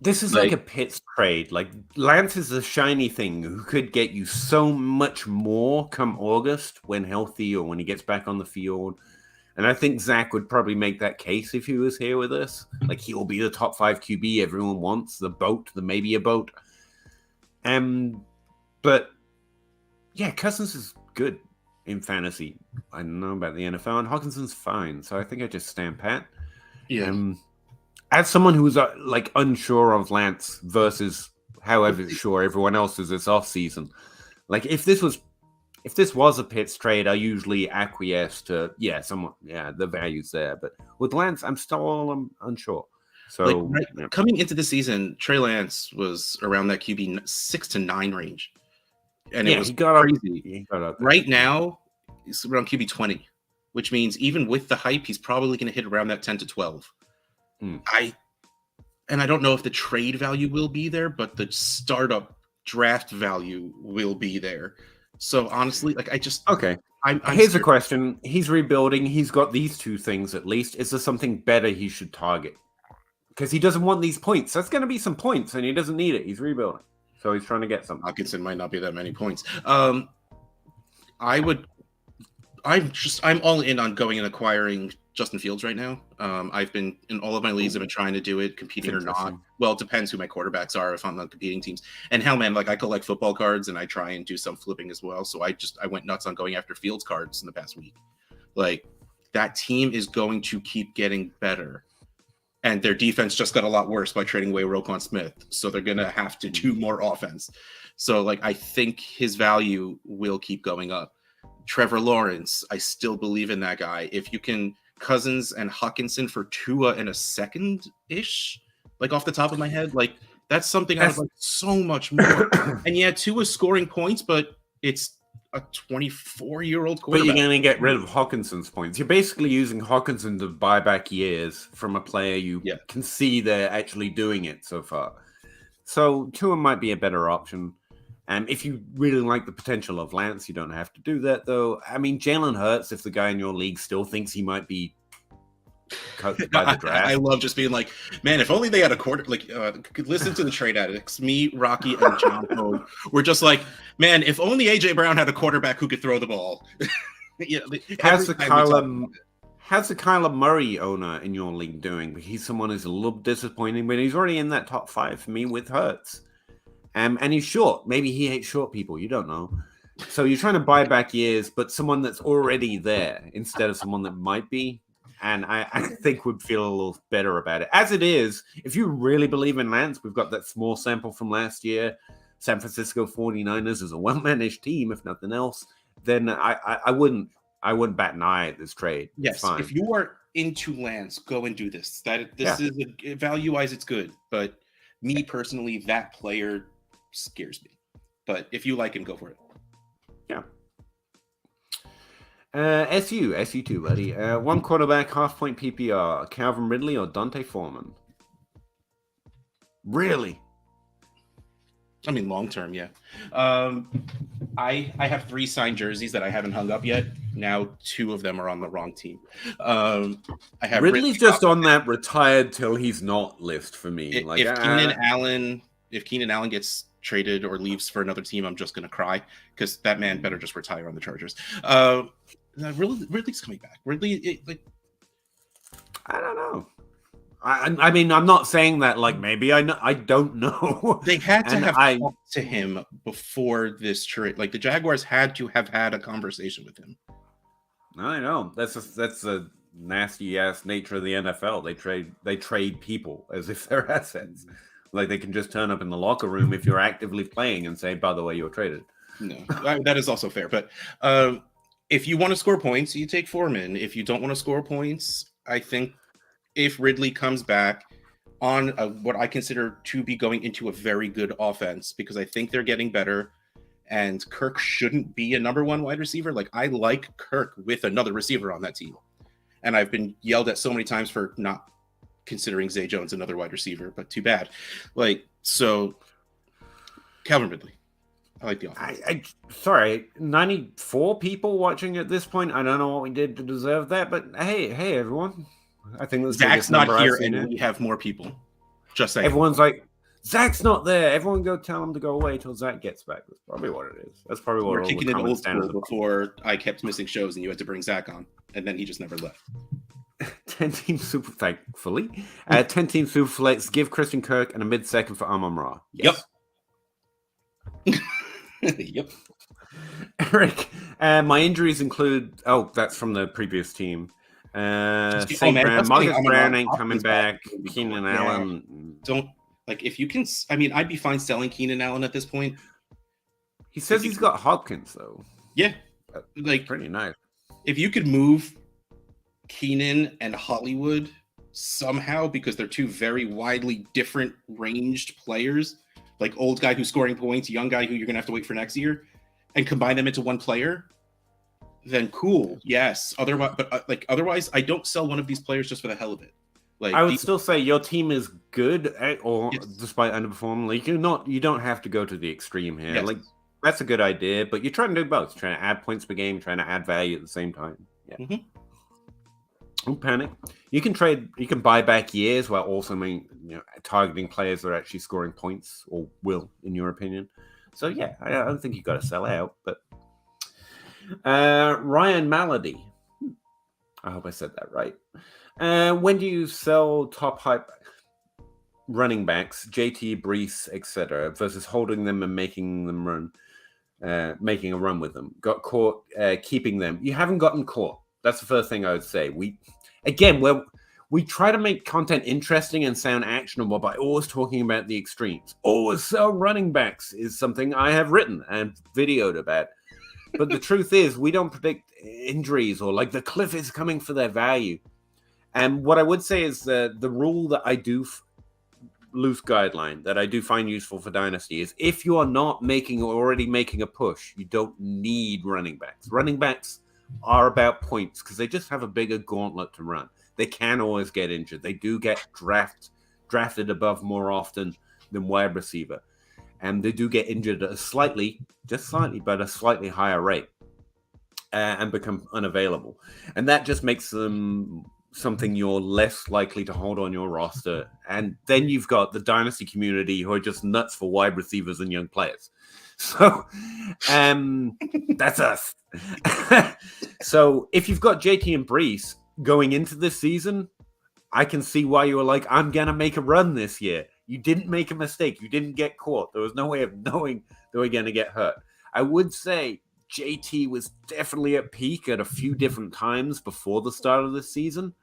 Speaker 1: This is like a Pitts trade. Like, Lance is a shiny thing who could get you so much more come August when healthy or when he gets back on the field. And I think Zach would probably make that case if he was here with us. Like, he'll be the top 5 QB everyone wants, the maybe a boat. But yeah, Cousins is good in fantasy. I don't know about the NFL, and Hawkinson's fine. So I think I just stand pat.
Speaker 2: Yeah.
Speaker 1: As someone who's unsure of Lance versus however sure everyone else is this offseason, like if this was a Pitts trade, I usually acquiesce to the value's there. But with Lance, I'm still unsure. So
Speaker 2: coming into the season, Trey Lance was around that QB 6 to 9 range, and it was crazy. Right now, he's around QB 20, which means even with the hype, he's probably going to hit around that 10 to 12. I don't know if the trade value will be there, but the startup draft value will be there. So honestly,
Speaker 1: Here's a question. He's rebuilding. He's got these 2 things at least. Is there something better he should target? Because he doesn't want these points. That's going to be some points, and he doesn't need it. He's rebuilding. So he's trying to get something.
Speaker 2: Hawkinson might not be that many points. I'm all in on going and acquiring Justin Fields right now. I've been in all of my leagues. I've been trying to do it, competing or not. Well, it depends who my quarterbacks are if I'm on competing teams. And hell, man, I collect football cards and I try and do some flipping as well. So I went nuts on going after Fields cards in the past week. Like, that team is going to keep getting better, and their defense just got a lot worse by trading away Roquan Smith. So they're gonna have to do more offense. So I think his value will keep going up. Trevor Lawrence, I still believe in that guy. If you can Cousins and Hawkinson for Tua in a second-ish, off the top of my head, that's something I would like so much more. And yeah, Tua's scoring points, but it's a 24-year-old quarterback.
Speaker 1: But you're going to get rid of Hawkinson's points. You're basically using Hawkinson to buy back years from a player you can see they're actually doing it so far. So Tua might be a better option. If you really like the potential of Lance, you don't have to do that, though. I mean, Jalen Hurts, if the guy in your league still thinks he might be coached by the draft.
Speaker 2: I love just being like, man, if only they had a quarter. Could listen to the trade addicts. Me, Rocky, and John Ho. We're just like, man, if only AJ Brown had a quarterback who could throw the ball.
Speaker 1: How's the Kyler Murray owner in your league doing? He's someone who's a little disappointing, but he's already in that top 5 for me with Hurts. And he's short. Maybe he hates short people. You don't know. So you're trying to buy back years, but someone that's already there instead of someone that might be. And I think would feel a little better about it. As it is, if you really believe in Lance, we've got that small sample from last year. San Francisco 49ers is a well-managed team, if nothing else. Then I wouldn't bat an eye at this trade.
Speaker 2: Yes, if you are into Lance, go and do this. Is value-wise, it's good. But me personally, that player scares me. But if you like him, go for it.
Speaker 1: Yeah. SU2, buddy. 1 quarterback, half-point PPR. Calvin Ridley or Dante Foreman? Really?
Speaker 2: I mean, long-term, yeah. I have 3 signed jerseys that I haven't hung up yet. Now 2 of them are on the wrong team. I have
Speaker 1: Ridley's just on that retired till he's not list for me.
Speaker 2: If Keenan Allen gets traded or leaves for another team, I'm just gonna cry because that man better just retire on the Chargers. Ridley's coming back.
Speaker 1: I don't know. I mean, I'm not saying that maybe I know. I don't know.
Speaker 2: They had to have talked to him before this trade. The Jaguars had to have had a conversation with him.
Speaker 1: I know. That's the nasty ass nature of the NFL. They trade people as if they're assets. They can just turn up in the locker room if you're actively playing and say, by the way, you're traded.
Speaker 2: No, that is also fair. But if you want to score points, you take Foreman. If you don't want to score points, I think if Ridley comes back, on what I consider to be going into a very good offense, because I think they're getting better. And Kirk shouldn't be a number one wide receiver. Like, I like Kirk with another receiver on that team. And I've been yelled at so many times for not considering Zay Jones another wide receiver, but too bad. Like, so Calvin Ridley. I like the offense.
Speaker 1: Sorry, 94 people watching at this point. I don't know what we did to deserve that, but hey, everyone. I think that's
Speaker 2: Zach's not here, and we have more people. Just saying.
Speaker 1: Everyone's like, Zach's not there. Everyone go tell him to go away till Zach gets back. That's probably what it is. That's probably what
Speaker 2: we're kicking it old school before I kept missing shows and you had to bring Zach on, and then he just never left.
Speaker 1: 10-team super, thankfully. 10-team super flex. Give Christian Kirk and a mid-second for Amon-Ra. Yes.
Speaker 2: Yep. Yep.
Speaker 1: Eric, my injuries include. Oh, that's from the previous team. St. Brown, Marcus Brown ain't coming back. Keenan Allen.
Speaker 2: Don't. Like, if you can, I mean, I'd be fine selling Keenan Allen at this point.
Speaker 1: He says he's got Hopkins, though.
Speaker 2: Yeah. Like,
Speaker 1: pretty nice.
Speaker 2: If you could move Keenan and Hollywood somehow, because they're two very widely different ranged players, like old guy who's scoring points, young guy who you're going to have to wait for next year, and combine them into one player, then cool. Yes. Otherwise, I don't sell one of these players just for the hell of it. Like,
Speaker 1: I would still say your team is good, despite underperforming. Like, you don't have to go to the extreme here.
Speaker 2: Yes.
Speaker 1: Like, that's a good idea, but you're trying to do both. Trying to add points per game, trying to add value at the same time. Yeah.
Speaker 2: Mm-hmm.
Speaker 1: Don't panic. You can buy back years while also targeting players that are actually scoring points, or will, in your opinion. So yeah, I don't think you got to sell out. But Ryan Malady, I hope I said that right. When do you sell top hype running backs, JT, Brees, etc., versus holding them and making them making a run with them? Got caught keeping them. You haven't gotten caught. That's the first thing I would say. We try to make content interesting and sound actionable by always talking about the extremes. Always sell running backs is something I have written and videoed about. But the truth is, we don't predict injuries or like the cliff is coming for their value. And what I would say is the rule that I do, loose guideline that I do find useful for Dynasty is if you are not already making a push, you don't need running backs. Running backs are about points because they just have a bigger gauntlet to run. They can always get injured. They do get drafted above more often than wide receiver. And they do get injured at just slightly, but a slightly higher rate and become unavailable. And that just makes them something you're less likely to hold on your roster. And then you've got the Dynasty community who are just nuts for wide receivers and young players. So that's us. So if you've got JT and Brees going into this season, I can see why you were like, I'm going to make a run this year. You didn't make a mistake. You didn't get caught. There was no way of knowing they were going to get hurt. I would say JT was definitely at peak at a few different times before the start of the season.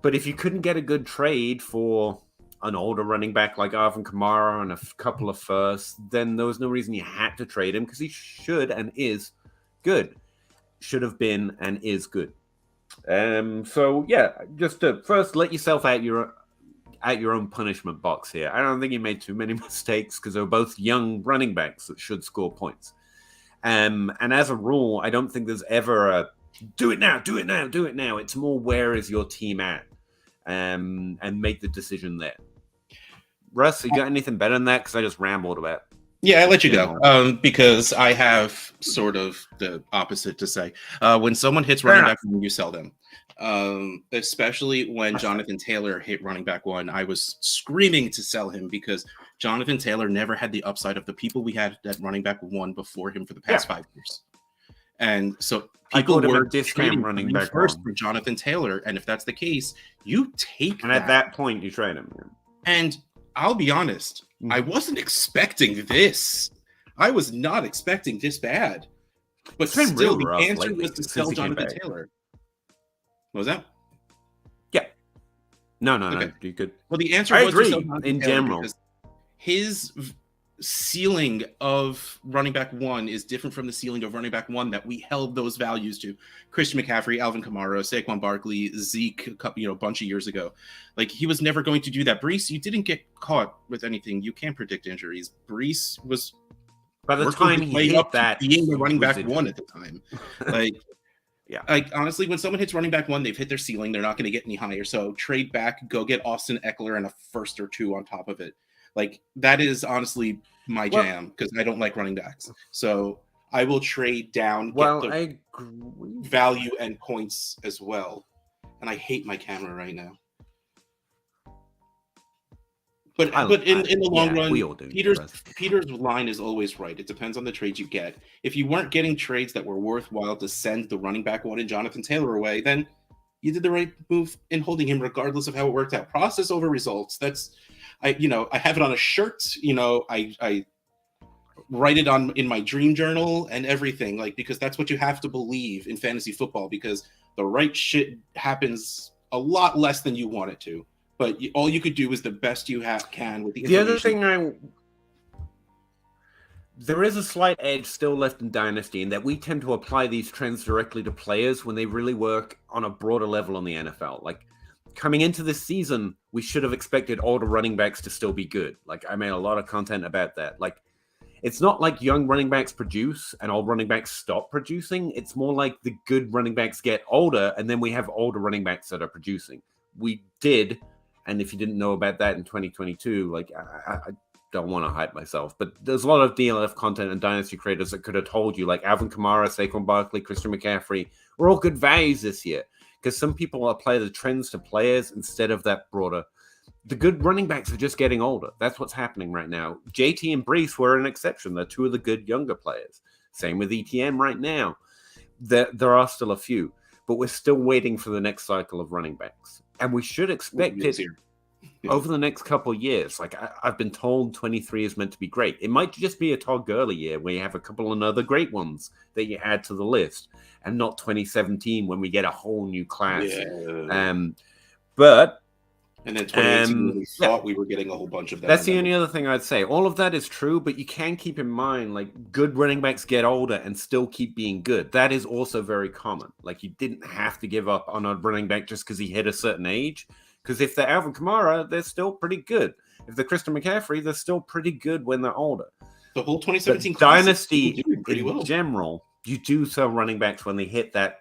Speaker 1: But if you couldn't get a good trade for an older running back like Alvin Kamara and a couple of firsts, then there was no reason you had to trade him because he should and is good. Should have been and is good. So yeah, just to first let yourself out your own punishment box here. I don't think you made too many mistakes because they were both young running backs that should score points. And as a rule, I don't think there's ever a do it now. It's more where is your team at, and make the decision there. Russ, you got anything better than that? Because I just rambled about.
Speaker 2: Yeah, I let you go because I have sort of the opposite to say. When someone hits running back one, you sell them. Especially when Jonathan Taylor hit running back one, I was screaming to sell him because Jonathan Taylor never had the upside of the people we had at running back one before him for the past 5 years. And so people were trading running back first for Jonathan Taylor. And if that's the case, you take
Speaker 1: and at that point you trade him.
Speaker 2: And I'll be honest, I wasn't expecting this. I was not expecting this bad. But still, the answer was to sell Jonathan Taylor. What was that?
Speaker 1: Yeah. No, you could.
Speaker 2: Well, the answer
Speaker 1: was
Speaker 2: to sell
Speaker 1: Jonathan Taylor in general.
Speaker 2: His ceiling of running back 1 is different from the ceiling of running back 1 that we held those values to. Christian McCaffrey, Alvin Kamara, Saquon Barkley, Zeke, a bunch of years ago. Like, he was never going to do that. Brees, you didn't get caught with anything. You can't predict injuries. Brees was
Speaker 1: by the time he hit that,
Speaker 2: being the running back 1 at the time. Like,
Speaker 1: yeah.
Speaker 2: Like, honestly, when someone hits running back 1, they've hit their ceiling. They're not going to get any higher. So trade back, go get Austin Eckler and a first or 2 on top of it. Like, that is honestly my jam, because I don't like running backs. So I will trade down, get the
Speaker 1: I agree.
Speaker 2: value and points as well. And I hate my camera right now. But in the long run,
Speaker 1: we all do,
Speaker 2: Peter's line is always right. It depends on the trades you get. If you weren't getting trades that were worthwhile to send the running back 1 and Jonathan Taylor away, then you did the right move in holding him, regardless of how it worked out. Process over results. That's, I have it on a shirt. I write it in my dream journal and everything, like, because that's what you have to believe in fantasy football, because the right shit happens a lot less than you want it to. But all you could do is the best you can with the information.
Speaker 1: The other thing there is a slight edge still left in Dynasty in that we tend to apply these trends directly to players when they really work on a broader level in the NFL. Like, coming into this season, we should have expected older running backs to still be good. Like, I made a lot of content about that. Like, it's not like young running backs produce and old running backs stop producing. It's more like the good running backs get older, and then we have older running backs that are producing. We did, and if you didn't know about that in 2022, like, I don't want to hype myself, but there's a lot of DLF content and Dynasty creators that could have told you, like Alvin Kamara, Saquon Barkley, Christian McCaffrey, were all good values this year, because some people apply the trends to players instead of that broader. The good running backs are just getting older. That's what's happening right now. JT and Brees were an exception. They're 2 of the good younger players. Same with ETM right now. There are still a few, but we're still waiting for the next cycle of running backs. And we should expect it over the next couple of years. Like, I've been told 23 is meant to be great. It might just be a Todd Gurley year where you have a couple of other great ones that you add to the list, and not 2017 when we get a whole new class. But
Speaker 2: and then 2018, we thought we were getting a whole bunch of them.
Speaker 1: That's the only other thing I'd say. All of that is true, but you can keep in mind, like, good running backs get older and still keep being good. That is also very common. Like, you didn't have to give up on a running back just because he hit a certain age. Because if they're Alvin Kamara, they're still pretty good. If they're Christian McCaffrey, they're still pretty good when they're older.
Speaker 2: The whole 2017
Speaker 1: Dynasty in general, you do sell running backs when they hit that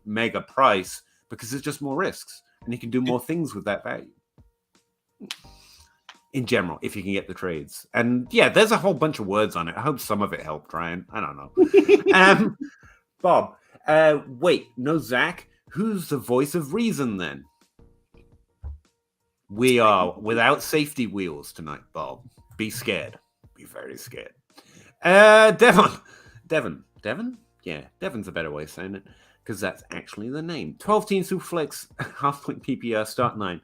Speaker 1: mega price because there's just more risks and you can do more things with that value. In general, if you can get the trades. And yeah, there's a whole bunch of words on it. I hope some of it helped, Ryan. I don't know. Bob, wait, no Zach? Who's the voice of reason then? We are without safety wheels tonight, Bob. Be scared. Be very scared. Devon? Yeah, Devon's a better way of saying it, because that's actually the name. 12-team Superflex, half-point PPR, start 9.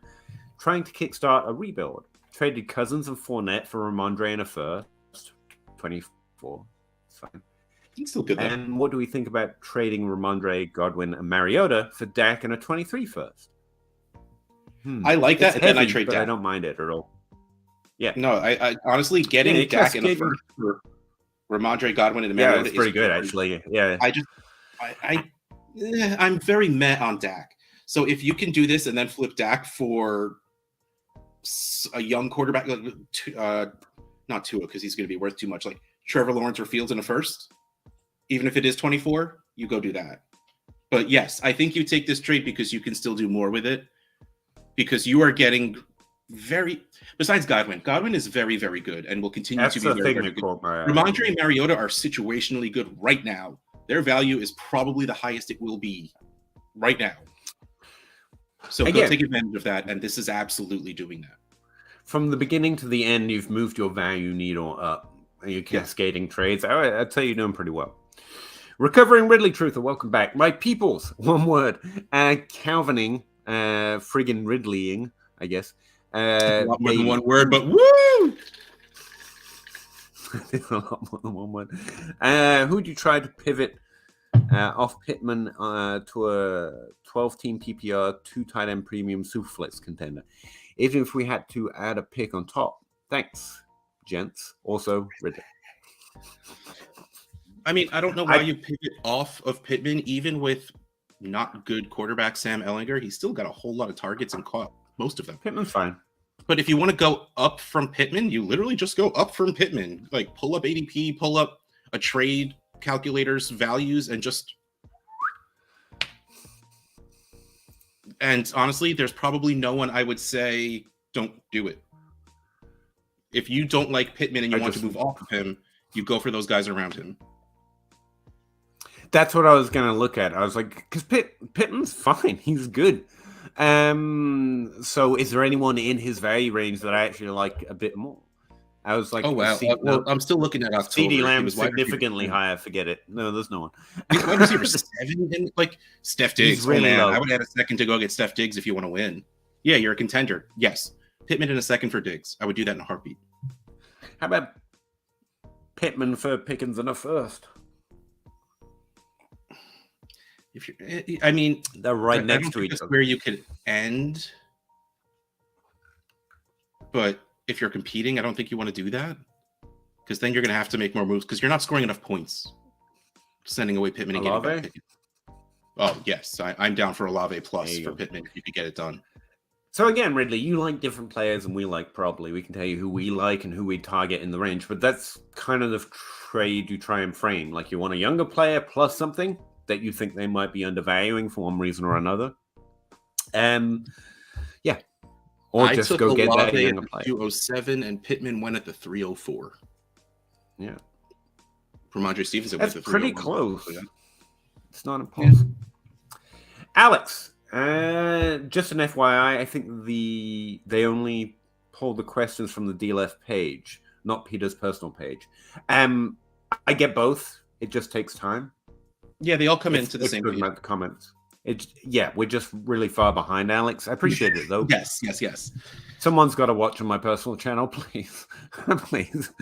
Speaker 1: Trying to kickstart a rebuild. Traded Cousins and Fournette for Ramondre and a first. 24. Fine.
Speaker 2: It's still good, though.
Speaker 1: And what do we think about trading Ramondre, Godwin, and Mariota for Dak and a 23 first?
Speaker 2: I like that,
Speaker 1: and
Speaker 2: then I trade Dak.
Speaker 1: I don't mind it at all. Yeah.
Speaker 2: No, I honestly, getting Dak in a first for Ramondre, Godwin, and Mariota
Speaker 1: is pretty good, actually. Yeah.
Speaker 2: I'm very meh on Dak. So if you can do this and then flip Dak for a young quarterback, not Tua, because he's going to be worth too much, like Trevor Lawrence or Fields in a first, even if it is 24, you go do that. But yes, I think you take this trade because you can still do more with it, because you are getting besides Godwin is very, very good and will continue to be very, very good. Ramondre and Mariota are situationally good right now. Their value is probably the highest it will be right now. So go take advantage of that, and this is absolutely doing that.
Speaker 1: From the beginning to the end, you've moved your value needle up. You're cascading trades. I'd say you're doing pretty well. Recovering Ridley Truther, welcome back. My peoples, one word. Calvining, friggin' Ridleying, I guess.
Speaker 2: A lot more than one word, but woo!
Speaker 1: A lot more than one word. Who'd you try to pivot off Pittman to a 12-team PPR, 2 tight end premium Superflex contender? Even if we had to add a pick on top. Thanks. gents. Also, Ridley.
Speaker 2: I mean, I don't know why you pivot off of Pittman, even with not good quarterback Sam Ehlinger. He's still got a whole lot of targets and caught most of them.
Speaker 1: Pittman's fine.
Speaker 2: But if you want to go up from Pittman, you literally just go up from Pittman. Like, pull up ADP, pull up a trade calculator's values, and just... And honestly, there's probably no one I would say don't do it. If you don't like Pittman and you want to move off of him, you go for those guys around him.
Speaker 1: That's what I was going to look at. I was like, because Pittman's fine. He's good. So is there anyone in his value range that I actually like a bit more? I was like,
Speaker 2: oh, wow. Well, I'm still looking at October.
Speaker 1: CeeDee Lamb significantly higher. Forget it. No, there's no one.
Speaker 2: Wide receiver 7 and like Steph Diggs.
Speaker 1: Really
Speaker 2: man,
Speaker 1: low.
Speaker 2: I would add a second to go get Steph Diggs if you want to win. Yeah, you're a contender. Yes. Pittman in a second for Diggs. I would do that in a heartbeat.
Speaker 1: How about Pittman for Pickens in a first?
Speaker 2: If you're, I mean,
Speaker 1: they're right next to each other.
Speaker 2: Where you could end, but if you're competing, I don't think you want to do that, because then you're going to have to make more moves because you're not scoring enough points. Sending away Pittman and getting back Pittman. Oh yes, I'm down for Olave plus for Pittman if you could get it done.
Speaker 1: So again, Ridley, you like different players and we like probably. We can tell you who we like and who we target in the range, but that's kind of the trade you try and frame. Like you want a younger player plus something that you think they might be undervaluing for one reason or another. Yeah. Or just go get that younger player.
Speaker 2: 207 and Pittman went at the 304.
Speaker 1: Yeah.
Speaker 2: Ramondre Stevenson
Speaker 1: That's
Speaker 2: went at the
Speaker 1: pretty
Speaker 2: 301.
Speaker 1: close. Yeah. It's not impossible. Yeah. Alex, just an FYI, I think they only pulled the questions from the DLF page, not Peter's personal page. I get both. It just takes time.
Speaker 2: Yeah, they all come into the same
Speaker 1: page. About the comments. We're just really far behind, Alex. I appreciate it, though.
Speaker 2: Yes.
Speaker 1: Someone's got to watch on my personal channel, please. Please.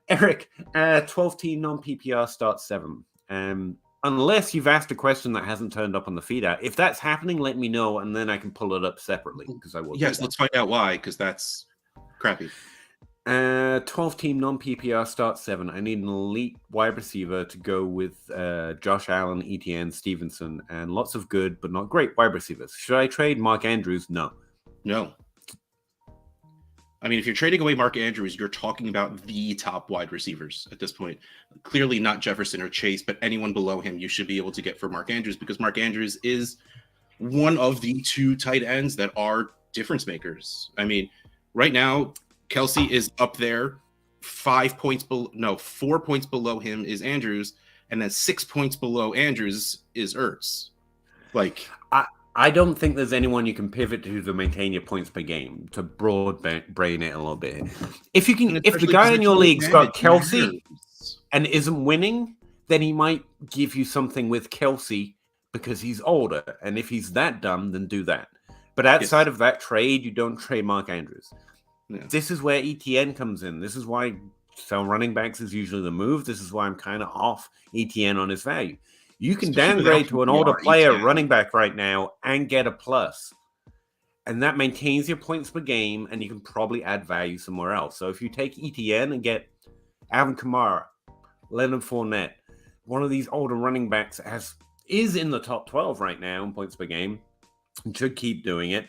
Speaker 1: Eric, 12-team non-PPR start 7. Unless you've asked a question that hasn't turned up on the feed out. If that's happening, let me know, and then I can pull it up separately, because I will.
Speaker 2: Yes, let's find out why, because that's crappy.
Speaker 1: 12-team non-PPR start 7. I need an elite wide receiver to go with Josh Allen, Etienne, Stevenson, and lots of good but not great wide receivers. Should I trade Mark Andrews? No.
Speaker 2: I mean, if you're trading away Mark Andrews, you're talking about the top wide receivers at this point. Clearly not Jefferson or Chase, but anyone below him you should be able to get for Mark Andrews, because Mark Andrews is one of the 2 tight ends that are difference makers. I mean, right now, Kelsey is up there, 4 points below him is Andrews, and then 6 points below Andrews is Ertz. Like,
Speaker 1: I don't think there's anyone you can pivot to maintain your points per game, to broad brain it a little bit. If the guy in your league's got Kelsey and isn't winning, then he might give you something with Kelsey because he's older. And if he's that dumb, then do that. But outside of that trade, you don't trade Mark Andrews. Yeah. This is where ETN comes in. This is why sell running backs is usually the move. This is why I'm kind of off ETN on his value. You can downgrade to an older player running back right now and get a plus. And that maintains your points per game, and you can probably add value somewhere else. So if you take ETN and get Alvin Kamara, Leonard Fournette, one of these older running backs is in the top 12 right now in points per game, and should keep doing it,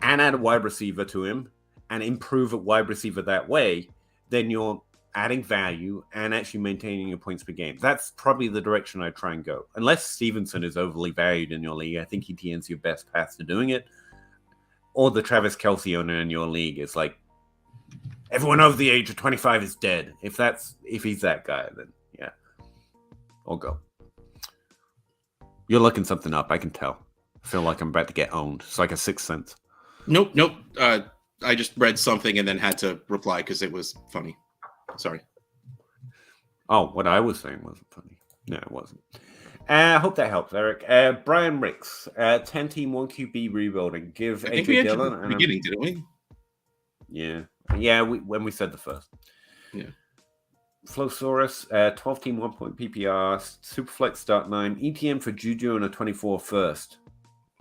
Speaker 1: and add a wide receiver to him, and improve at wide receiver that way, then you're adding value and actually maintaining your points per game. That's probably the direction I try and go. Unless Stevenson is overly valued in your league, I think ETN's your best path to doing it. Or the Travis Kelce owner in your league is like, everyone over the age of 25 is dead. If he's that guy, then yeah, I'll go. You're looking something up, I can tell. I feel like I'm about to get owned. It's like a sixth sense.
Speaker 2: Nope. I just read something and then had to reply because it was funny. Sorry.
Speaker 1: Oh, what I was saying wasn't funny. No, it wasn't. I hope that helps, Eric. Brian Ricks, 10-team 1 QB rebuilding. Give AJ Dillon
Speaker 2: the beginning, didn't we?
Speaker 1: Yeah. When we said the first.
Speaker 2: Yeah.
Speaker 1: Flosaurus, 12-team 1-point PPR, Superflex start 9, ETM for Juju and a 24 first.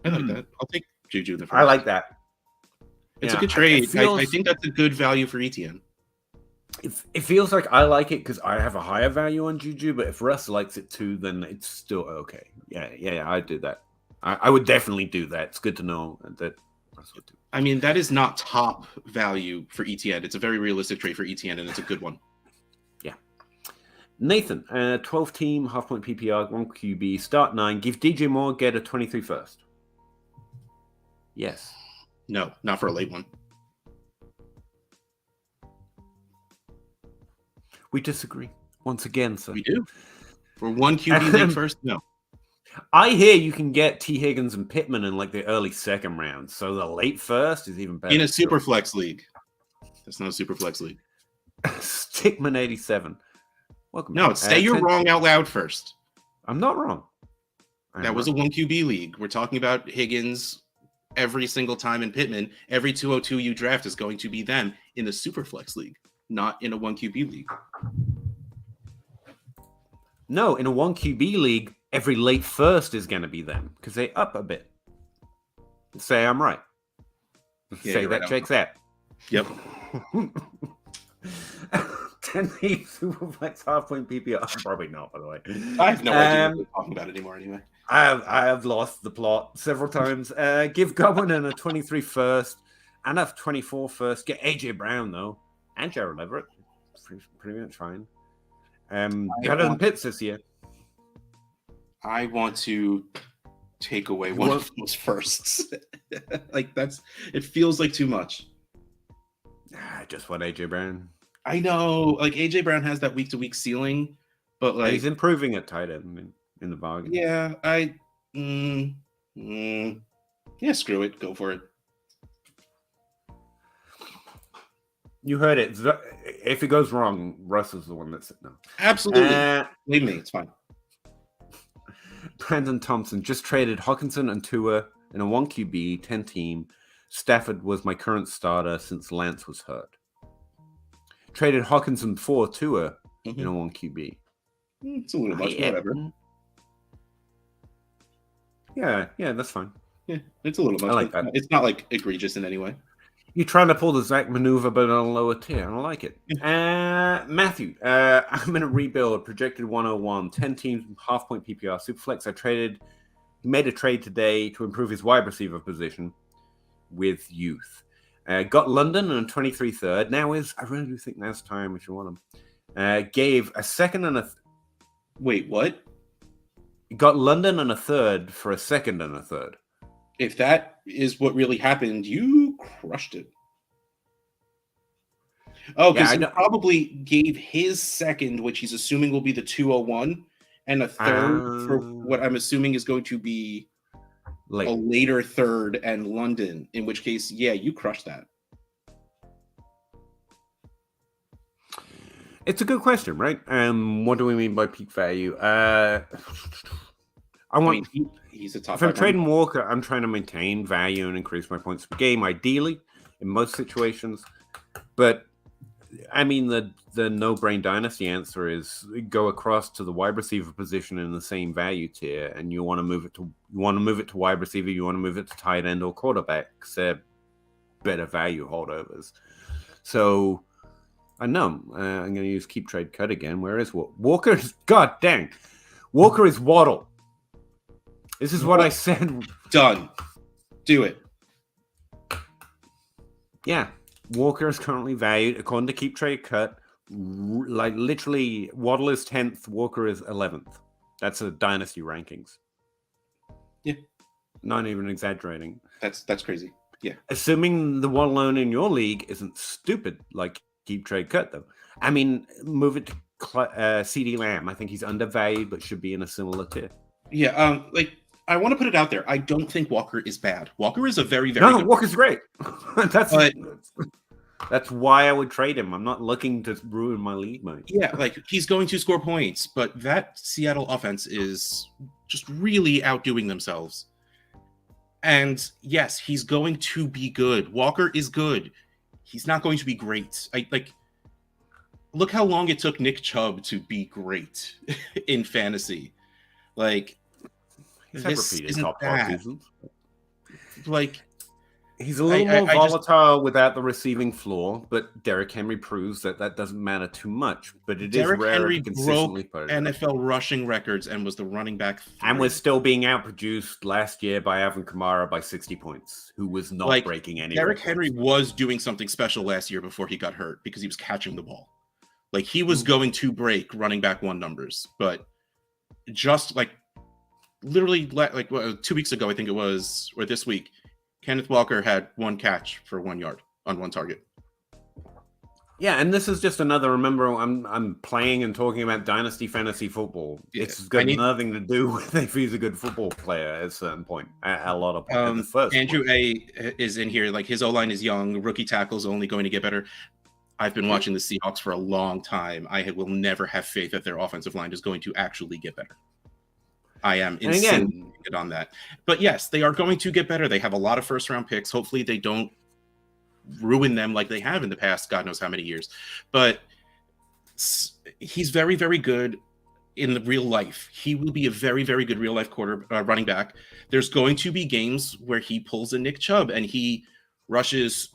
Speaker 2: I like that. I'll take Juju the first.
Speaker 1: I like that.
Speaker 2: It's a good trade. I think that's a good value for ETN.
Speaker 1: It feels like I like it because I have a higher value on Juju, but if Russ likes it too, then it's still okay. Yeah, I'd do that. I would definitely do that. It's good to know that Russ would do.
Speaker 2: I mean, that is not top value for ETN. It's a very realistic trade for ETN, and it's a good one.
Speaker 1: Yeah. Nathan, 12 team, half point PPR, 1 QB, start 9. Give DJ Moore, get a 23 first. Yes.
Speaker 2: No, not for a late one.
Speaker 1: We disagree once again, sir.
Speaker 2: We do. For 1 QB late first, no.
Speaker 1: I hear you can get T. Higgins and Pittman in like the early second round, so the late first is even better.
Speaker 2: In a super flex league. That's not a super flex league.
Speaker 1: Stickman 87. Welcome.
Speaker 2: No, say you're wrong out loud first.
Speaker 1: I'm not wrong.
Speaker 2: That was a 1 QB league. We're talking about Higgins every single time in Pittman. Every 202 you draft is going to be them in the super flex league, not in a 1 QB league.
Speaker 1: No, in a 1 QB league, every late first is going to be them because they up a bit. Say I'm right.
Speaker 2: Yeah,
Speaker 1: say that
Speaker 2: right,
Speaker 1: checks out.
Speaker 2: Yep.
Speaker 1: 10 team Superflex half point PPR. Probably not, by the way.
Speaker 2: I have no idea what we're talking about anymore anyway.
Speaker 1: I have lost the plot several times. Give Godwin and a 23 first and a 24 first. Get AJ Brown, though. And Gerald Everett. Pretty much fine. Better than Pitts this year.
Speaker 2: I want to take away one of those firsts. Like it feels like too much.
Speaker 1: I just want AJ Brown.
Speaker 2: I know, like AJ Brown has that week to week ceiling, but like
Speaker 1: he's improving at tight end in the bargain.
Speaker 2: Yeah, yeah, screw it, go for it.
Speaker 1: You heard it. If it goes wrong, Russ is the one that's no.
Speaker 2: Absolutely, leave me. It's fine.
Speaker 1: Brandon Thompson just traded Hawkinson and Tua in a 1 QB 10 team. Stafford was my current starter since Lance was hurt. Traded Hawkinson for Tua in a 1 QB.
Speaker 2: It's a little much, whatever.
Speaker 1: Yeah, that's fine.
Speaker 2: Yeah, it's a little much.
Speaker 1: I like that.
Speaker 2: It's not like egregious in any way.
Speaker 1: You're trying to pull the Zach maneuver, but on a lower tier. I like it. Matthew, I'm in a rebuild, projected 101, 10 teams, half point PPR, Superflex. He made a trade today to improve his wide receiver position with youth. Got London and a 23 third. I really do think now's time if you want him. Gave a second and a...
Speaker 2: Wait, what?
Speaker 1: Got London and a third for a second and a third.
Speaker 2: If that is what really happened, you crushed it. Oh, because he probably gave his second, which he's assuming will be the 201, and a third for what I'm assuming is going to be a later third and London, in which case, yeah, you crushed that.
Speaker 1: It's a good question, right? What do we mean by peak value?
Speaker 2: He's a top.
Speaker 1: If I'm trading Walker, I'm trying to maintain value and increase my points per game, ideally, in most situations. But I mean, the no-brain dynasty answer is go across to the wide receiver position in the same value tier, and you want to move it to wide receiver, you want to move it to tight end or quarterback, because they're better value holdovers. So I know I'm going to use keep trade cut again. Where is Walker? God dang, Walker is Waddle. This is what I said.
Speaker 2: Done. Do it.
Speaker 1: Yeah. Walker is currently valued, according to Keep Trade Cut, like literally Waddle is 10th, Walker is 11th. That's a dynasty rankings.
Speaker 2: Yeah.
Speaker 1: Not even exaggerating.
Speaker 2: That's crazy. Yeah.
Speaker 1: Assuming the one loan in your league isn't stupid like Keep Trade Cut, though. I mean, move it to CD Lamb. I think he's undervalued, but should be in a similar tier.
Speaker 2: Yeah. I want to put it out there. I don't think Walker is bad. Walker is a very, very good
Speaker 1: Walker's great. That's why I would trade him. I'm not looking to ruin my league, mate.
Speaker 2: Yeah, like he's going to score points, but that Seattle offense is just really outdoing themselves. And yes, he's going to be good. Walker is good. He's not going to be great. Look how long it took Nick Chubb to be great in fantasy.
Speaker 1: He's had repeated top 5 seasons. He's a little more volatile without the receiving floor, but Derrick Henry proves that doesn't matter too much. But it is rare to consistently
Speaker 2: broke NFL rushing records and was the running back 3.
Speaker 1: And was still being outproduced last year by Alvin Kamara by 60 points, who was not breaking any
Speaker 2: Derrick
Speaker 1: records.
Speaker 2: Henry was doing something special last year before he got hurt because he was catching the ball. Like, he was going to break running back 1 numbers, but just literally 2 weeks ago, I think it was, or this week, Kenneth Walker had 1 catch for 1 yard on 1 target.
Speaker 1: Yeah, and this is just another. Remember, I'm playing and talking about Dynasty fantasy football. Yeah, it's got nothing to do with if he's a good football player at a certain point. A lot of points.
Speaker 2: Andrew A is in here. Like, his O-line is young. Rookie tackle's only going to get better. I've been watching the Seahawks for a long time. I will never have faith that their offensive line is going to actually get better. I am insanely on that. But yes, they are going to get better. They have a lot of first-round picks. Hopefully they don't ruin them like they have in the past, God knows how many years. But he's very, very good in the real life. He will be a very, very good real-life running back. There's going to be games where he pulls a Nick Chubb and he rushes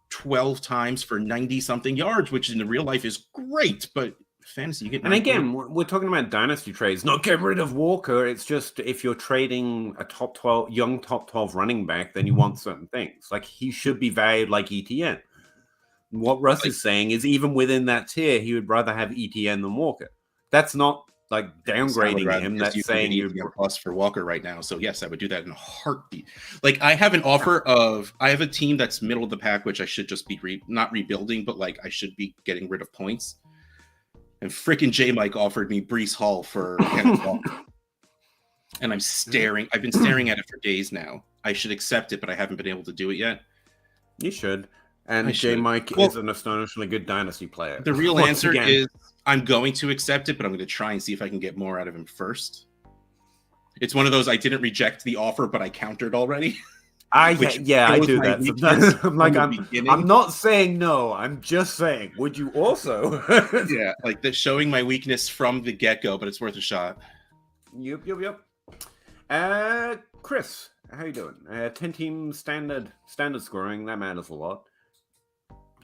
Speaker 2: 12 times for 90-something yards, which in the real life is great, but fantasy, you get.
Speaker 1: And again, we're talking about dynasty trades, not get rid of Walker. It's just if you're trading a young top 12 running back, then you want certain things. Like, he should be valued like ETN. What Russ is saying is, even within that tier, he would rather have ETN than Walker. That's not like downgrading him. That's saying you're
Speaker 2: plus for Walker right now. So yes, I would do that in a heartbeat. Like, I have an offer I have a team that's middle of the pack, which I should just be not rebuilding, but like I should be getting rid of points. And freaking J-Mike offered me Breece Hall for Kenneth Walker. And I've been staring at it for days now. I should accept it, but I haven't been able to do it yet.
Speaker 1: You should. And J-Mike is an astonishingly good dynasty player.
Speaker 2: The real answer is I'm going to accept it, but I'm going to try and see if I can get more out of him first. It's one of those, I didn't reject the offer, but I countered already. I do that sometimes. I'm not saying no. I'm just saying, would you also? Yeah, like showing my weakness from the get-go, but it's worth a shot.
Speaker 1: Yep. Chris, how you doing? 10-team standard scoring. That matters a lot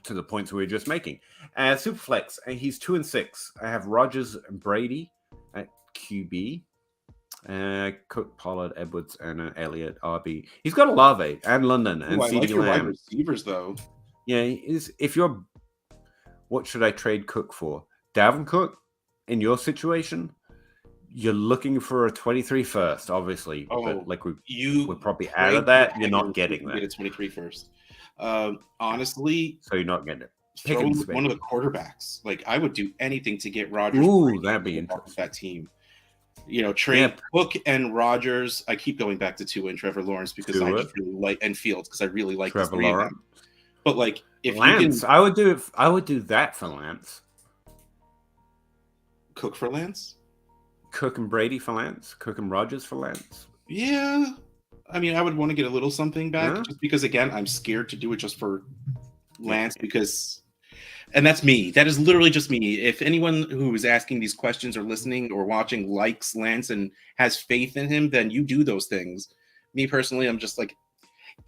Speaker 1: to the points we were just making. Superflex, he's 2-6. I have Rodgers and Brady at QB. Cook, Pollard, Edwards, and Elliott, RB. He's got Olave and London and CeeDee
Speaker 2: like your
Speaker 1: Lamb.
Speaker 2: wide receivers, though.
Speaker 1: Yeah, if you're, what should I trade Cook for? Dalvin Cook, in your situation, you're looking for a 23 first, obviously. But like we're probably out of that. You're not getting that.
Speaker 2: Get a 23 first. Honestly,
Speaker 1: so you're not getting it.
Speaker 2: Throw one of the quarterbacks. Like, I would do anything to get Rodgers.
Speaker 1: Ooh, that'd be interesting.
Speaker 2: That team. You know, trade Cook and Rodgers. I keep going back to Tua and Trevor Lawrence because I just really like, and Fields because I really like
Speaker 1: Trevor Lawrence.
Speaker 2: But like, if
Speaker 1: Lance, I would do it. I would do that for Lance.
Speaker 2: Cook for Lance.
Speaker 1: Cook and Brady for Lance. Cook and Rodgers for Lance.
Speaker 2: Yeah, I mean, I would want to get a little something back just because, again, I'm scared to do it just for Lance because. And that's me. That is literally just me. If anyone who is asking these questions or listening or watching likes Lance and has faith in him, then you do those things. Me personally, I'm just like,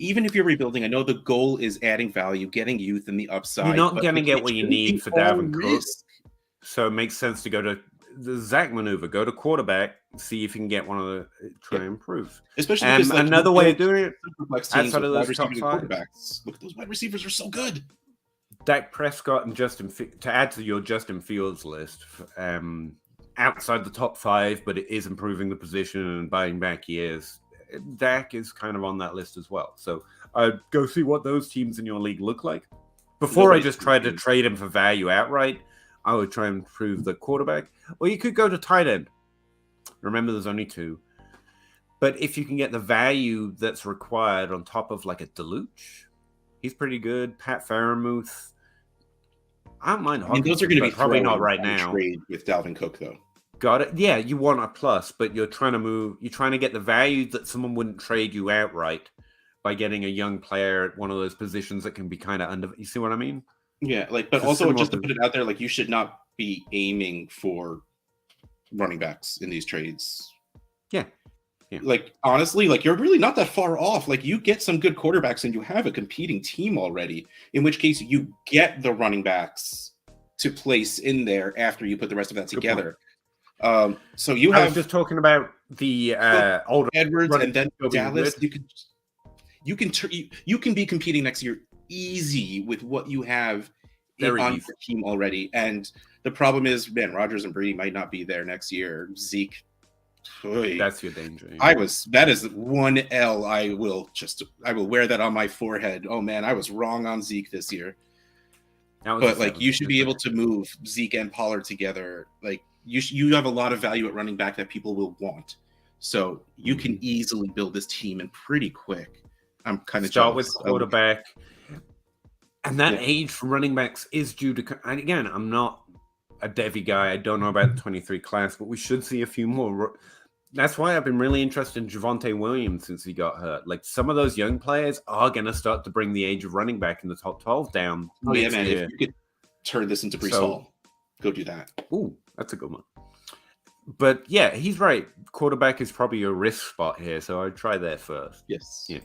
Speaker 2: even if you're rebuilding, I know the goal is adding value, getting youth and the upside.
Speaker 1: You're not going to get what you need for Dalvin Cook. So it makes sense to go to the Zach maneuver. Go to quarterback, see if you can get one of the try and improve.
Speaker 2: Especially
Speaker 1: and because, another way of doing it,
Speaker 2: outside of those top quarterbacks. Look, those wide receivers are so good.
Speaker 1: Dak Prescott and to add to your Justin Fields list, outside the top 5, but it is improving the position and buying back years. Dak is kind of on that list as well. So I'd go see what those teams in your league look like. Before I just tried to trade him for value outright, I would try and improve the quarterback. Or you could go to tight end. Remember, there's only 2. But if you can get the value that's required on top of like a Deluge, he's pretty good. Pat Freiermuth. I don't mind.
Speaker 2: I mean, those are going to be
Speaker 1: probably not right now.
Speaker 2: Trade with Dalvin Cook, though.
Speaker 1: Got it. Yeah, you want a plus, but you're trying to move. You're trying to get the value that someone wouldn't trade you outright by getting a young player at one of those positions that can be kind of under. You see what I mean?
Speaker 2: Yeah, like, but also just to put it out there, like, you should not be aiming for running backs in these trades.
Speaker 1: Yeah.
Speaker 2: Like, honestly, like, you're really not that far off. Like, you get some good quarterbacks and you have a competing team already, in which case you get the running backs to place in there after you put the rest of that together. So you have
Speaker 1: I was just talking about the older
Speaker 2: Edwards and then Dallas.
Speaker 1: Wood.
Speaker 2: You can be competing next year easy with what you have on your team already. And the problem is, man, Rodgers and Brady might not be there next year. Zeke.
Speaker 1: That's your danger. Yeah.
Speaker 2: That is one L. I will wear that on my forehead. Oh man, I was wrong on Zeke this year. But like, you should be able to move Zeke and Pollard together. Like, you have a lot of value at running back that people will want. So you can easily build this team in pretty quick. I'm kind of
Speaker 1: start with quarterback. And that age for running backs is due to, and again, I'm not a Devy guy. I don't know about the 23 class, but we should see a few more. That's why I've been really interested in Javonte Williams since he got hurt. Like, some of those young players are going to start to bring the age of running back in the top 12 down.
Speaker 2: Oh, yeah, man. If you could turn this into Breece Hall, go do that.
Speaker 1: Ooh, that's a good one. But yeah, he's right. Quarterback is probably a risk spot here, so I'd try there first.
Speaker 2: Yes.
Speaker 1: Yeah.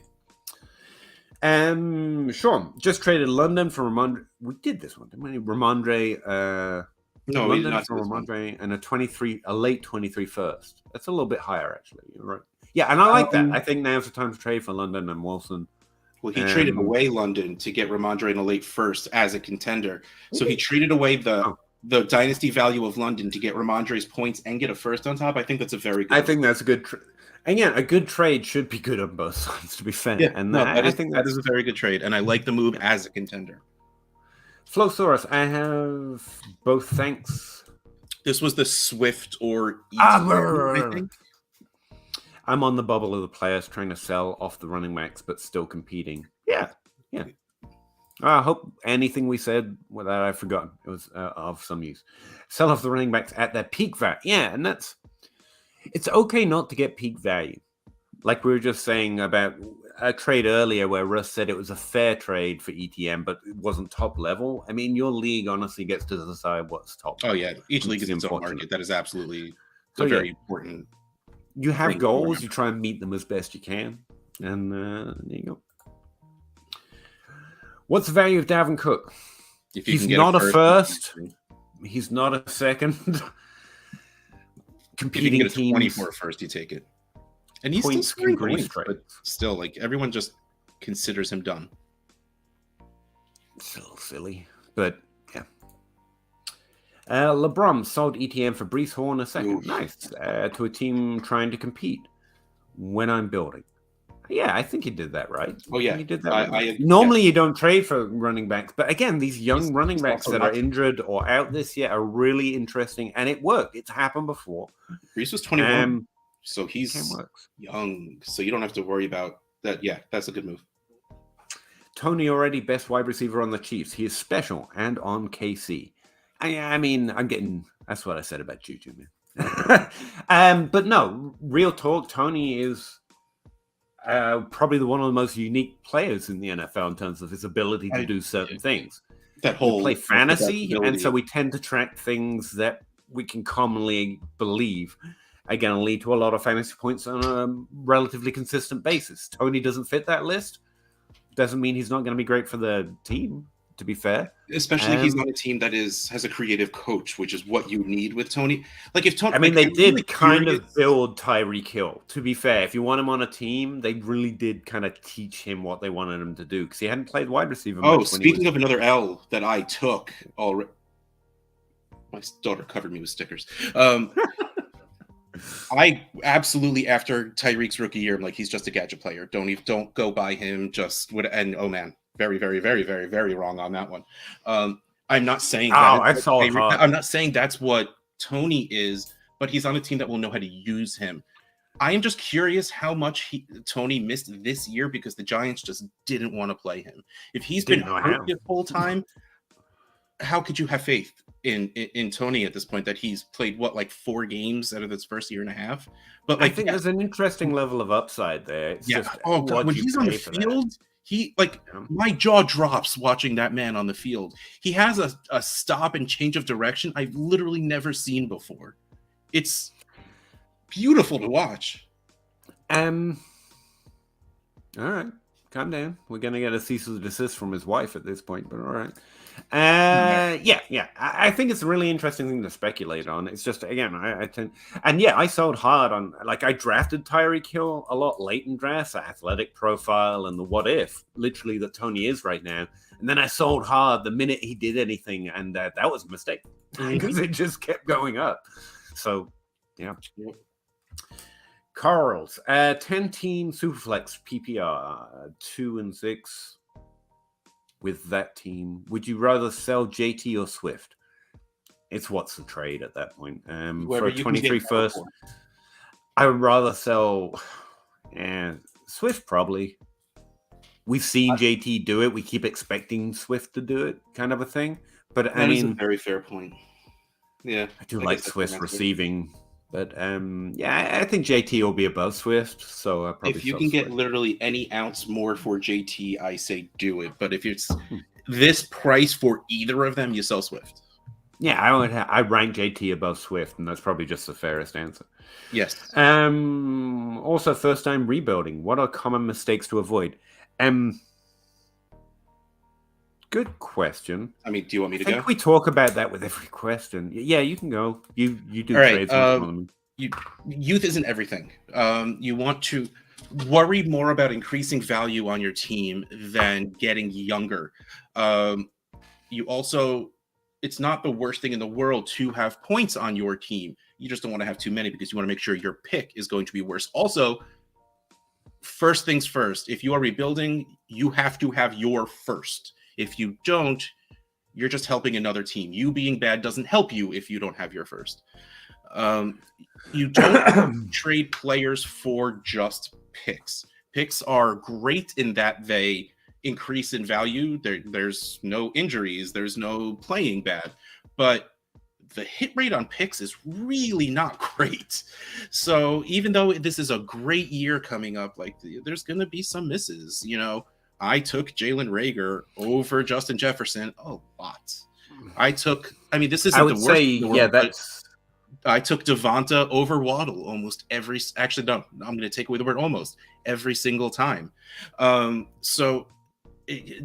Speaker 1: Sean just traded London for Ramondre. We did this one, didn't we? Ramondre.
Speaker 2: No,
Speaker 1: London
Speaker 2: we did not
Speaker 1: for Ramondre and a late 23 first. That's a little bit higher, actually. You're right. Yeah, and I like that. I think now's the time to trade for London and Wilson.
Speaker 2: Well, he traded away London to get Ramondre in a late first as a contender. So he traded away the dynasty value of London to get Ramondre's points and get a first on top. I think that's a very good.
Speaker 1: I think that's a good. Again, a good trade should be good on both sides, to be fair.
Speaker 2: Yeah,
Speaker 1: and
Speaker 2: I think that is a very good trade, and I like the move as a contender.
Speaker 1: Flowsaurus, I have both thanks.
Speaker 2: This was the Swift or I think.
Speaker 1: I'm on the bubble of the players trying to sell off the running backs, but still competing. Yeah. I hope anything we said that I've forgotten, it was of some use. Sell off the running backs at their peak value. Yeah, and it's okay not to get peak value. Like we were just saying about a trade earlier where Russ said it was a fair trade for ETM, but it wasn't top level. I mean, your league honestly gets to decide what's top.
Speaker 2: Oh, yeah. Each league is its own market. That is absolutely very important.
Speaker 1: You have goals. You try and meet them as best you can. And there you go. What's the value of Dalvin Cook? He's not a first. He's not a second.
Speaker 2: Competing teams. If you can get a 24 first, you take it. And he's still scoring points, but still, like, everyone just considers him done.
Speaker 1: It's a little silly, but yeah. LeBron sold ETM for Breece Hall in a second. Oof. Nice. To a team trying to compete when I'm building. Yeah, I think he did that right.
Speaker 2: Oh, yeah.
Speaker 1: He did that Normally, you don't trade for running backs. But again, these young running backs that are injured or out this year are really interesting. And it worked. It's happened before.
Speaker 2: Breece was 21. So he's young. So you don't have to worry about that. Yeah, that's a good move.
Speaker 1: Tony already best wide receiver on the Chiefs. He is special and on KC. I mean, that's what I said about Juju, man. But no, real talk, Tony is probably one of the most unique players in the NFL in terms of his ability to do certain things.
Speaker 2: That whole
Speaker 1: play fantasy, and so we tend to track things that we can commonly believe are going to lead to a lot of fantasy points on a relatively consistent basis. Tony doesn't fit that list. Doesn't mean he's not going to be great for the team, to be fair.
Speaker 2: Especially he's on a team that has a creative coach, which is what you need with Tony. Like if Tony,
Speaker 1: I mean, they did kind of build Tyreek Hill. To be fair, if you want him on a team, they really did kind of teach him what they wanted him to do because he hadn't played wide receiver.
Speaker 2: Oh, speaking of another L that I took already, my daughter covered me with stickers. I absolutely, after Tyreek's rookie year, I'm like, he's just a gadget player. Don't go by him. And oh man, very, very, very, very, very wrong on that one. I'm not saying I'm not saying that's what Tony is, but he's on a team that will know how to use him. I am just curious how much Tony missed this year because the Giants just didn't want to play him. If he's been hurt the whole time, how could you have faith in Tony at this point that he's played like 4 games out of this first year and a half? But
Speaker 1: I think there's an interesting level of upside there. It's just
Speaker 2: when he's on the field, my jaw drops watching that man on the field. He has a stop and change of direction I've literally never seen before. It's beautiful to watch.
Speaker 1: All right, calm down. We're gonna get a cease and desist from his wife at this point, but all right. Yeah. I think it's a really interesting thing to speculate on. It's just again, I tend, and yeah, I sold hard on like I drafted Tyreek Hill a lot late in drafts, the athletic profile and the what if, literally that Tony is right now. And then I sold hard the minute he did anything, and that was a mistake because it just kept going up. So yeah. Carl's 10-team Superflex PPR 2 and 6 with that team. Would you rather sell JT or Swift? It's what's the trade at that point. For a 23 first, I would rather sell Swift probably. We've seen JT do it. We keep expecting Swift to do it, kind of a thing. But I mean,
Speaker 2: a very fair point. Yeah,
Speaker 1: I do like Swift receiving. But I think JT will be above Swift. So probably
Speaker 2: if you can get literally any ounce more for JT, I say do it. But if it's this price for either of them, you sell Swift.
Speaker 1: Yeah, I rank JT above Swift, and that's probably just the fairest answer.
Speaker 2: Yes.
Speaker 1: Also, first time rebuilding. What are common mistakes to avoid? Good question.
Speaker 2: I mean, do you want me to go?
Speaker 1: I think we talk about that with every question. Yeah, you can go. You do trades.
Speaker 2: Youth isn't everything. You want to worry more about increasing value on your team than getting younger. You also, it's not the worst thing in the world to have points on your team. You just don't want to have too many because you want to make sure your pick is going to be worse. Also, first things first, if you are rebuilding, you have to have your first. If you don't, you're just helping another team. You being bad doesn't help you if you don't have your first. You don't trade players for just picks. Picks are great in that they increase in value. There's no injuries. There's no playing bad. But the hit rate on picks is really not great. So even though this is a great year coming up, like there's going to be some misses, you know. I took Jalen Reagor over Justin Jefferson a lot. This isn't the worst in the world, I took Devonta over Waddle almost every. Actually, no, I'm going to take away the word almost every single time. So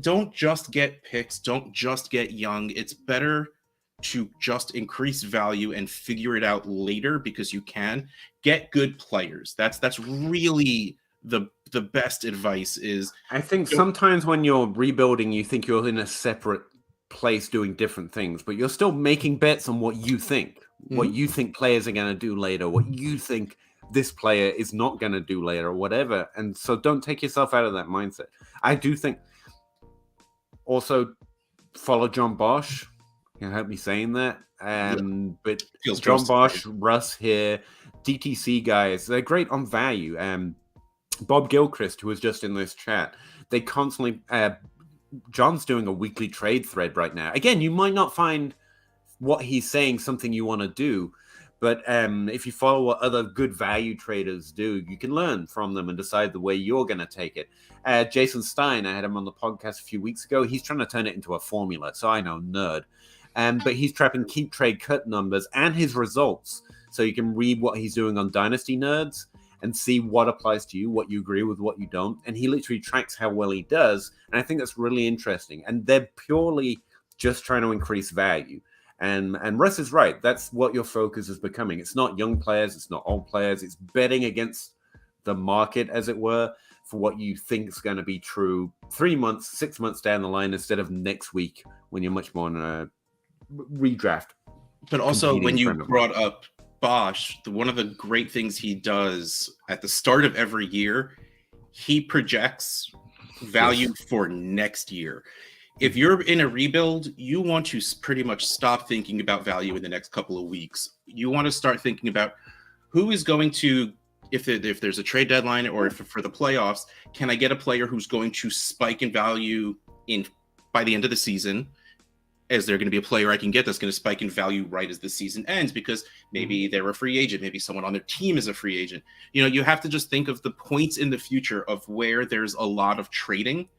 Speaker 2: don't just get picks. Don't just get young. It's better to just increase value and figure it out later because you can get good players. That's really the best advice is.
Speaker 1: I think sometimes when you're rebuilding, you think you're in a separate place doing different things, but you're still making bets on what you think, what you think players are going to do later, what you think this player is not going to do later or whatever. And so don't take yourself out of that mindset. I do think also follow John Bosch. Can help me saying that. But John Bosch, Russ here, DTC guys, they're great on value. Bob Gilchrist, who was just in this chat, they constantly John's doing a weekly trade thread right now. Again, you might not find what he's saying something you want to do, but if you follow what other good value traders do, you can learn from them and decide the way you're going to take it. Jason Stein, I had him on the podcast a few weeks ago. He's trying to turn it into a formula, so I know, nerd. But he's trapping keep trade cut numbers and his results, so you can read what he's doing on Dynasty Nerds and see what applies to you, what you agree with, what you don't. And he literally tracks how well he does. And I think that's really interesting. And they're purely just trying to increase value. And Russ is right. That's what your focus is becoming. It's not young players. It's not old players. It's betting against the market, as it were, for what you think is going to be true 3 months, 6 months down the line instead of next week when you're much more in a redraft.
Speaker 2: But also when you brought up Bosch, one of the great things he does at the start of every year, he projects value for next year. If you're in a rebuild, you want to pretty much stop thinking about value in the next couple of weeks. You want to start thinking about who is going to, if there's a trade deadline or if for the playoffs, can I get a player who's going to spike in value by the end of the season? Is there going to be a player I can get that's going to spike in value right as the season ends because maybe they're a free agent, maybe someone on their team is a free agent. You know, you have to just think of the points in the future of where there's a lot of trading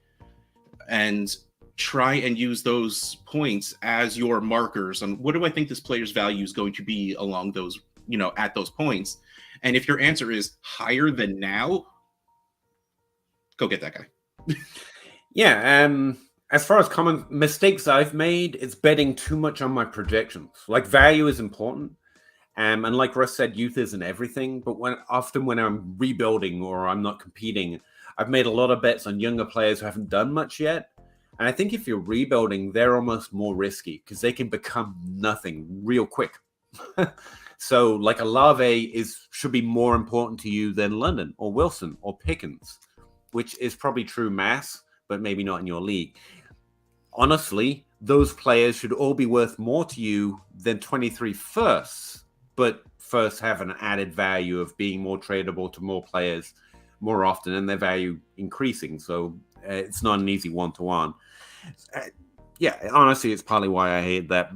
Speaker 2: and try and use those points as your markers on what do I think this player's value is going to be along those, you know, at those points. And if your answer is higher than now, go get that guy.
Speaker 1: Yeah, as far as common mistakes I've made, it's betting too much on my projections. Like, value is important. And like Russ said, youth isn't everything. But often when I'm rebuilding or I'm not competing, I've made a lot of bets on younger players who haven't done much yet. And I think if you're rebuilding, they're almost more risky because they can become nothing real quick. So like Olave should be more important to you than London or Wilson or Pickens, which is probably true mass, but maybe not in your league. Honestly, those players should all be worth more to you than 23 firsts, but firsts have an added value of being more tradable to more players more often and their value increasing. So it's not an easy one-to-one. Yeah, honestly, it's partly why I hate that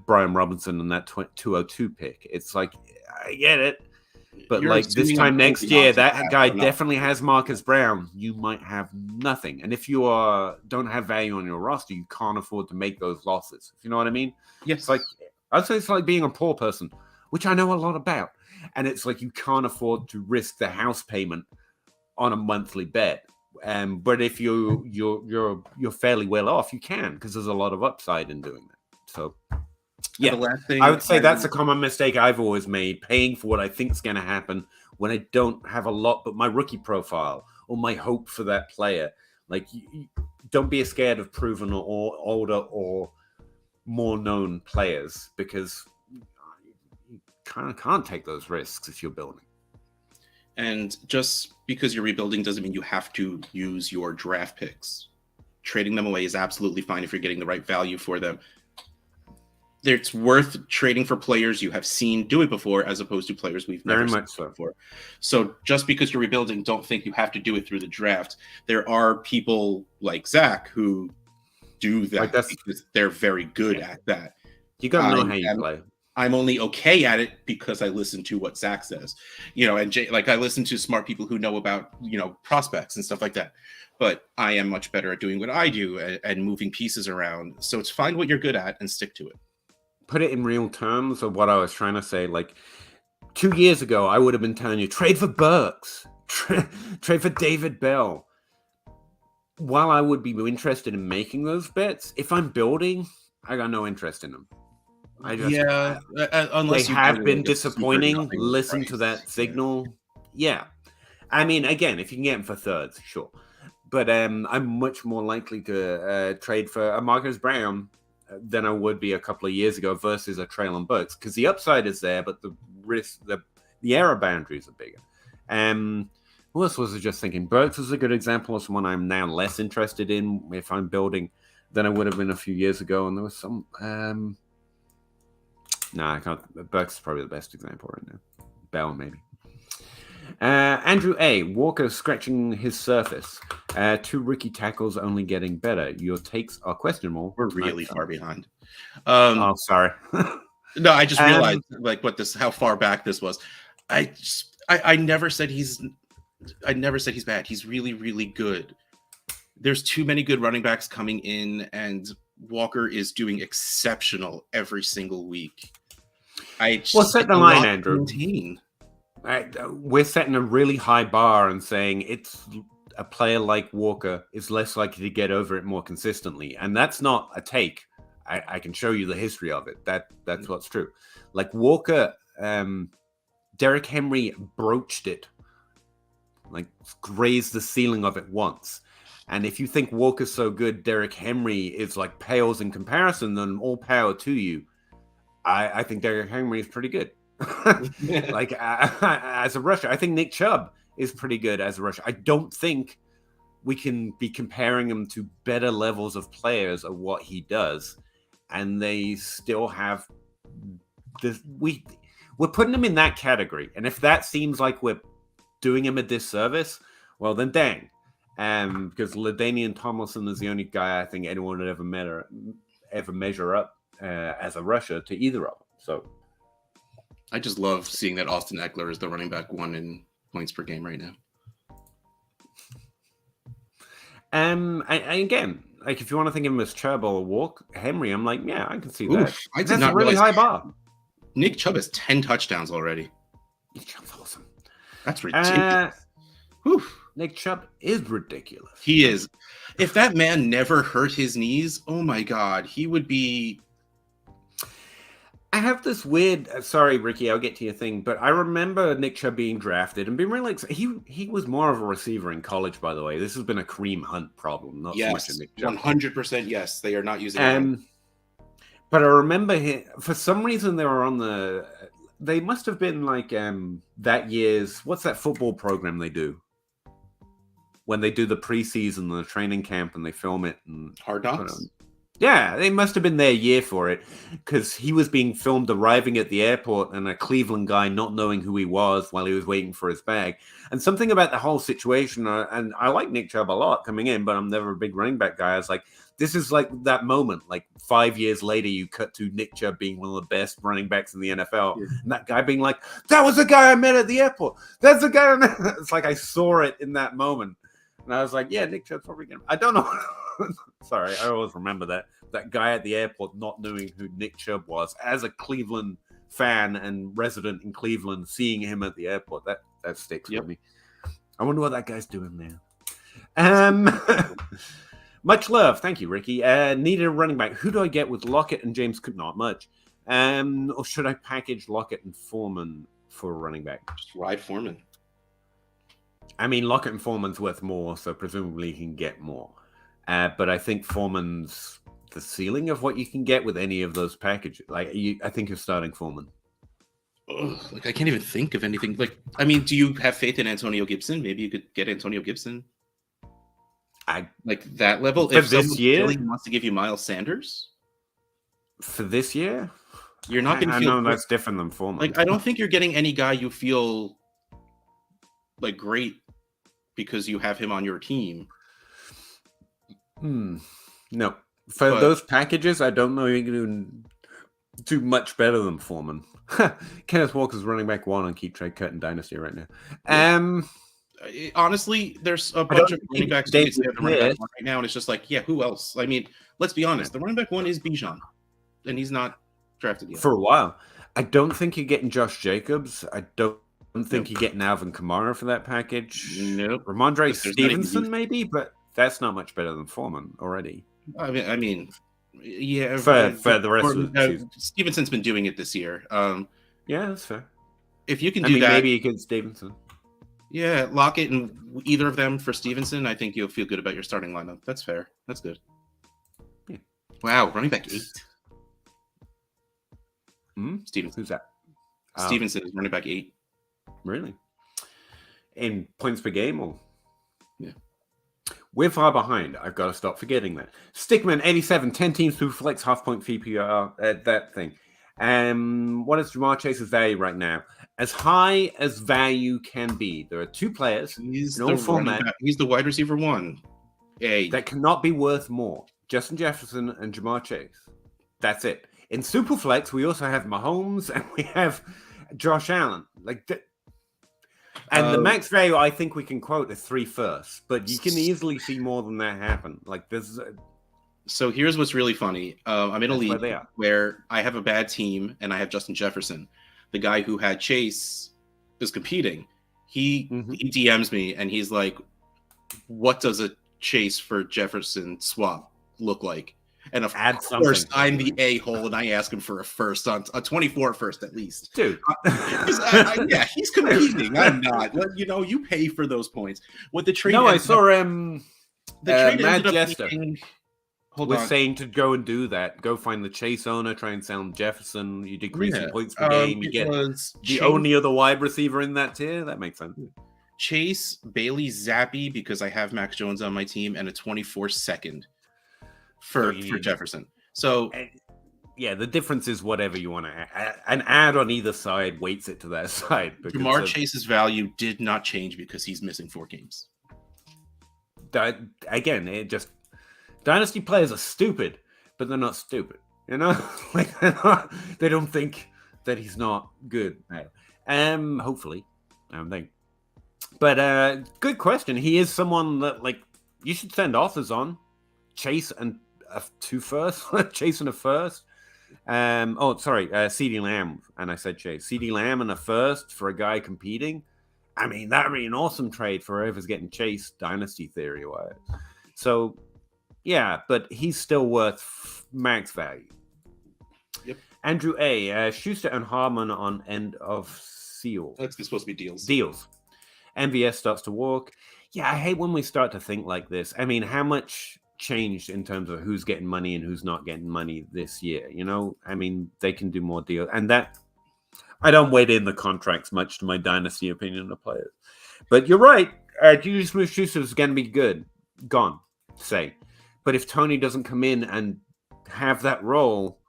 Speaker 1: Brian Robinson and that 202 pick. It's like, I get it. But
Speaker 2: You're
Speaker 1: like this
Speaker 2: assuming
Speaker 1: time
Speaker 2: I'm
Speaker 1: next
Speaker 2: holding
Speaker 1: year,
Speaker 2: on to
Speaker 1: that guy
Speaker 2: or not.
Speaker 1: definitely has Marcus Brown. You might have nothing. And if you don't have value on your roster, you can't afford to make those losses. If you know what I mean?
Speaker 2: Yes.
Speaker 1: It's like, I'd say it's like being a poor person, which I know a lot about. And it's like you can't afford to risk the house payment on a monthly bet. But if you're fairly well off, you can, because there's a lot of upside in doing that. So yeah,
Speaker 2: the last thing
Speaker 1: I would say that's a common mistake I've always made, paying for what I think is going to happen when I don't have a lot but my rookie profile or my hope for that player. Like, don't be scared of proven or older or more known players, because you kind of can't take those risks if you're building.
Speaker 2: And just because you're rebuilding doesn't mean you have to use your draft picks. Trading them away is absolutely fine if you're getting the right value for them. It's worth trading for players you have seen do it before, as opposed to players we've never seen before. So just because you're rebuilding, don't think you have to do it through the draft. There are people like Zach who do that because they're very good at that.
Speaker 1: You got to know how you play.
Speaker 2: I'm only okay at it because I listen to what Zach says, and like I listen to smart people who know about, prospects and stuff like that. But I am much better at doing what I do and moving pieces around. So it's find what you're good at and stick to it.
Speaker 1: Put it in real terms of what I was trying to say. Like 2 years ago, I would have been telling you, trade for Burks, trade for David Bell. While I would be interested in making those bets, if I'm building, I got no interest in them. Unless they have been disappointing. Listen to that signal. Yeah. I mean, again, if you can get them for thirds, sure. But I'm much more likely to trade for a Marcus Brown than I would be a couple of years ago versus a Traylon Burks, because the upside is there, but the risk, the error boundaries are bigger. What else was I just thinking? Burks is a good example of someone I'm now less interested in if I'm building than I would have been a few years ago. And there was some... No, I can't. Burks is probably the best example right now. Bell, maybe. Andrew A. Walker scratching his surface. 2 rookie tackles only getting better. Your takes are questionable.
Speaker 2: We're really far behind.
Speaker 1: Oh, sorry.
Speaker 2: No, I just realized how far back this was. I never said he's bad. He's really, really good. There's too many good running backs coming in, and Walker is doing exceptional every single week.
Speaker 1: Set the line, Andrew. We're setting a really high bar and saying it's a player like Walker is less likely to get over it more consistently. And that's not a take. I can show you the history of it. That's what's true. Like Walker, Derrick Henry broached it, like grazed the ceiling of it once. And if you think Walker's so good, Derrick Henry is like pales in comparison, then all power to you. I think Derrick Henry is pretty good. Like as a rusher, I think Nick Chubb is pretty good as a rusher. I don't think we can be comparing him to better levels of players of what he does, and they still have this. We're putting him in that category, and if that seems like we're doing him a disservice, well then dang. Because LaDainian Tomlinson is the only guy I think anyone would ever measure up as a rusher to either of them. So
Speaker 2: I just love seeing that Austin Eckler is the running back 1 in points per game right now.
Speaker 1: Again, like if you want to think of him as Chubb or Henry, I'm like, yeah, I can see that.
Speaker 2: I did not
Speaker 1: really high bar.
Speaker 2: Nick Chubb has 10 touchdowns already.
Speaker 1: Nick Chubb's awesome.
Speaker 2: That's ridiculous. Whew.
Speaker 1: Nick Chubb is ridiculous.
Speaker 2: He is. If that man never hurt his knees, oh my God, he would be.
Speaker 1: I have this weird. Sorry, Ricky, I'll get to your thing, but I remember Nick Chubb being drafted and being really excited. He was more of a receiver in college, by the way. This has been a Kareem Hunt problem, not so much a Nick Chubb.
Speaker 2: 100%. Yes, they are not using him.
Speaker 1: But I remember for some reason they were on the. They must have been like that year's. What's that football program they do? When they do the preseason, the training camp, and they film it. And
Speaker 2: Hard Knocks?
Speaker 1: Yeah, they must have been their year for it because he was being filmed arriving at the airport and a Cleveland guy not knowing who he was while he was waiting for his bag. And something about the whole situation, and I like Nick Chubb a lot coming in, but I'm never a big running back guy. I was like, this is like that moment, like 5 years later, you cut to Nick Chubb being one of the best running backs in the NFL. Yeah. And that guy being like, that was the guy I met at the airport. That's the guy I met. It's like I saw it in that moment. And I was like, yeah, Nick Chubb's probably going to... I don't know. Sorry, I always remember that guy at the airport not knowing who Nick Chubb was as a Cleveland fan and resident in Cleveland, seeing him at the airport. That sticks with me. I wonder what that guy's doing now. Much love. Thank you, Ricky. Needed a running back. Who do I get with Lockett and James Cook? Not much. Or should I package Lockett and Foreman for a running back?
Speaker 2: Just ride Foreman.
Speaker 1: I mean, Lockett and Foreman's worth more, so presumably he can get more. But I think Foreman's the ceiling of what you can get with any of those packages. Like, I think you're starting Foreman.
Speaker 2: Ugh, like, I can't even think of anything. Like, I mean, do you have faith in Antonio Gibson? Maybe you could get Antonio Gibson.
Speaker 1: I
Speaker 2: like that level.
Speaker 1: For
Speaker 2: if
Speaker 1: this year,
Speaker 2: really wants to give you Miles Sanders
Speaker 1: for this year,
Speaker 2: you're not going to.
Speaker 1: I know that's different than Foreman.
Speaker 2: Like, I don't think you're getting any guy you feel like great because you have him on your team.
Speaker 1: No, for those packages, I don't know you're going to do much better than Foreman. Kenneth Walker's running back one on Keep Trade Cut in Dynasty right now.
Speaker 2: Honestly, there's a bunch of running backs right now, and it's just like, yeah, who else? I mean, let's be honest. The running back one is Bijan, and he's not drafted yet.
Speaker 1: For a while. I don't think you're getting Josh Jacobs. I don't think you're getting Alvin Kamara for that package.
Speaker 2: Nope.
Speaker 1: Ramondre Stevenson, maybe, but that's not much better than Foreman already.
Speaker 2: I mean, yeah.
Speaker 1: For the rest of the season.
Speaker 2: Stevenson's been doing it this year.
Speaker 1: Yeah, that's fair.
Speaker 2: If you can do that,
Speaker 1: maybe you could Stevenson.
Speaker 2: Yeah, Lockett and either of them for Stevenson, I think you'll feel good about your starting lineup. That's fair. That's good.
Speaker 1: Yeah.
Speaker 2: Wow, running back 8. Stevenson.
Speaker 1: Who's that?
Speaker 2: Stevenson is running back 8.
Speaker 1: Really? In points per game, or?
Speaker 2: Yeah.
Speaker 1: We're far behind. I've got to stop forgetting that. Stickman 87, 10 teams through flex half point PPR. That thing. What is Jamar Chase's value right now? As high as value can be. There are two players
Speaker 2: He's
Speaker 1: in all format.
Speaker 2: He's the wide receiver 1.
Speaker 1: That cannot be worth more. Justin Jefferson and Jamar Chase. That's it. In Superflex, we also have Mahomes and we have Josh Allen. And the max value I think we can quote is 3 firsts, but you can easily see more than that happen. Like this.
Speaker 2: So here's what's really funny. I'm in a league where I have a bad team and I have Justin Jefferson. The guy who had Chase is competing. He DMs me and he's like, what does a Chase for Jefferson swap look like? And of course, I'm the a-hole and I ask him for a first, on a 24 first at least.
Speaker 1: Dude.
Speaker 2: Yeah, he's competing. I'm not. You pay for those points. What the trade?
Speaker 1: No, I saw the trade Matt Jester was saying to go and do that. Go find the Chase owner, try and sell him Jefferson. You decrease the points per game. You get the only other wide receiver in that tier. That makes sense.
Speaker 2: Chase, Bailey, Zappi, because I have Max Jones on my team, and a 24 second. For Jefferson. So,
Speaker 1: yeah, the difference is whatever you want to add. An add on either side weights it to that side.
Speaker 2: Jamar Chase's value did not change because he's missing 4 games.
Speaker 1: Again, it just... Dynasty players are stupid, but they're not stupid. You know? They don't think that he's not good. Hopefully. I don't think. But good question. He is someone that, you should send offers on. Chase and a 2 first, Chase and a first. CeeDee Lamb, and I said Chase. CeeDee Lamb and a first for a guy competing. I mean, that would be an awesome trade for whoever's getting Chase, Dynasty theory-wise. So, yeah, but he's still worth max value.
Speaker 2: Yep.
Speaker 1: Andrew A. Schuster and Harmon on end of seal.
Speaker 2: That's supposed to be deals.
Speaker 1: MVS starts to walk. Yeah, I hate when we start to think like this. I mean, how much changed in terms of who's getting money and who's not getting money this year? You know, I mean, they can do more deals. And that, I don't wade in the contracts much to my Dynasty opinion of players. But you're right. Juju Smith-Schuster is going to be good. Gone, say. But if Tony doesn't come in and have that role,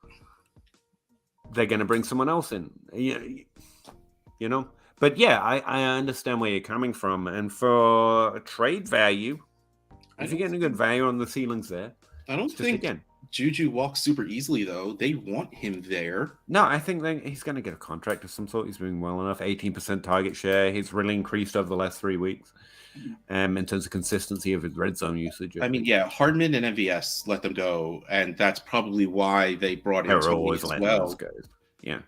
Speaker 1: they're going to bring someone else in. You know? But yeah, I understand where you're coming from. And for trade value, if you're getting a good value on the ceilings there,
Speaker 2: I don't think Juju walks super easily, though. They want him there.
Speaker 1: No, I think he's going to get a contract of some sort. He's doing well enough. 18% target share. He's really increased over the last 3 weeks in terms of consistency of his red zone usage.
Speaker 2: I mean, yeah, Hardman and MVS let them go, and that's probably why they brought in Tony as well. Those guys.
Speaker 1: Yeah.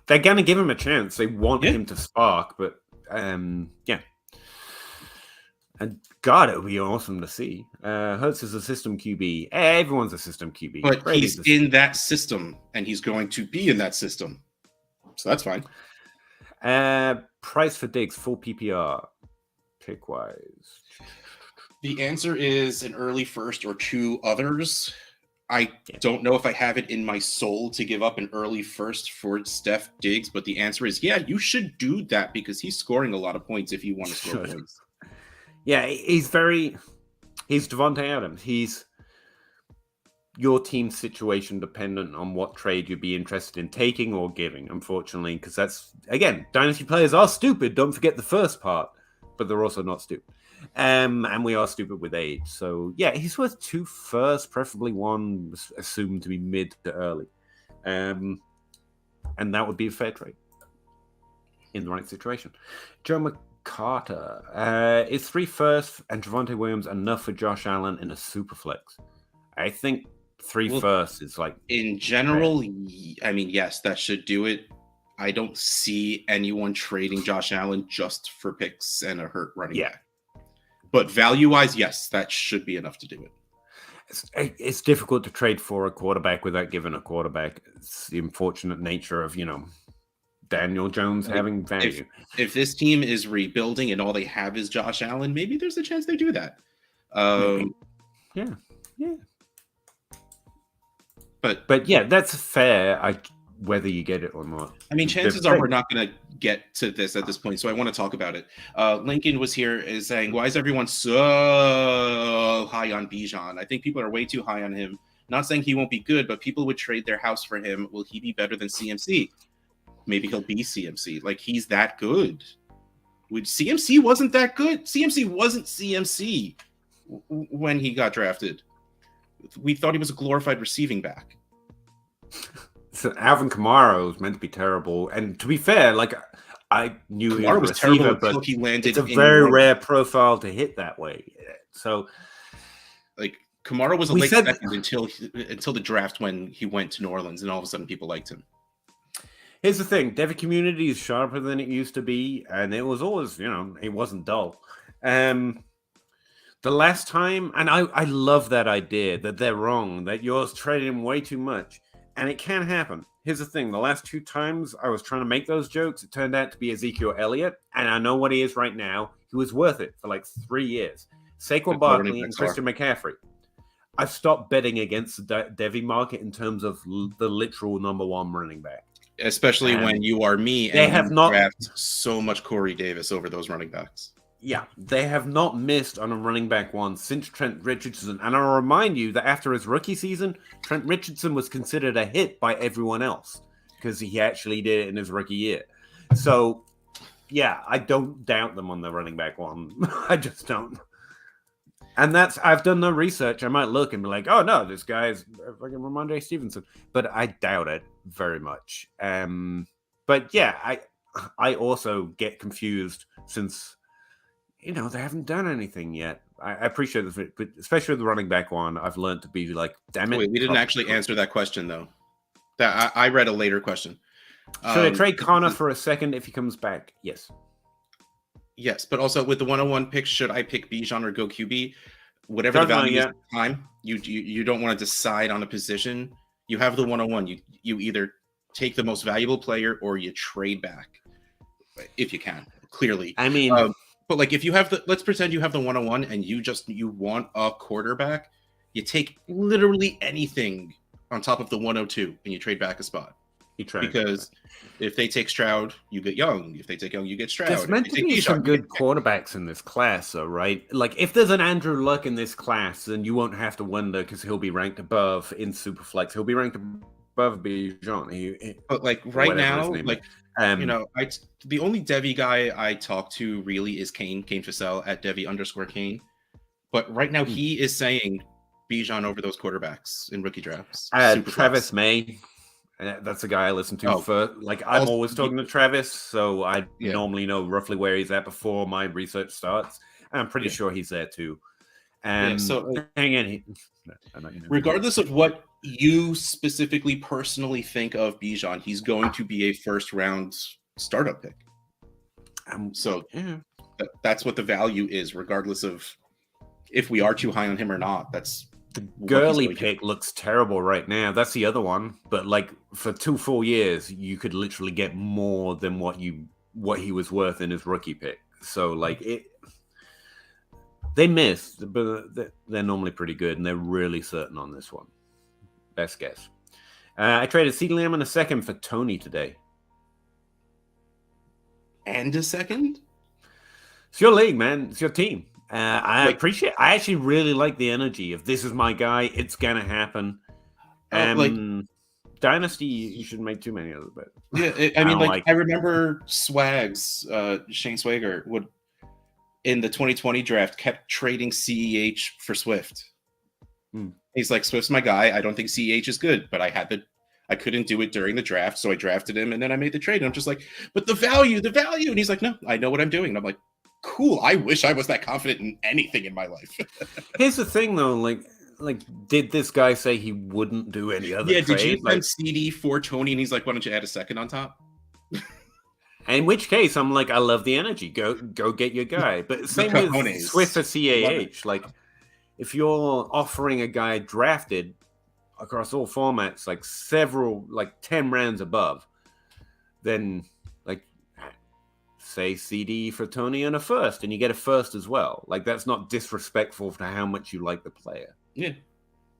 Speaker 2: They're
Speaker 1: going to give him a chance. They want him to spark, but yeah. And God, it would be awesome to see. Hurts is a system QB. Everyone's a system QB.
Speaker 2: But he's in that system, and he's going to be in that system. So that's fine.
Speaker 1: Price for Diggs, full PPR, pick-wise.
Speaker 2: The answer is an early first or two others. I don't know if I have it in my soul to give up an early first for Steph Diggs, but the answer is, yeah, you should do that because he's scoring a lot of points if you want to score points.
Speaker 1: Yeah, he's Devontae Adams. He's your team's situation dependent on what trade you'd be interested in taking or giving, unfortunately, because that's, again, Dynasty players are stupid. Don't forget the first part, but they're also not stupid. And we are stupid with age. So, yeah, he's worth 2 firsts, preferably one assumed to be mid to early. And that would be a fair trade in the right situation. Joe Carter, is 3 firsts and Javonte Williams enough for Josh Allen in a super flex? I think 3 firsts is like...
Speaker 2: In general, I mean, yes, that should do it. I don't see anyone trading Josh Allen just for picks and a hurt running back. But value-wise, yes, that should be enough to do it.
Speaker 1: It's difficult to trade for a quarterback without giving a quarterback. It's the unfortunate nature of, Daniel Jones having value.
Speaker 2: If this team is rebuilding and all they have is Josh Allen, maybe there's a chance they do that.
Speaker 1: Yeah.
Speaker 2: But
Speaker 1: yeah, that's fair. Whether you get it or not.
Speaker 2: I mean, chances are we're not going to get to this at this point, so I want to talk about it. Lincoln was here is saying, why is everyone so high on Bijan? I think people are way too high on him. Not saying he won't be good, but people would trade their house for him. Will he be better than CMC? Maybe he'll be CMC. Like, he's that good. CMC wasn't that good. CMC wasn't CMC when he got drafted. We thought he was a glorified receiving back.
Speaker 1: So Alvin Kamara was meant to be terrible, and to be fair, like I knew
Speaker 2: Kamara
Speaker 1: he was terrible, but
Speaker 2: he landed.
Speaker 1: It's a very rare profile to hit that way. So,
Speaker 2: like Kamara was a late second until the draft when he went to New Orleans, and all of a sudden people liked him.
Speaker 1: Here's the thing: Devi community is sharper than it used to be, and it was always, it wasn't dull. The last time, and I love that idea that they're wrong, that you're trading him way too much. And it can happen. Here's the thing. The last 2 times I was trying to make those jokes, it turned out to be Ezekiel Elliott. And I know what he is right now. He was worth it for like 3 years. Saquon Barkley and Christian McCaffrey. I've stopped betting against the Devi market in terms of the literal number 1 running back.
Speaker 2: Especially when you are me and you draft so much Corey Davis over those running backs.
Speaker 1: Yeah, they have not missed on a running back one since Trent Richardson. And I'll remind you that after his rookie season, Trent Richardson was considered a hit by everyone else because he actually did it in his rookie year. So, yeah, I don't doubt them on the running back one. I just don't. And I've done no research. I might look and be like, oh, no, this guy's fucking Ramondre Stevenson. But I doubt it very much. But, yeah, I also get confused since... they haven't done anything yet. I appreciate it, but especially with the running back one, I've learned to be like, damn it.
Speaker 2: Wait, we didn't actually answer that question though. That I read a later question.
Speaker 1: Should I trade Connor for a second if he comes back? Yes.
Speaker 2: Yes, but also with the 101 picks, should I pick Bijan or go QB? Whatever the value is at the time, you don't want to decide on a position. You have the 101. You either take the most valuable player or you trade back if you can. Clearly,
Speaker 1: I mean,
Speaker 2: but like if you have let's pretend you have the 101 and you want a quarterback, you take literally anything on top of the 102 and you trade back a spot. Because if they take Stroud, you get Young. If they take Young, you get Stroud.
Speaker 1: There's meant to be some good quarterbacks in this class, though, right? Like, if there's an Andrew Luck in this class, then you won't have to wonder because he'll be ranked above in Superflex. He'll be ranked above Bijan.
Speaker 2: But like right now, like the only Devi guy I talk to really is Kane Fassell at Devi_Kane. But right now he is saying Bijan over those quarterbacks in rookie drafts.
Speaker 1: Travis May. That's a guy I listen to for. Like, I'm always talking to Travis, so I normally know roughly where he's at before my research starts. And I'm pretty sure he's there too. And
Speaker 2: so
Speaker 1: hang in.
Speaker 2: Regardless of what you specifically personally think of Bijan, he's going to be a first-round startup pick. That's what the value is, regardless of if we are too high on him or not. That's
Speaker 1: the Gurley pick looks terrible right now. That's the other one. But like for 2 full years, you could literally get more than what he was worth in his rookie pick. So like they missed, but they're normally pretty good, and they're really certain on this one. Best guess. I traded CeeDee Lamb in a second for Tony today.
Speaker 2: And a second?
Speaker 1: It's your league, man. It's your team. I actually really like the energy of this is my guy. It's gonna happen. Dynasty, you shouldn't make too many of it. But
Speaker 2: yeah, I remember Swags, Shane Swager would in the 2020 draft kept trading CEH for Swift. He's like, Swift's my guy. I don't think CEH is good, but I couldn't do it during the draft, so I drafted him and then I made the trade. And I'm just like, but the value. And he's like, no, I know what I'm doing. And I'm like, cool. I wish I was that confident in anything in my life.
Speaker 1: Here's the thing, though. Like, did this guy say he wouldn't do any other?
Speaker 2: Yeah. Did you send CD for Tony? And he's like, why don't you add a second on top?
Speaker 1: In which case, I'm like, I love the energy. Go get your guy. But same with Swift for CAH. Like, if you're offering a guy drafted across all formats, like 10 rounds above, then say CD for Tony and a first, and you get a first as well. Like, that's not disrespectful to how much you like the player.
Speaker 2: Yeah.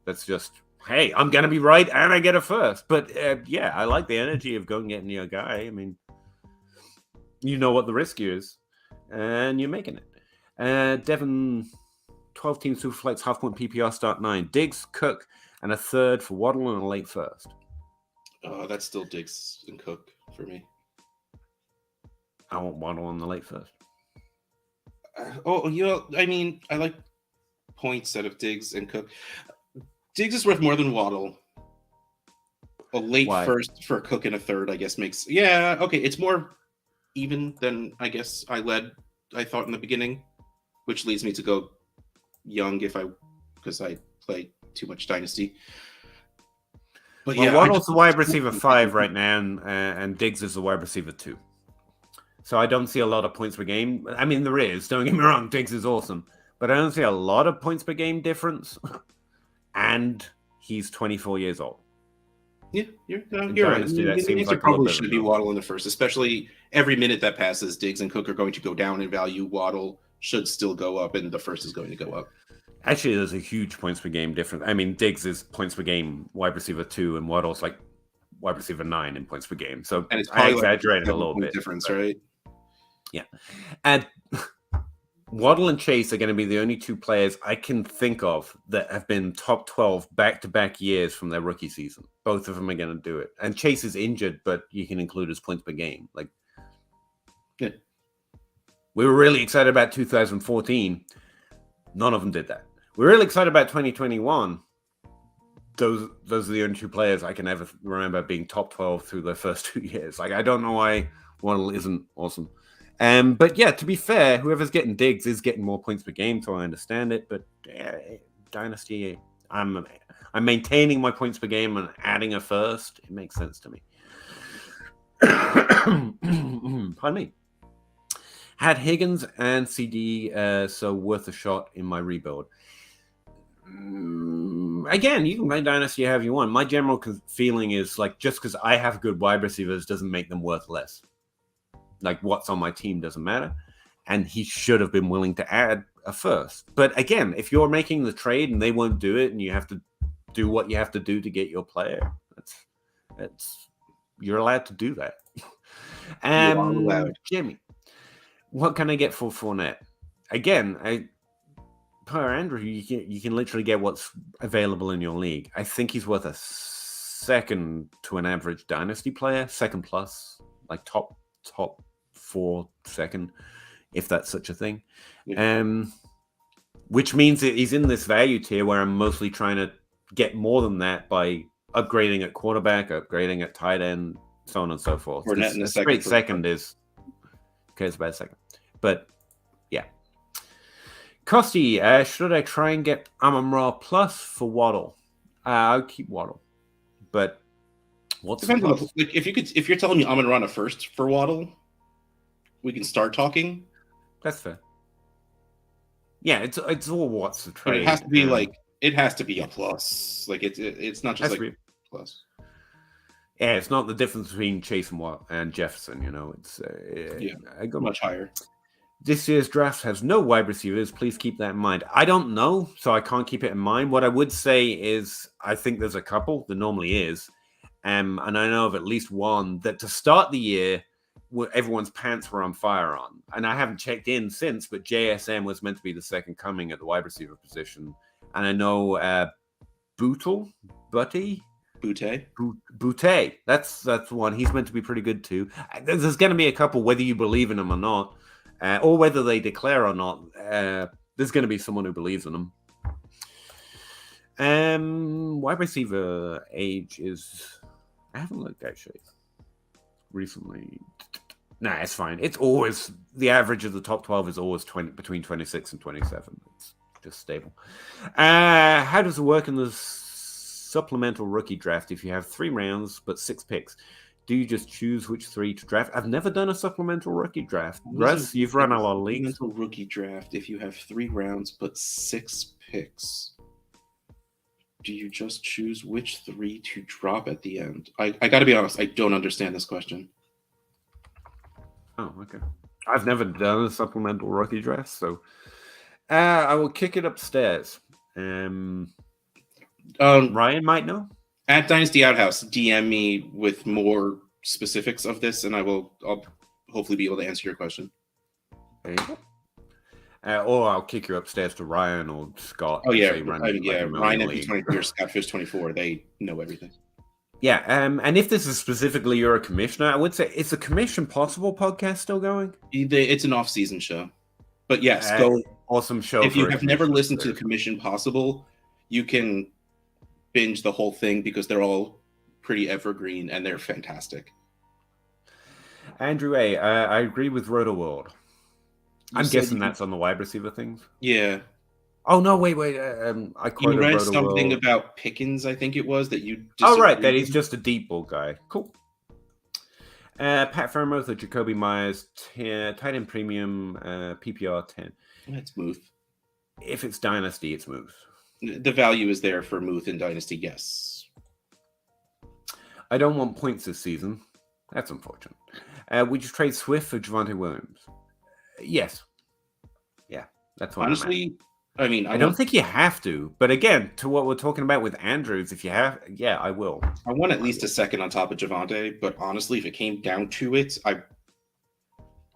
Speaker 1: That's just, hey, I'm going to be right and I get a first. But I like the energy of going getting your guy. I mean, you know what the risk is, and you're making it. Devin, 12 teams, Superflex, half-point PPR, start 9. Diggs, Cook, and a third for Waddle and a late first.
Speaker 2: That's still Diggs and Cook for me.
Speaker 1: I want Waddle on the late first.
Speaker 2: I like points out of Diggs and Cook. Diggs is worth more than Waddle. A late first for Cook and a third, I guess, makes... Yeah, okay, it's more even than, I guess, I thought in the beginning, which leads me to go Young because I play too much Dynasty. But
Speaker 1: Waddle's the wide receiver 5 right now, and Diggs is the wide receiver 2. So I don't see a lot of points per game. I mean, there is. Don't get me wrong. Diggs is awesome. But I don't see a lot of points per game difference. And he's 24 years old.
Speaker 2: Yeah, you're right. That seems like probably should be Waddle in the first, especially every minute that passes, Diggs and Cook are going to go down in value. Waddle should still go up, and the first is going to go up.
Speaker 1: Actually, there's a huge points per game difference. I mean, Diggs is points per game wide receiver 2, and Waddle's like wide receiver 9 in points per game. So
Speaker 2: and it's
Speaker 1: I exaggerated a little bit.
Speaker 2: Difference, right?
Speaker 1: Yeah. And Waddle and Chase are going to be the only 2 players I can think of that have been top 12 back-to-back years from their rookie season. Both of them are going to do it. And Chase is injured, but you can include his points per game. Like,
Speaker 2: yeah.
Speaker 1: We were really excited about 2014. None of them did that. We're really excited about 2021. Those are the only 2 players I can ever remember being top 12 through their first 2 years. Like, I don't know why Waddle isn't awesome. But yeah, to be fair, whoever's getting Diggs is getting more points per game, so I understand it. But Dynasty, I'm maintaining my points per game and adding a first. It makes sense to me. Pardon me. Had Higgins and CD, so worth a shot in my rebuild. Again, you can play Dynasty however you want. My general feeling is like just because I have good wide receivers doesn't make them worth less. Like what's on my team doesn't matter. And he should have been willing to add a first. But again, if you're making the trade and they won't do it and you have to do what you have to do to get your player, that's you're allowed to do that. Jimmy, what can I get for Fournette? Again, per Andrew, you can literally get what's available in your league. I think he's worth a second to an average Dynasty player, second plus, like top 4 second, if that's such a thing. Yeah. Which means that he's in this value tier where I'm mostly trying to get more than that by upgrading at quarterback, upgrading at tight end, so on and so forth.
Speaker 2: Fournette in the
Speaker 1: second is okay. It's about a second, but yeah. Costy, should I try and get Amon-Ra plus for Waddle? I'll keep Waddle, but what's
Speaker 2: depends on if you're telling me Amon-Ra first for Waddle, we can start talking.
Speaker 1: That's fair. Yeah, it's all what's the trade.
Speaker 2: But it has to be it has to be a plus. Like it's not just like plus.
Speaker 1: Yeah, it's not the difference between Chase and Jefferson. You know, it's
Speaker 2: I go much higher.
Speaker 1: This year's draft has no wide receivers. Please keep that in mind. I don't know, so I can't keep it in mind. What I would say is I think there's a couple. There normally is. And I know of at least one that to start the year, everyone's pants were on fire on. And I haven't checked in since, but JSM was meant to be the second coming at the wide receiver position. And I know Boutte. That's one. He's meant to be pretty good too. There's going to be a couple, whether you believe in them or not. Or whether they declare or not, there's going to be someone who believes in them. Wide receiver age is... I haven't looked actually recently. Nah, it's fine. It's always... The average of the top 12 is always between 26 and 27. It's just stable. How does it work in the supplemental rookie draft if you have 3 rounds but 6 picks? Do you just choose which 3 to draft? I've never done a supplemental rookie draft. Russ, you've run a lot of leagues.
Speaker 2: Supplemental rookie draft. If you have 3 rounds but 6 picks, do you just choose which 3 to drop at the end? I got to be honest. I don't understand this question.
Speaker 1: Oh, okay. I've never done a supplemental rookie draft, so I will kick it upstairs. Ryan might know.
Speaker 2: At Dynasty Outhouse, DM me with more specifics of this, and I'll hopefully be able to answer your question.
Speaker 1: There you go. Or I'll kick you upstairs to Ryan or Scott.
Speaker 2: Oh yeah, Ryan MP23 or Scottfish24. They know everything.
Speaker 1: Yeah, and if this is specifically you're a commissioner, I would say, is the Commission Possible podcast still going?
Speaker 2: It's an off-season show, but yes, go.
Speaker 1: Awesome show.
Speaker 2: If you have never listened to the Commission Possible, you can binge the whole thing because they're all pretty evergreen and they're fantastic.
Speaker 1: Andrew A, I agree with Roto World. I'm guessing that's on the wide receiver things.
Speaker 2: Yeah.
Speaker 1: Oh no! Wait. I
Speaker 2: you read something about Pickens, I think it was that you.
Speaker 1: Oh right, that he's just a deep ball guy. Cool. Pat Fairmouth or Jacoby Myers, tight end premium, PPR 10.
Speaker 2: That's Muth.
Speaker 1: If it's Dynasty, it's Muth.
Speaker 2: The value is there for Muth in Dynasty, yes.
Speaker 1: I don't want points this season. That's unfortunate. Would you trade Swift for Javonte Williams? Yes. Yeah, that's what
Speaker 2: honestly. I mean,
Speaker 1: I don't think you have to, but again, to what we're talking about with Andrews, if you have, yeah, I will.
Speaker 2: I want at least a second on top of Javonte, but honestly, if it came down to it,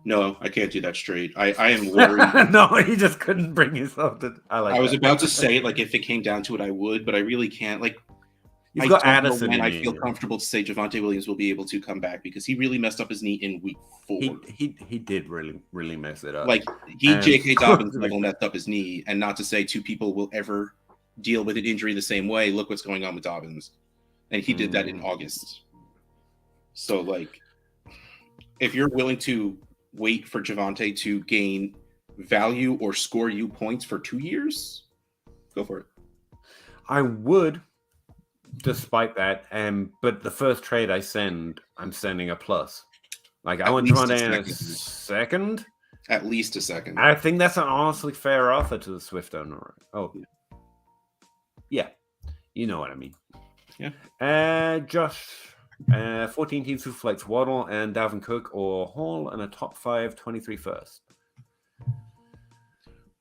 Speaker 2: no, I can't do that straight. I am worried.
Speaker 1: No, you just couldn't bring yourself to.
Speaker 2: I was about to say, like, if it came down to it, I would, but I really can't. Like,
Speaker 1: you've got Addison.
Speaker 2: And I feel comfortable to say Javonte Williams will be able to come back because he really messed up his knee in week 4.
Speaker 1: He did really mess it up.
Speaker 2: Like J.K. Dobbins level messed up his knee, and not to say 2 people will ever deal with an injury the same way. Look what's going on with Dobbins, and he did that in August. So, like, if you're willing to wait for Javonte to gain value or score you points for 2 years? Go for it.
Speaker 1: I would, despite that, but the first trade I'm sending a plus. Like I want Javonte in a second.
Speaker 2: At least a second.
Speaker 1: I think that's an honestly fair offer to the Swift owner. Oh, yeah. You know what I mean.
Speaker 2: Yeah.
Speaker 1: Josh, 14 teams who flex Waddle and Dalvin Cook or Hall and a top 5 23 first.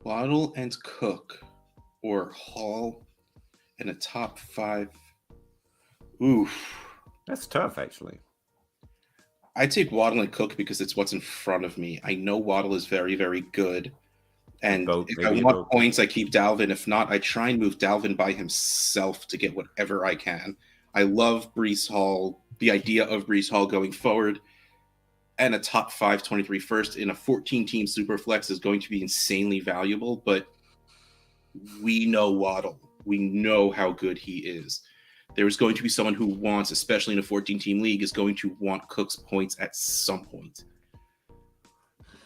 Speaker 2: Waddle and Cook or Hall and a top 5. Oof.
Speaker 1: That's tough, actually.
Speaker 2: I'd take Waddle and Cook because it's what's in front of me. I know Waddle is very, very good. And if I want points, I keep Dalvin. If not, I try and move Dalvin by himself to get whatever I can. I love Breece Hall, the idea of Breece Hall going forward. And a top 5 23 first in a 14-team Superflex is going to be insanely valuable. But we know Waddle. We know how good he is. There's going to be someone who wants, especially in a 14-team league, is going to want Cook's points at some point.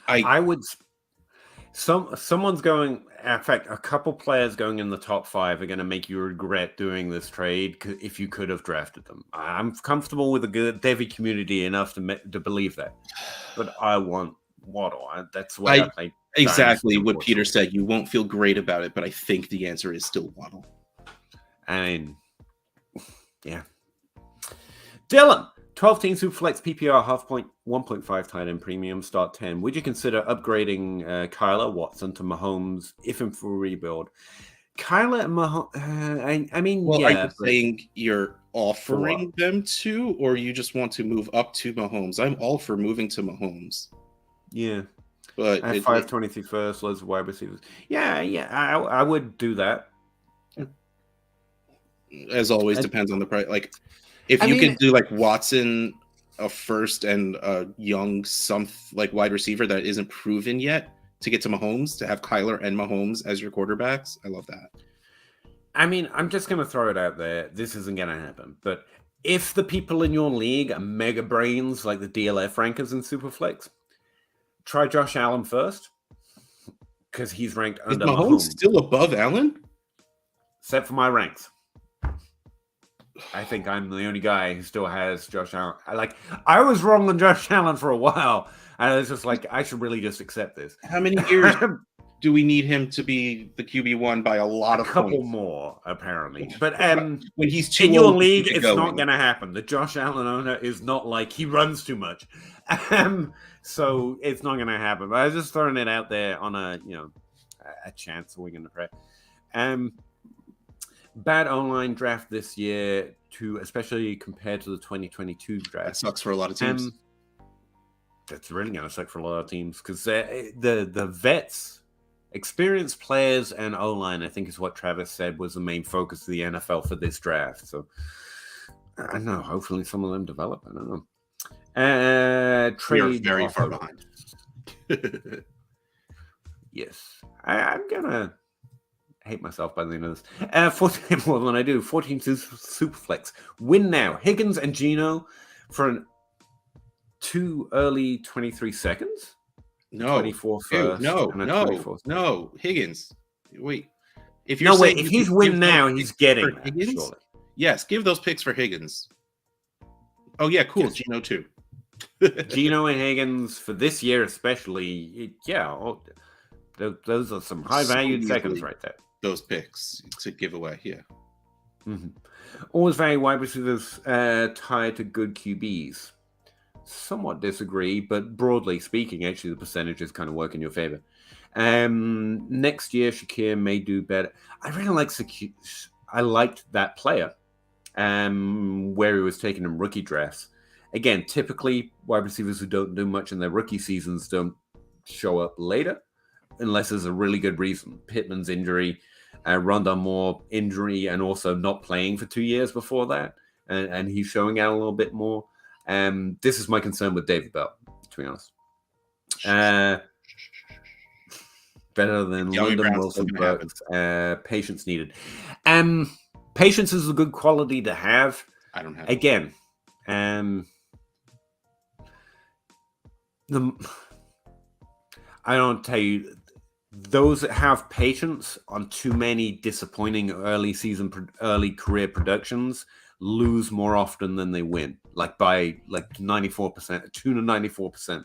Speaker 1: I would. Someone's going. In fact, a couple players going in the top 5 are going to make you regret doing this trade if you could have drafted them. I'm comfortable with the good Devy community enough to believe that, but I want Waddle. That's why I play.
Speaker 2: Exactly what Peter said. You won't feel great about it, but I think the answer is still Waddle.
Speaker 1: I mean. Yeah. Dylan, 12-team Superflex PPR half point 1.5 tight end premium start 10. Would you consider upgrading Kyler Watson to Mahomes if in full rebuild? Kyler and Mahomes. I mean,
Speaker 2: well, yeah. Are you saying you're offering them to, or you just want to move up to Mahomes? I'm all for moving to Mahomes.
Speaker 1: Yeah.
Speaker 2: But
Speaker 1: at 523 first, loads of wide receivers. Yeah. I would do that.
Speaker 2: As always, depends on the price. Like, if you could do like Watson, a first, and a young wide receiver that isn't proven yet to get to Mahomes, to have Kyler and Mahomes as your quarterbacks, I love that.
Speaker 1: I mean, I'm just going to throw it out there. This isn't going to happen. But if the people in your league are mega brains like the DLF rankers in Superflex, try Josh Allen first because he's ranked under Mahomes.
Speaker 2: Still above Allen?
Speaker 1: Except for my ranks. I think I'm the only guy who still has Josh Allen. I was wrong on Josh Allen for a while. And I was just like, I should really just accept this.
Speaker 2: How many years do we need him to be the QB1 by a lot of points?
Speaker 1: A couple more, apparently. But
Speaker 2: when he's too
Speaker 1: in your league, it's not going to happen. The Josh Allen owner is not like he runs too much. So it's not going to happen. But I was just throwing it out there on a chance we're going to pray. Bad online draft this year, especially compared to the 2022 draft.
Speaker 2: That sucks for a lot of teams.
Speaker 1: That's really going to suck for a lot of teams because the vets, experienced players, and O-line, I think is what Travis said was the main focus of the NFL for this draft. So I don't know. Hopefully, some of them develop. I don't know. Trade
Speaker 2: we are very far behind.
Speaker 1: Yes, I'm gonna hate myself by the end of this. 14 more than I do. 14 Superflex. Win now. Higgins and Geno for 2 early 23 seconds.
Speaker 2: No.
Speaker 1: 24 first.
Speaker 2: No. Higgins. Wait. If
Speaker 1: he's win now, he's getting that, surely.
Speaker 2: Yes, give those picks for Higgins. Oh yeah, cool. Yes. Geno too.
Speaker 1: Geno and Higgins for this year, especially. Those are some high valued seconds right there.
Speaker 2: Those picks to give away, yeah.
Speaker 1: Mm-hmm. Always value wide receivers tied to good QBs. Somewhat disagree, but broadly speaking, actually, the percentages kind of work in your favor. Next year, Shakir may do better. I really like Shakir. I liked that player where he was taken in rookie drafts. Again, typically, wide receivers who don't do much in their rookie seasons don't show up later unless there's a really good reason. Pittman's injury, Rondon Moore injury, and also not playing for 2 years before that. And he's showing out a little bit more. This is my concern with David Bell, to be honest. Better than Lyndon Wilson, but patience needed. Patience is a good quality to have.
Speaker 2: I don't have
Speaker 1: again. I don't tell you, those that have patience on too many disappointing early career productions lose more often than they win, like by like 94%, 2 to 94%.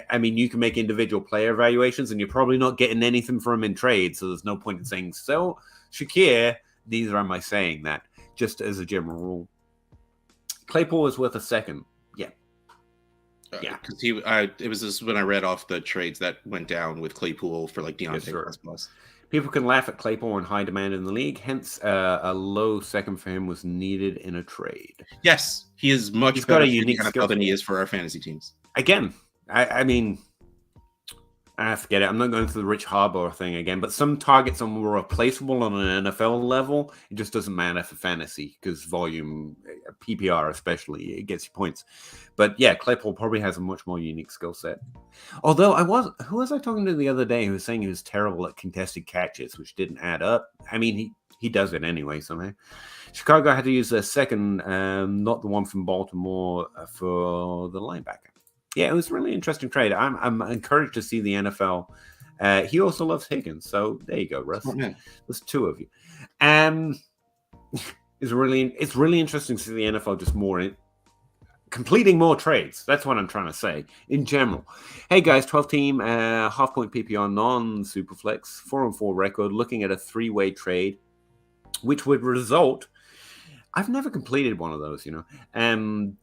Speaker 1: I mean, you can make individual player evaluations, and you're probably not getting anything from them in trade, so there's no point in saying, so Shakir, neither am I saying that, just as a general rule. Claypool is worth a second. Yeah.
Speaker 2: Yeah, because it was just when I read off the trades that went down with Claypool for like Deontay plus.
Speaker 1: People can laugh at Claypool and high demand in the league. Hence, a low second for him was needed in a trade.
Speaker 2: Yes, he is much better for the NFL than he is for our fantasy teams.
Speaker 1: Again, I mean, forget it. I'm not going through the Rich Harbaugh thing again, but some targets are more replaceable on an NFL level. It just doesn't matter for fantasy because volume, PPR especially, it gets you points. But yeah, Claypool probably has a much more unique skill set. Although who was I talking to the other day who was saying he was terrible at contested catches, which didn't add up. I mean, he does it anyway somehow. Chicago had to use their second, not the one from Baltimore, for the linebacker. Yeah, it was a really interesting trade. I'm encouraged to see the NFL. He also loves Higgins, so there you go, Russ. There's two of you. It's really interesting to see the NFL just completing more trades. That's what I'm trying to say in general. Hey guys, 12 team, half-point PPR, non-superflex, 4-4 record, looking at a 3-way trade, which would result. I've never completed one of those,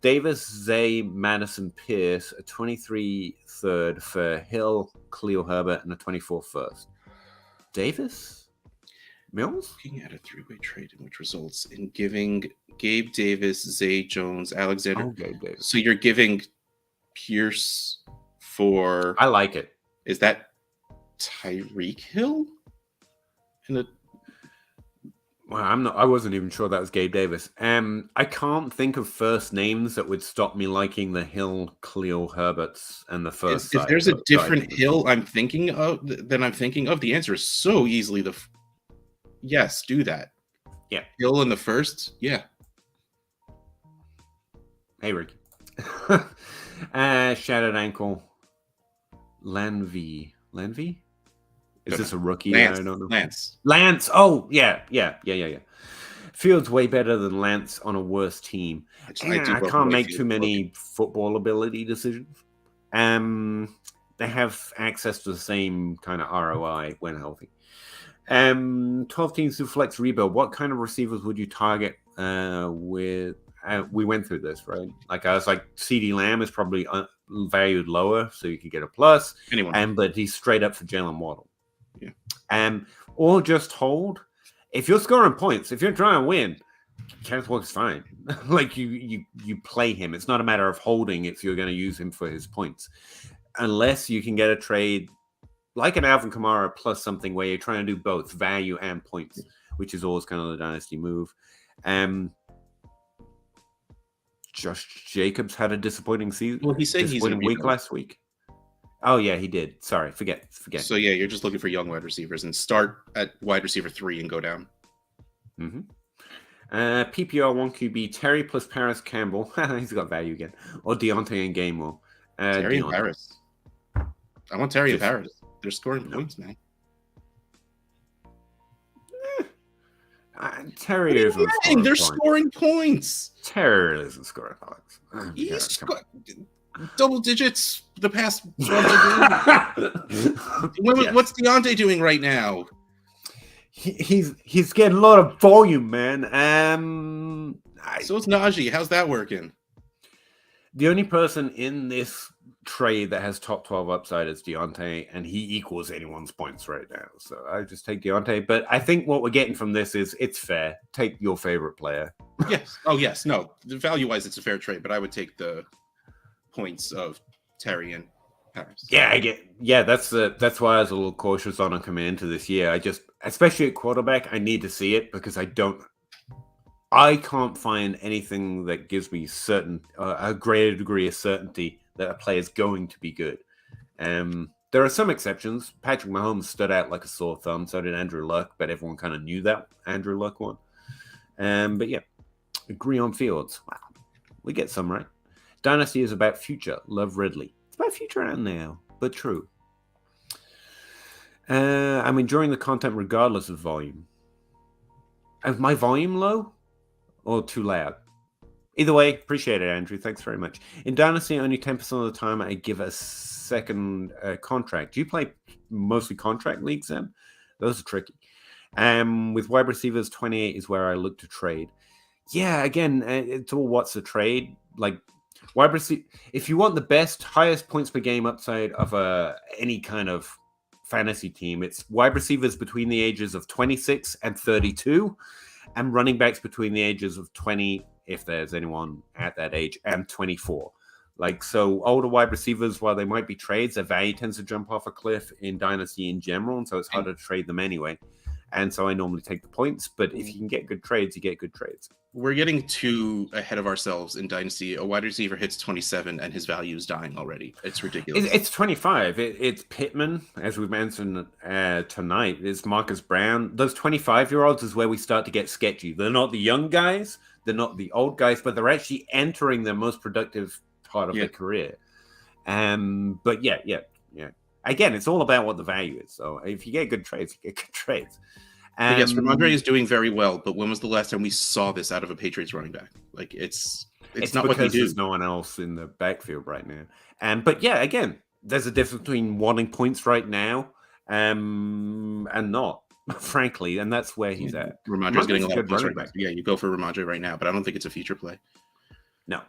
Speaker 1: Davis, Zay, Madison, Pierce, a 23 third for Hill, Khalil Herbert, and a 24 first. Davis? Mills?
Speaker 2: Looking at a 3-way trade, which results in giving Gabe Davis, Zay Jones, Alexander.
Speaker 1: Oh, Gabe Davis.
Speaker 2: So you're giving Pierce for...
Speaker 1: I like it.
Speaker 2: Is that Tyreek Hill?
Speaker 1: Well, I wasn't even sure that was Gabe Davis. I can't think of first names that would stop me liking the Hill, Khalil Herberts, and the first.
Speaker 2: If there's a different Hill I'm thinking of, the answer is so easily yes, do that.
Speaker 1: Yeah,
Speaker 2: Hill in the first. Yeah.
Speaker 1: Hey, Rick. Shattered ankle. Lanvey. Is this a rookie?
Speaker 2: Lance.
Speaker 1: I don't know.
Speaker 2: Lance.
Speaker 1: Oh, yeah. Fields way better than Lance on a worse team. I can't make too many football ability decisions. They have access to the same kind of ROI when healthy. 12 teams to flex rebuild. What kind of receivers would you target with? We went through this, right? Like I was like, CeeDee Lamb is probably valued lower, so you could get a plus.
Speaker 2: Anyone.
Speaker 1: But he's straight up for Jalen Waddle.
Speaker 2: Yeah.
Speaker 1: Or just hold. If you're scoring points, if you're trying to win, Kenneth Walker's fine. Like you play him. It's not a matter of holding if you're going to use him for his points. Unless you can get a trade like an Alvin Kamara plus something where you're trying to do both value and points, which is always kind of the dynasty move. Josh Jacobs had a disappointing season.
Speaker 2: Well, he said he's in a
Speaker 1: week last week. Oh yeah, he did. Sorry, forget.
Speaker 2: So yeah, you're just looking for young wide receivers and start at wide receiver 3 and go down.
Speaker 1: Mm-hmm. PPR 1 QB Terry plus Paris Campbell. He's got value again. Or Deontay and Gainwell.
Speaker 2: Terry and Paris. I want Terry and Paris. They're scoring points, man.
Speaker 1: Terry isn't scoring
Speaker 2: They're scoring points.
Speaker 1: Terry isn't scoring points.
Speaker 2: He's double digits the past. What's Deontay doing right now?
Speaker 1: He's getting a lot of volume, man.
Speaker 2: So it's Najee. How's that working?
Speaker 1: The only person in this trade that has top 12 upside is Deontay, and he equals anyone's points right now. So I just take Deontay. But I think what we're getting from this is it's fair. Take your favorite player.
Speaker 2: Yes. Oh, yes. No, value-wise, it's a fair trade, but I would take the points of Terry and Paris.
Speaker 1: Yeah, I get. Yeah, that's why I was a little cautious on him coming into this year. I just, especially at quarterback, I need to see it because I can't find anything that gives me a greater degree of certainty that a player is going to be good. There are some exceptions. Patrick Mahomes stood out like a sore thumb. So did Andrew Luck, but everyone kind of knew that Andrew Luck won. But yeah, agree on Fields. Wow, we get some right. Dynasty is about future. Love Ridley. It's about future and now, but true. I'm enjoying the content regardless of volume. Is my volume low or too loud? Either way, appreciate it, Andrew. Thanks very much. In Dynasty, only 10% of the time I give a second contract. Do you play mostly contract leagues then? Those are tricky. With wide receivers, 28 is where I look to trade. Yeah, again, it's all what's the trade. Like wide receiver, if you want the best, highest points per game upside of any kind of fantasy team, it's wide receivers between the ages of 26 and 32, and running backs between the ages of 20, if there's anyone at that age, and 24. Like, so older wide receivers, while they might be trades, their value tends to jump off a cliff in Dynasty in general, and so it's harder to trade them anyway. And so I normally take the points, but if you can get good trades, you get good trades.
Speaker 2: We're getting too ahead of ourselves in Dynasty. A wide receiver hits 27 and his value is dying already. It's ridiculous.
Speaker 1: It's 25. It's Pittman, as we mentioned tonight. It's Marcus Brown. Those 25-year-olds is where we start to get sketchy. They're not the young guys. They're not the old guys, but they're actually entering their most productive part of their career. But yeah. Again, it's all about what the value is. So if you get good trades, you get good trades.
Speaker 2: Yes, Ramondre is doing very well, but when was the last time we saw this out of a Patriots running back? Like it's not what they do.
Speaker 1: There's no one else in the backfield right now. But yeah, again, there's a difference between wanting points right now and not, frankly, and that's where he's at.
Speaker 2: Ramondre's getting a lot of points right back. Yeah, you go for Ramondre right now, but I don't think it's a feature play.
Speaker 1: No.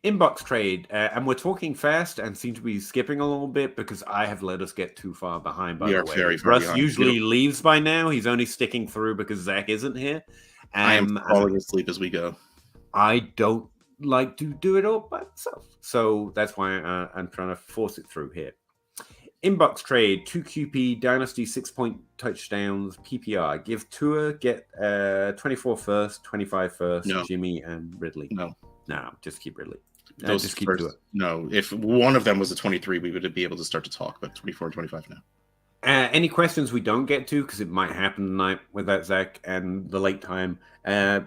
Speaker 1: Inbox trade, and we're talking fast and seem to be skipping a little bit because I have let us get too far behind. By the way,
Speaker 2: very far
Speaker 1: Russ
Speaker 2: behind.
Speaker 1: usually leaves by now. He's only sticking through because Zach isn't here.
Speaker 2: I am falling asleep as we go.
Speaker 1: I don't like to do it all by myself, so that's why I'm trying to force it through here. Inbox trade, 2 QP, Dynasty, 6-point touchdowns, PPR. Give Tua, get 24 first, 25 first,
Speaker 2: no.
Speaker 1: Jimmy and Ridley.
Speaker 2: No,
Speaker 1: just keep Ridley.
Speaker 2: Just keep Tua. No, if one of them was a 23, we would be able to start to talk, but 24 and 25 now.
Speaker 1: Any questions we don't get to, because it might happen tonight with that Zach and the late time,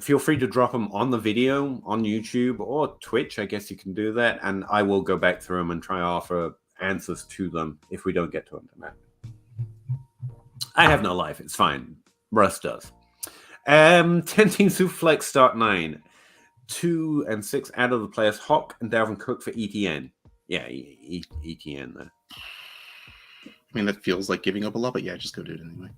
Speaker 1: feel free to drop them on the video on YouTube or Twitch. I guess you can do that, and I will go back through them and try to offer answers to them if we don't get to them tonight. I have no life. It's fine. Russ does. 10 teams who flex start 9. 2 and 6 out of the players, Hawk and Dalvin Cook for ETN. Yeah, ETN there.
Speaker 2: I mean, that feels like giving up a lot, but yeah, just go do it anyway.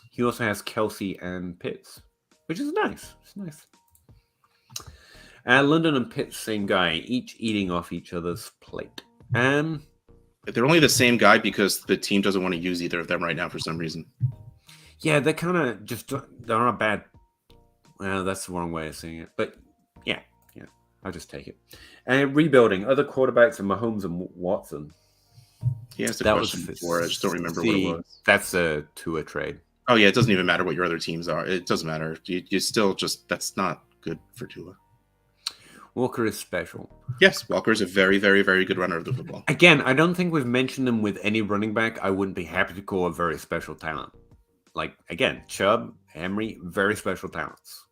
Speaker 1: He also has Kelsey and Pitts, which is nice. It's nice. London and Pitts, same guy, each eating off each other's plate.
Speaker 2: They're only the same guy because the team doesn't want to use either of them right now for some reason.
Speaker 1: Yeah, they're kind of just, they're not bad. Well, that's the wrong way of saying it, but yeah, I'll just take it. And rebuilding, other quarterbacks are Mahomes and Watson.
Speaker 2: He asked a question before. I just don't remember what it was.
Speaker 1: That's a Tua trade.
Speaker 2: Oh, yeah, it doesn't even matter what your other teams are. It doesn't matter. You still just, that's not good for Tua.
Speaker 1: Walker is special.
Speaker 2: Yes, Walker is a very, very, very good runner of the football.
Speaker 1: Again, I don't think we've mentioned him with any running back I wouldn't be happy to call a very special talent. Like, again, Chubb, Emery, very special talents.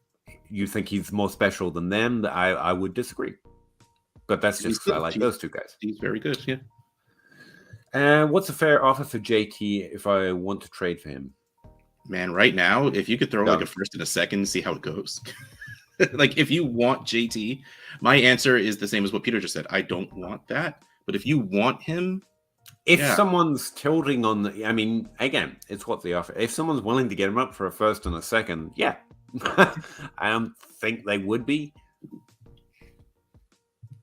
Speaker 1: You think he's more special than them? I would disagree. But that's just because I like those two guys.
Speaker 2: He's very good, yeah.
Speaker 1: What's a fair offer for JT if I want to trade for him?
Speaker 2: Man, right now, if you could throw like a first and a second, see how it goes. Like, if you want JT, my answer is the same as what Peter just said. I don't want that. But if you want him,
Speaker 1: if someone's tilting on the, I mean, again, it's what the offer. If someone's willing to get him up for a first and a second, yeah. I don't think they would be.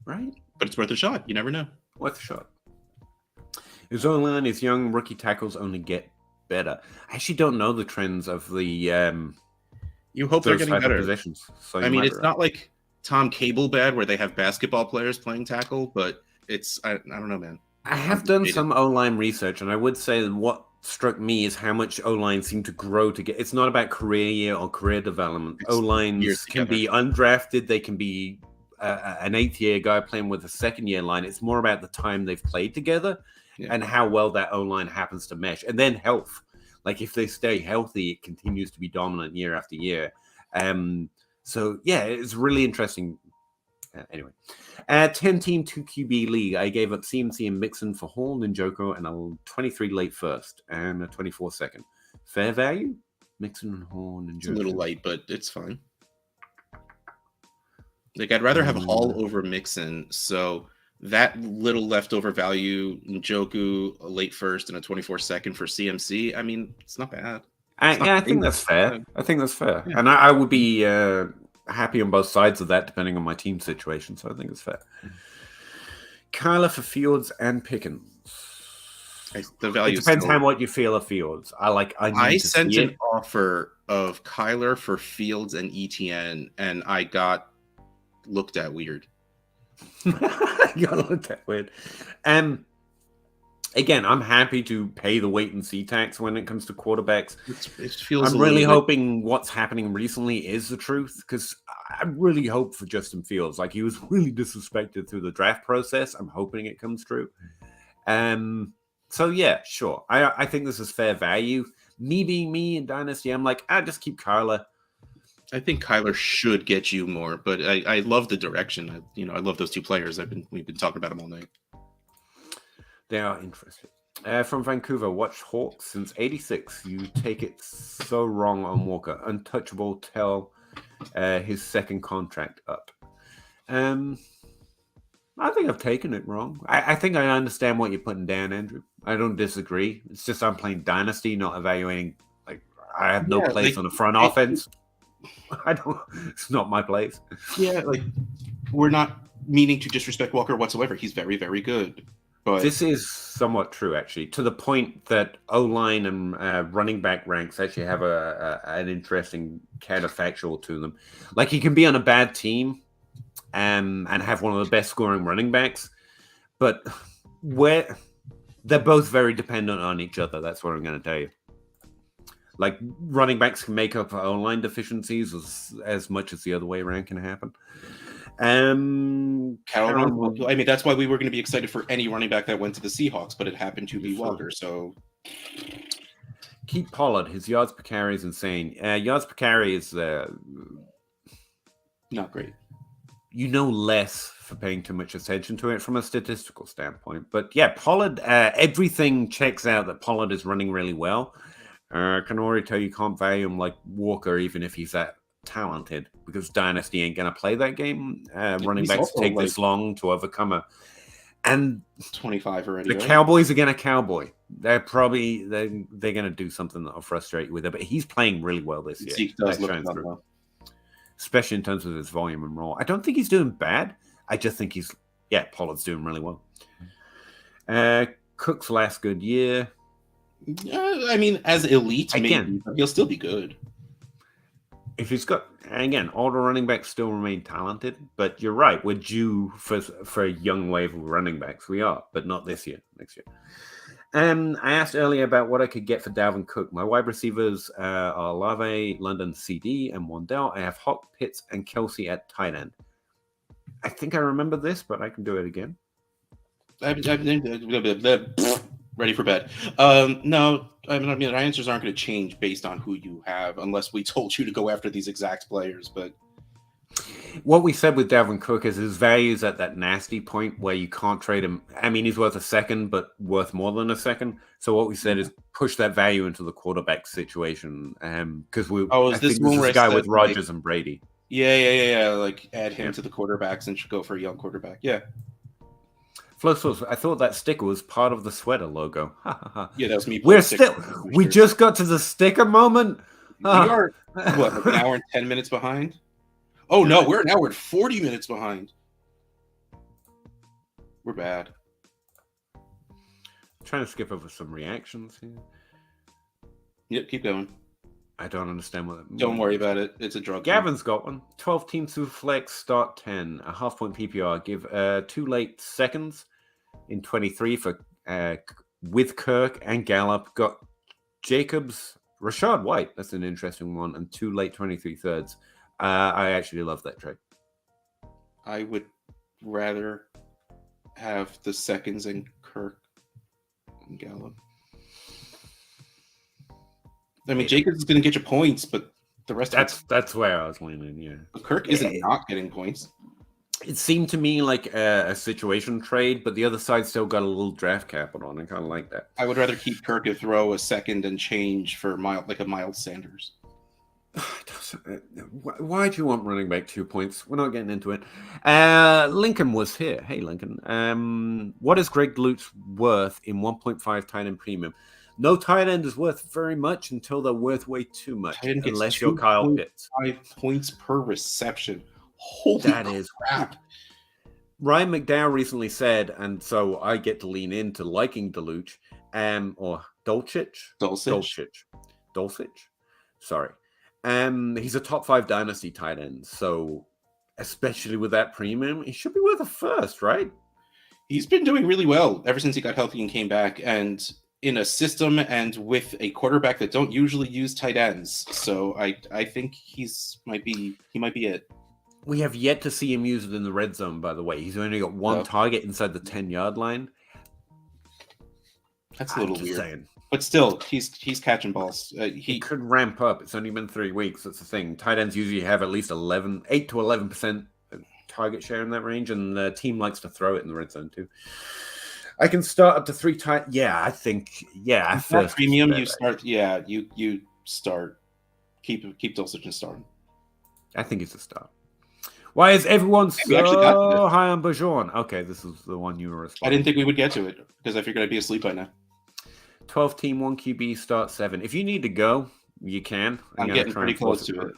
Speaker 1: Right?
Speaker 2: But it's worth a shot. You never know.
Speaker 1: Worth a shot. His O-line is young. Rookie tackles only get better. I actually don't know the trends of the
Speaker 2: you hope they're getting better.
Speaker 1: Positions, so
Speaker 2: I mean, it's not like Tom Cable bad where they have basketball players playing tackle, but it's I don't know, man.
Speaker 1: I have done some O-line research, and I would say that what struck me is how much O-line seem to grow to get. It's not about career year or career development. O-lines can be undrafted. They can be an 8th-year guy playing with a second-year line. It's more about the time they've played together and how well that O-line happens to mesh. And then health. Like, if they stay healthy, it continues to be dominant year after year. So, yeah, it's really interesting Anyway, 10-team 2QB league. I gave up CMC and Mixon for Hall, Njoku, and a 23 late first and a 24 second. Fair value? Mixon and Hall and Njoku.
Speaker 2: It's a little light, but it's fine. Like, I'd rather have Hall over Mixon, so that little leftover value, Njoku, a late first and a 24 second for CMC, I mean, it's not bad.
Speaker 1: I think that's fair. I think that's fair. Yeah. And I would be happy on both sides of that, depending on my team situation, so I think it's fair. Kyler for Fields and Pickens.
Speaker 2: The value
Speaker 1: it depends how what you feel of Fields. I
Speaker 2: sent an offer of Kyler for Fields and ETN, and I got looked at weird.
Speaker 1: You got looked at weird. Again, I'm happy to pay the wait and see tax when it comes to quarterbacks.
Speaker 2: It feels
Speaker 1: I'm really hoping what's happening recently is the truth, because I really hope for Justin Fields. Like, he was really disrespected through the draft process. I'm hoping it comes true. So yeah, sure. I think this is fair value. Me being me in Dynasty, I'm like, just keep Kyler.
Speaker 2: I think Kyler should get you more, but I love the direction. I love those two players. We've been talking about them all night.
Speaker 1: They are interesting. From Vancouver, watch Hawks since '86. You take it so wrong on Walker. Untouchable till his second contract up. I think I've taken it wrong. I think I understand what you're putting down, Andrew. I don't disagree. It's just I'm playing Dynasty, not evaluating. Like, I have no place on the front offense. I don't. It's not my place.
Speaker 2: Yeah, like, we're not meaning to disrespect Walker whatsoever. He's very, very good. But
Speaker 1: this is somewhat true, actually, to the point that O-line and running back ranks actually have an interesting counterfactual to them. Like, he can be on a bad team and have one of the best scoring running backs, but they're both very dependent on each other. That's what I'm going to tell you. Like, running backs can make up O-line deficiencies as much as the other way around can happen.
Speaker 2: I mean, that's why we were going to be excited for any running back that went to the Seahawks, but it happened to be Walker. So
Speaker 1: keep Pollard. His yards per carry is insane. Yards per carry is
Speaker 2: not great.
Speaker 1: Less for paying too much attention to it from a statistical standpoint. But yeah, Pollard, everything checks out that Pollard is running really well. I can already tell you can't value him like Walker, even if he's that talented, because Dynasty ain't going to play that game. Running backs take this long to overcome it. And
Speaker 2: 25 already.
Speaker 1: The Cowboys are going to cowboy. They're going to do something that'll frustrate you with it. But he's playing really well this year.
Speaker 2: Zeke does look well.
Speaker 1: Especially in terms of his volume and role. I don't think he's doing bad. I just think Pollard's doing really well. Cook's last good year.
Speaker 2: I mean, as elite, maybe, he'll still be good.
Speaker 1: If he's got, again, all the running backs still remain talented, but you're right. We're due for a young wave of running backs. We are, but not this year, next year. I asked earlier about what I could get for Dalvin Cook. My wide receivers are Olave, London, CD, and Wandell. I have Hawk, Pitts, and Kelsey at tight end. I think I remember this, but I can do it again.
Speaker 2: Ready for bed. No, I mean, our answers aren't going to change based on who you have, unless we told you to go after these exact players. But
Speaker 1: what we said with Dalvin Cook is his value is at that nasty point where you can't trade him. I mean, he's worth a second, but worth more than a second. So what we said is push that value into the quarterback situation. Because
Speaker 2: is this
Speaker 1: a guy with Rodgers and Brady.
Speaker 2: Yeah. Like, add him to the quarterbacks and should go for a young quarterback. Yeah.
Speaker 1: Flo, I thought that sticker was part of the sweater logo.
Speaker 2: Yeah, that was me.
Speaker 1: We just got to the sticker moment.
Speaker 2: We are, like an hour and 10 minutes behind? Oh, no, we're an hour and 40 minutes behind. We're bad.
Speaker 1: Trying to skip over some reactions here.
Speaker 2: Yep, keep going.
Speaker 1: I don't understand what that means.
Speaker 2: Don't worry about it. It's a drug.
Speaker 1: Gavin's got one. 12 teams to flex, start 10. A half-point PPR. Give 2 late seconds in 23 for with Kirk and Gallup. Got Jacobs, Rashad White. That's an interesting one. And 2 late 23 thirds. I actually love that trade.
Speaker 2: I would rather have the seconds in Kirk and Gallup. I mean, Jacobs is going to get you points, but the rest
Speaker 1: that's where I was leaning. Yeah,
Speaker 2: Kirk isn't not getting points.
Speaker 1: It seemed to me like a situation trade, but the other side still got a little draft capital, and I kind of like that.
Speaker 2: I would rather keep Kirk or throw a second and change for a Miles Sanders.
Speaker 1: Why do you want running back 2 points? We're not getting into it. Lincoln was here. Hey, Lincoln. What is Greg Lutz worth in 1.5 tight end premium? No tight end is worth very much until they're worth way too much, unless you're Kyle Pitts.
Speaker 2: 5 points per reception. Holy crap.
Speaker 1: Ryan McDowell recently said, and so I get to lean into liking Dulcich, or Dulcich. Sorry. He's a top 5 dynasty tight end, so especially with that premium, he should be worth a first, right?
Speaker 2: He's been doing really well ever since he got healthy and came back, and in a system and with a quarterback that don't usually use tight ends. So I think he might be it.
Speaker 1: We have yet to see him use it in the red zone, by the way. He's only got one target inside the 10-yard line.
Speaker 2: That's a little weird. Saying. But still, he's catching balls.
Speaker 1: He could ramp up. It's only been 3 weeks. That's the thing. Tight ends usually have at least 8 to 11% target share in that range, and the team likes to throw it in the red zone too. I can start up to 3 tight. Yeah, I think. Yeah,
Speaker 2: first premium. You start. Yeah, you start. Keep Dulcich and start.
Speaker 1: I think it's a start. Why is everyone so high on Bajon? Okay, this is the one you were responding.
Speaker 2: I didn't think we would get to it because I figured I'd be asleep by now.
Speaker 1: 12 team, 1 QB, start 7. If you need to go, you can.
Speaker 2: I'm getting pretty close to it.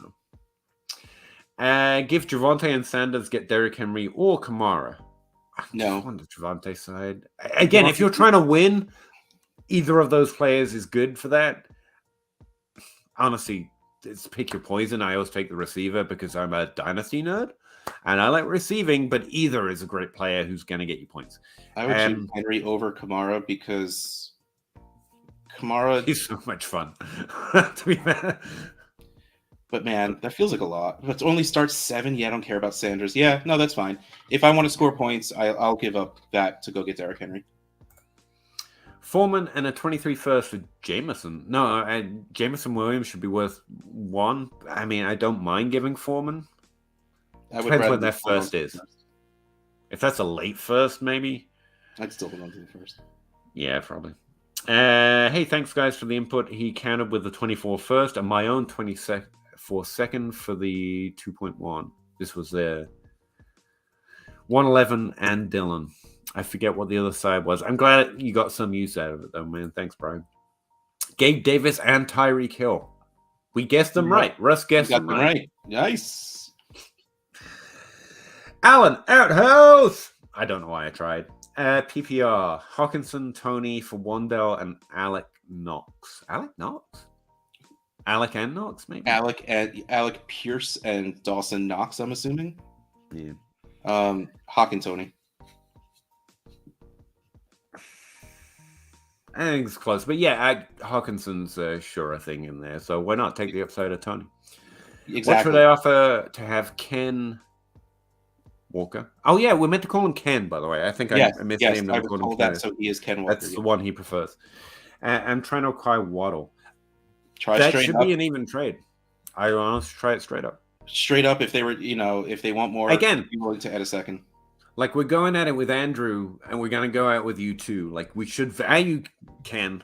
Speaker 1: Give Javonte and Sanders, get Derrick Henry or Kamara.
Speaker 2: No.
Speaker 1: On the Javonte side. Again, if you're trying to win, either of those players is good for that. Honestly, it's pick your poison. I always take the receiver because I'm a dynasty nerd. And I like receiving, but either is a great player who's going to get you points.
Speaker 2: I would choose Henry over Kamara because Kamara...
Speaker 1: He's so much fun, to be fair.
Speaker 2: But man, that feels like a lot. But to only start 7, I don't care about Sanders. Yeah, no, that's fine. If I want to score points, I'll give up that to go get Derrick Henry.
Speaker 1: Foreman and a 23 first for Jameson. No, Jameson Williams should be worth 1. I mean, I don't mind giving Foreman. Depends when that first is. If that's a late first, maybe.
Speaker 2: I'd still hold on to the first.
Speaker 1: Yeah, probably. Hey, thanks, guys, for the input. He counted with the 24 first and my own 24 second for the 2.1. This was their 111 and Dylan. I forget what the other side was. I'm glad you got some use out of it, though, man. Thanks, Brian. Gabe Davis and Tyreek Hill. We guessed them right. Russ guessed them right.
Speaker 2: Nice.
Speaker 1: Alan, outhouse. I don't know why I tried. PPR. Hawkinson, Tony for Wandell, and Alec Knox. Alec Knox? Alec and Knox, maybe?
Speaker 2: Alec Pierce and Dawson Knox, I'm assuming.
Speaker 1: Yeah.
Speaker 2: Hawk and Tony.
Speaker 1: I think it's close. But yeah, Hawkinson's sure a thing in there. So why not take the upside of Tony?
Speaker 2: Exactly.
Speaker 1: What should I offer to have Ken Walker? Oh, yeah, we're meant to call him Ken, by the way. I think I missed the name.
Speaker 2: I recall that, so he is Ken Walker.
Speaker 1: That's the one he prefers. I'm trying to acquire Waddle.
Speaker 2: That
Speaker 1: should be an even trade. I honestly try it straight up.
Speaker 2: Straight up, if they were, if they want more,
Speaker 1: again,
Speaker 2: be willing to add a second.
Speaker 1: Like, we're going at it with Andrew, and we're going to go out with you too. Like, we should value Ken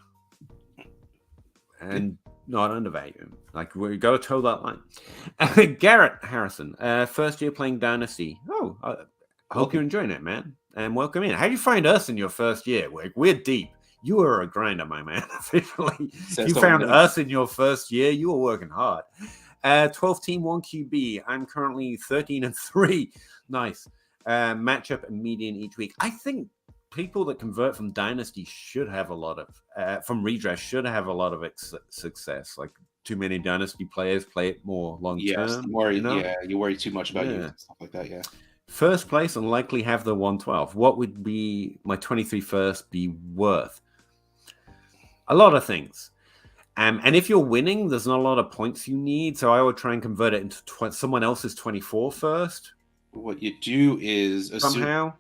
Speaker 1: and not undervalue him. Like, we got to toe that line. Garrett Harrison, first year playing Dynasty. Oh, I hope you're enjoying it, man. And welcome in. How did you find us in your first year? We're deep. You were a grinder, my man. Officially, you found us in your first year. You were working hard. 12 team, 1 QB. I'm currently 13-3. Nice. Matchup and median each week. I think people that convert from Dynasty should have a lot of, from redraft, should have a lot of success. Like, too many Dynasty players play it more long term.
Speaker 2: You worry too much about you and stuff like that. Yeah.
Speaker 1: First place and likely have the 112. What would be my 23 first be worth? A lot of things. And if you're winning, there's not a lot of points you need. So I would try and convert it into someone else's 24 first.
Speaker 2: What you do is
Speaker 1: somehow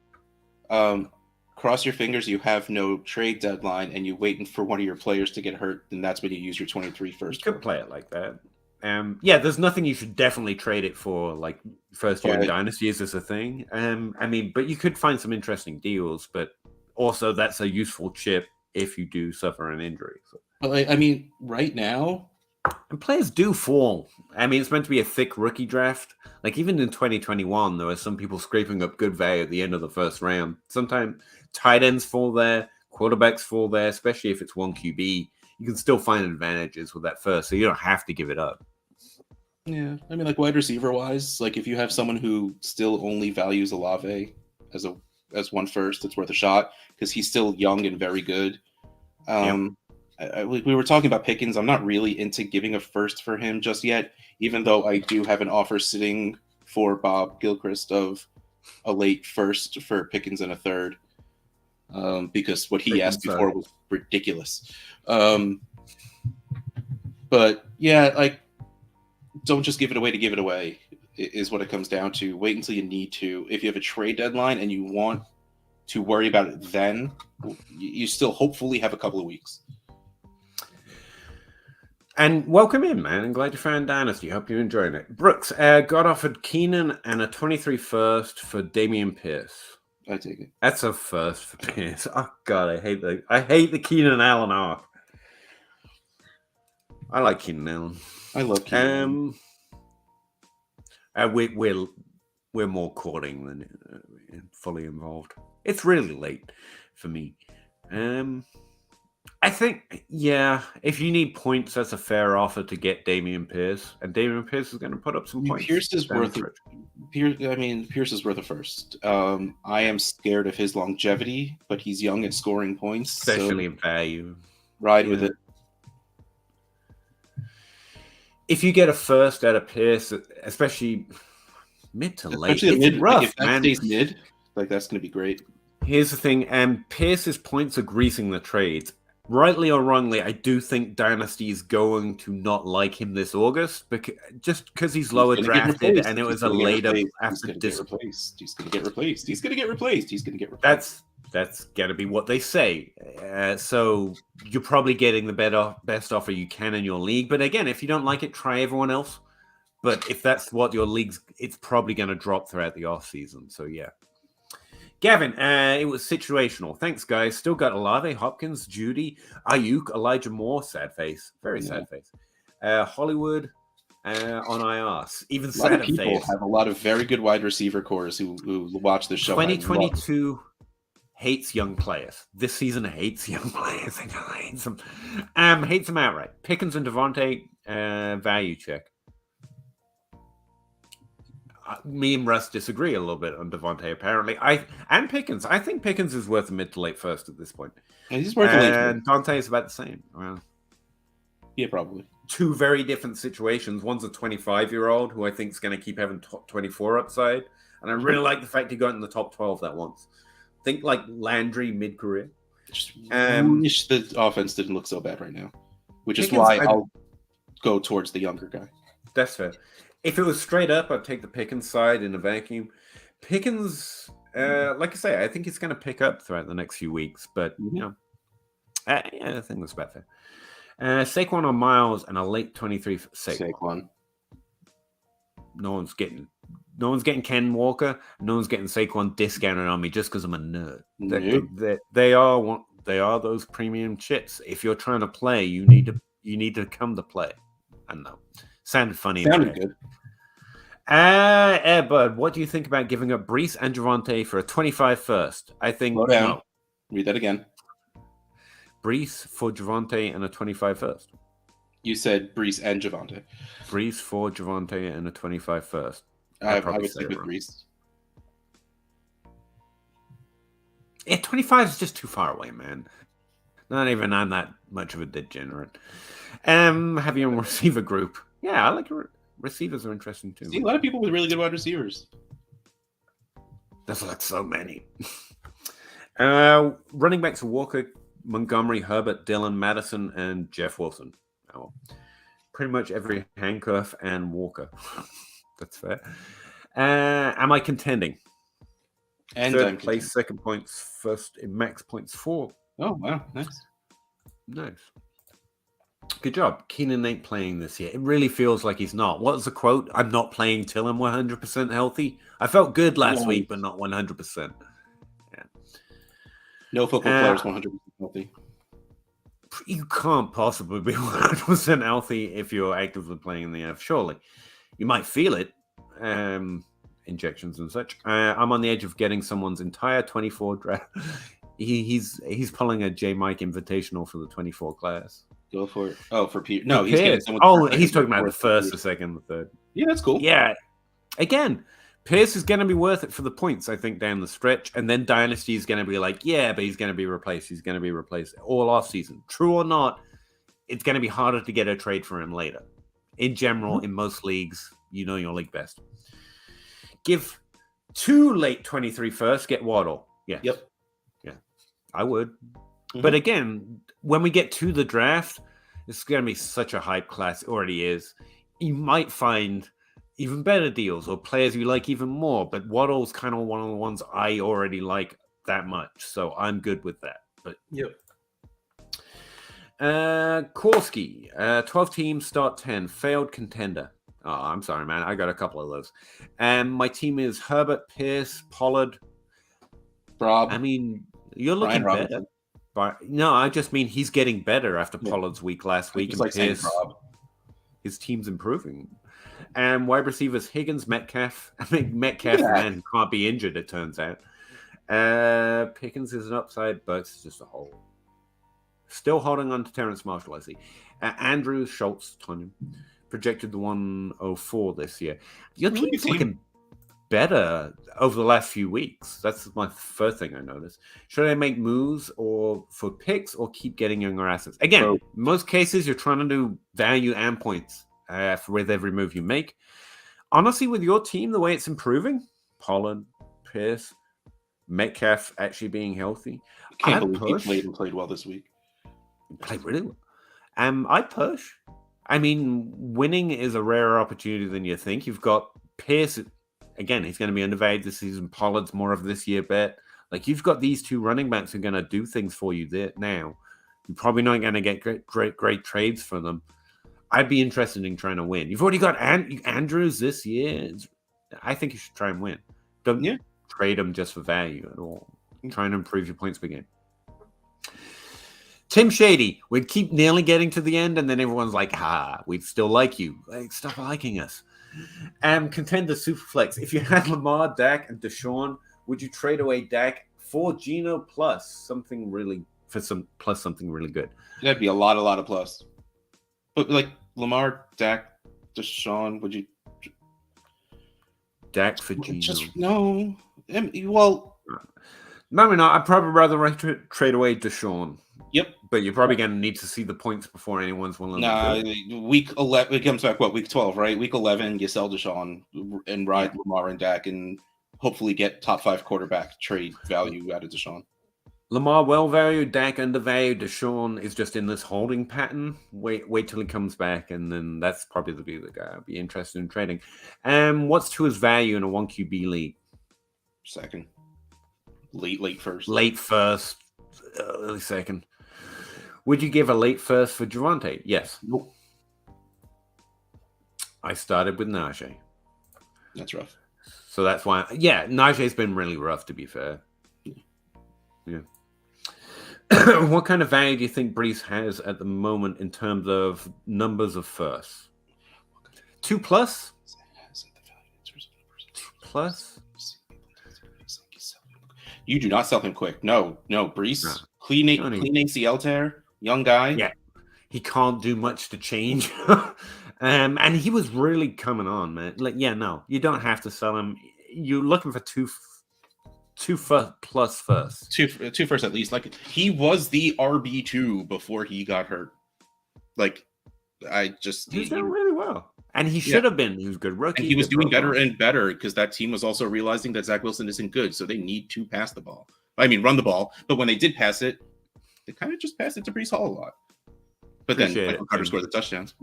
Speaker 2: cross your fingers you have no trade deadline and you waiting for one of your players to get hurt, and that's when you use your 23 first.
Speaker 1: You could play it like that. Yeah, there's nothing you should definitely trade it for, like first year in
Speaker 2: But
Speaker 1: Dynasty. Is this a thing? I mean, but you could find some interesting deals, but also that's a useful chip if you do suffer an injury. So.
Speaker 2: I mean, right now,
Speaker 1: And players do fall. I mean, it's meant to be a thick rookie draft. Like even in 2021, there were some people scraping up good value at the end of the first round. Sometimes tight ends fall there, quarterbacks fall there, especially if it's one QB. You can still find advantages with that first, so you don't have to give it up.
Speaker 2: yeah. I mean, like wide receiver wise, like if you have someone who still only values Olave as one first, it's worth a shot because he's still young and very good. We were talking about Pickens. I'm not really into giving a first for him just yet, even though I do have an offer sitting for Bob Gilchrist of a late first for Pickens and a third, because what he asked before was ridiculous. But yeah, like don't just give it away to give it away is what it comes down to. Wait until you need to. If you have a trade deadline and you want to worry about it, then you still hopefully have a couple of weeks.
Speaker 1: And welcome in, man. I'm glad you found Dynasty. Hope you're enjoying it. Brooks got offered Keenan and a 23 first for Damian Pierce.
Speaker 2: I take it.
Speaker 1: That's a first for Pierce. Oh God, I hate the Keenan Allen arc. I like Keenan Allen.
Speaker 2: I love Keenan.
Speaker 1: We're more courting than fully involved. It's really late for me. I think, yeah, if you need points, that's a fair offer to get Damian Pierce, and Damian Pierce is going to put up some points.
Speaker 2: Pierce is worth it. Pierce is worth a first. I am scared of his longevity, but he's young at scoring points,
Speaker 1: especially in value.
Speaker 2: Ride with it.
Speaker 1: If you get a first out of Pierce, especially mid to late, it's rough,
Speaker 2: if that stays mid, like that's going to be great.
Speaker 1: Here's the thing, Pierce's points are greasing the trades. Rightly or wrongly, I do think Dynasty is going to not like him this August, just because he's lower drafted and it was a later after
Speaker 2: He's going to get replaced.
Speaker 1: That's going to be what they say. So you're probably getting the best offer you can in your league. But again, if you don't like it, try everyone else. But if that's what your league's, it's probably going to drop throughout the off season. So yeah. Gavin, it was situational. Thanks, guys. Still got Olave, Hopkins, Judy, Ayuk, Elijah Moore. Sad face. Very sad face. Hollywood on IR. Even sadder face.
Speaker 2: People have a lot of very good wide receiver cores who watch this show.
Speaker 1: 2022 hates young players. This season hates young players. Hates them. Hates them outright. Pickens and Devontae, value check. Me and Russ disagree a little bit on Devontae, apparently. And Pickens. I think Pickens is worth a mid to late first at this point.
Speaker 2: Yeah, he's worth a late first.
Speaker 1: And Dante is about the same. Well,
Speaker 2: yeah, probably.
Speaker 1: Two very different situations. One's a 25-year-old who I think is going to keep having top 24 upside. And I really like the fact he got in the top 12 that once. Think like Landry mid-career.
Speaker 2: Just wish the offense didn't look so bad right now. Which is why I'll go towards the younger guy.
Speaker 1: That's fair. If it was straight up, I'd take the Pickens side in a vacuum. Pickens, like I say, I think he's going to pick up throughout the next few weeks. But, you know, I think that's about fair. Saquon on Miles and a late 23 for Saquon. No one's getting Ken Walker. No one's getting Saquon discounted on me just because I'm a nerd. They are those premium chips. If you're trying to play, you need to come to play. I know. Sounded funny.
Speaker 2: Sounded good.
Speaker 1: Bud, what do you think about giving up Brees and Javonte for a 25 first? I think.
Speaker 2: Slow down. No. Read that again.
Speaker 1: Brees for Javonte and a 25 first.
Speaker 2: You said Brees and Javonte.
Speaker 1: Brees for Javonte and a 25 first.
Speaker 2: I would stick with Brees.
Speaker 1: Yeah, 25 is just too far away, man. Not even I'm that much of a degenerate. Have you on receiver group? Yeah, I like receivers are interesting too.
Speaker 2: See, a lot of people with really good wide receivers.
Speaker 1: There's like so many. Running backs: Walker, Montgomery, Herbert, Dillon, Madison, and Jeff Wilson. Oh, pretty much every handcuff and Walker. That's fair. Am I contending?
Speaker 2: And
Speaker 1: third place, second points, first in max points 4.
Speaker 2: Oh wow, nice.
Speaker 1: Good job. Keenan ain't playing this year. It really feels like he's not. What was the quote? I'm not playing till I'm 100% healthy. I felt good last week, but not 100%. Yeah.
Speaker 2: No football players 100% healthy.
Speaker 1: You can't possibly be 100% healthy if you're actively playing in the F. Surely. You might feel it. Injections and such. I'm on the edge of getting someone's entire 24 draft. He's pulling a J Mike Invitational for the 24 class.
Speaker 2: Go for it. Oh, for Peter. No,
Speaker 1: he's getting someone. He's talking about the first, the second, the third.
Speaker 2: Yeah, that's cool.
Speaker 1: Yeah. Again, Pierce is going to be worth it for the points, I think, down the stretch. And then Dynasty is going to be like, yeah, but he's going to be replaced. He's going to be replaced all off season. True or not, it's going to be harder to get a trade for him later. In general, in most leagues, you know your league best. Give 2 late 23 first, get Waddle. Yeah.
Speaker 2: Yep.
Speaker 1: Yeah. I would. But again, when we get to the draft, it's going to be such a hype class. It already is. You might find even better deals or players you like even more. But Waddle's kind of one of the ones I already like that much. So I'm good with that. But Korski, 12 teams, start 10, failed contender. Oh, I'm sorry, man. I got a couple of those. My team is Herbert, Pierce, Pollard.
Speaker 2: Rob.
Speaker 1: I mean, you're looking better. But no, I just mean he's getting better after Pollard's week last week. And Pierce, his team's improving. And wide receivers Higgins, Metcalf. I mean, Metcalf, man, can't be injured, it turns out. Pickens is an upside, but it's just a hole. Still holding on to Terrence Marshall, I see. Andrews, Schultz, Tony, projected the 104 this year. Your team's looking better over the last few weeks. That's my first thing I noticed. Should I make moves or for picks or keep getting younger assets? Again, in most cases, you're trying to do value and points with every move you make. Honestly, with your team, the way it's improving, Pollard, Pierce, Metcalf actually being healthy.
Speaker 2: I can't believe he played well this week.
Speaker 1: Played really well. I'd push. I mean, winning is a rarer opportunity than you think. You've got Pierce. Again, he's going to be undervalued this season. Pollard's more of this year bet. Like, you've got these 2 running backs who are going to do things for you there now. You're probably not going to get great trades for them. I'd be interested in trying to win. You've already got Andrews this year. I think you should try and win. Don't trade him just for value at all. Trying to improve your points per game. Tim Shady, we'd keep nearly getting to the end, and then everyone's like, we'd still like you. Like, stop liking us. Contender Superflex. If you had Lamar, Dak, and Deshaun, would you trade away Dak for Geno plus something really good?
Speaker 2: That'd be a lot of plus. But like Lamar, Dak, Deshaun, would you?
Speaker 1: Dak for Geno?
Speaker 2: No.
Speaker 1: Maybe not. I'd probably rather trade away Deshaun.
Speaker 2: Yep.
Speaker 1: But you're probably going to need to see the points before anyone's willing to do it.
Speaker 2: Week 11, it comes back, week 12, right? Week 11, you sell Deshaun and ride Lamar and Dak and hopefully get top 5 quarterback trade value out of Deshaun.
Speaker 1: Lamar well valued, Dak undervalued, Deshaun is just in this holding pattern. Wait till he comes back, and then that's probably the guy I'd be interested in trading. What's to his value in a 1 QB league?
Speaker 2: Second. Late first.
Speaker 1: Late first, early second. Would you give a late first for Javonte? Yes.
Speaker 2: Nope.
Speaker 1: I started with Najee.
Speaker 2: That's rough.
Speaker 1: So that's why, Najee's been really rough, to be fair. Yeah. What kind of value do you think Brees has at the moment in terms of numbers of firsts? 2+? 2+?
Speaker 2: You do not sell him quick. No, Brees. No. Clean ACL tear. Young guy.
Speaker 1: Yeah. He can't do much to change. And he was really coming on, man. Like, you don't have to sell him. You're looking for two plus first.
Speaker 2: Two first at least. Like, he was the RB2 before he got hurt. Like,
Speaker 1: he's doing really well. And he should have been. He was a good rookie.
Speaker 2: And he was doing better and better because that team was also realizing that Zach Wilson isn't good. So they need to pass the ball. I mean, run the ball. But when they did pass it, they kind of just passed it to Brees Hall a lot. But then Michael Carter scored the touchdowns.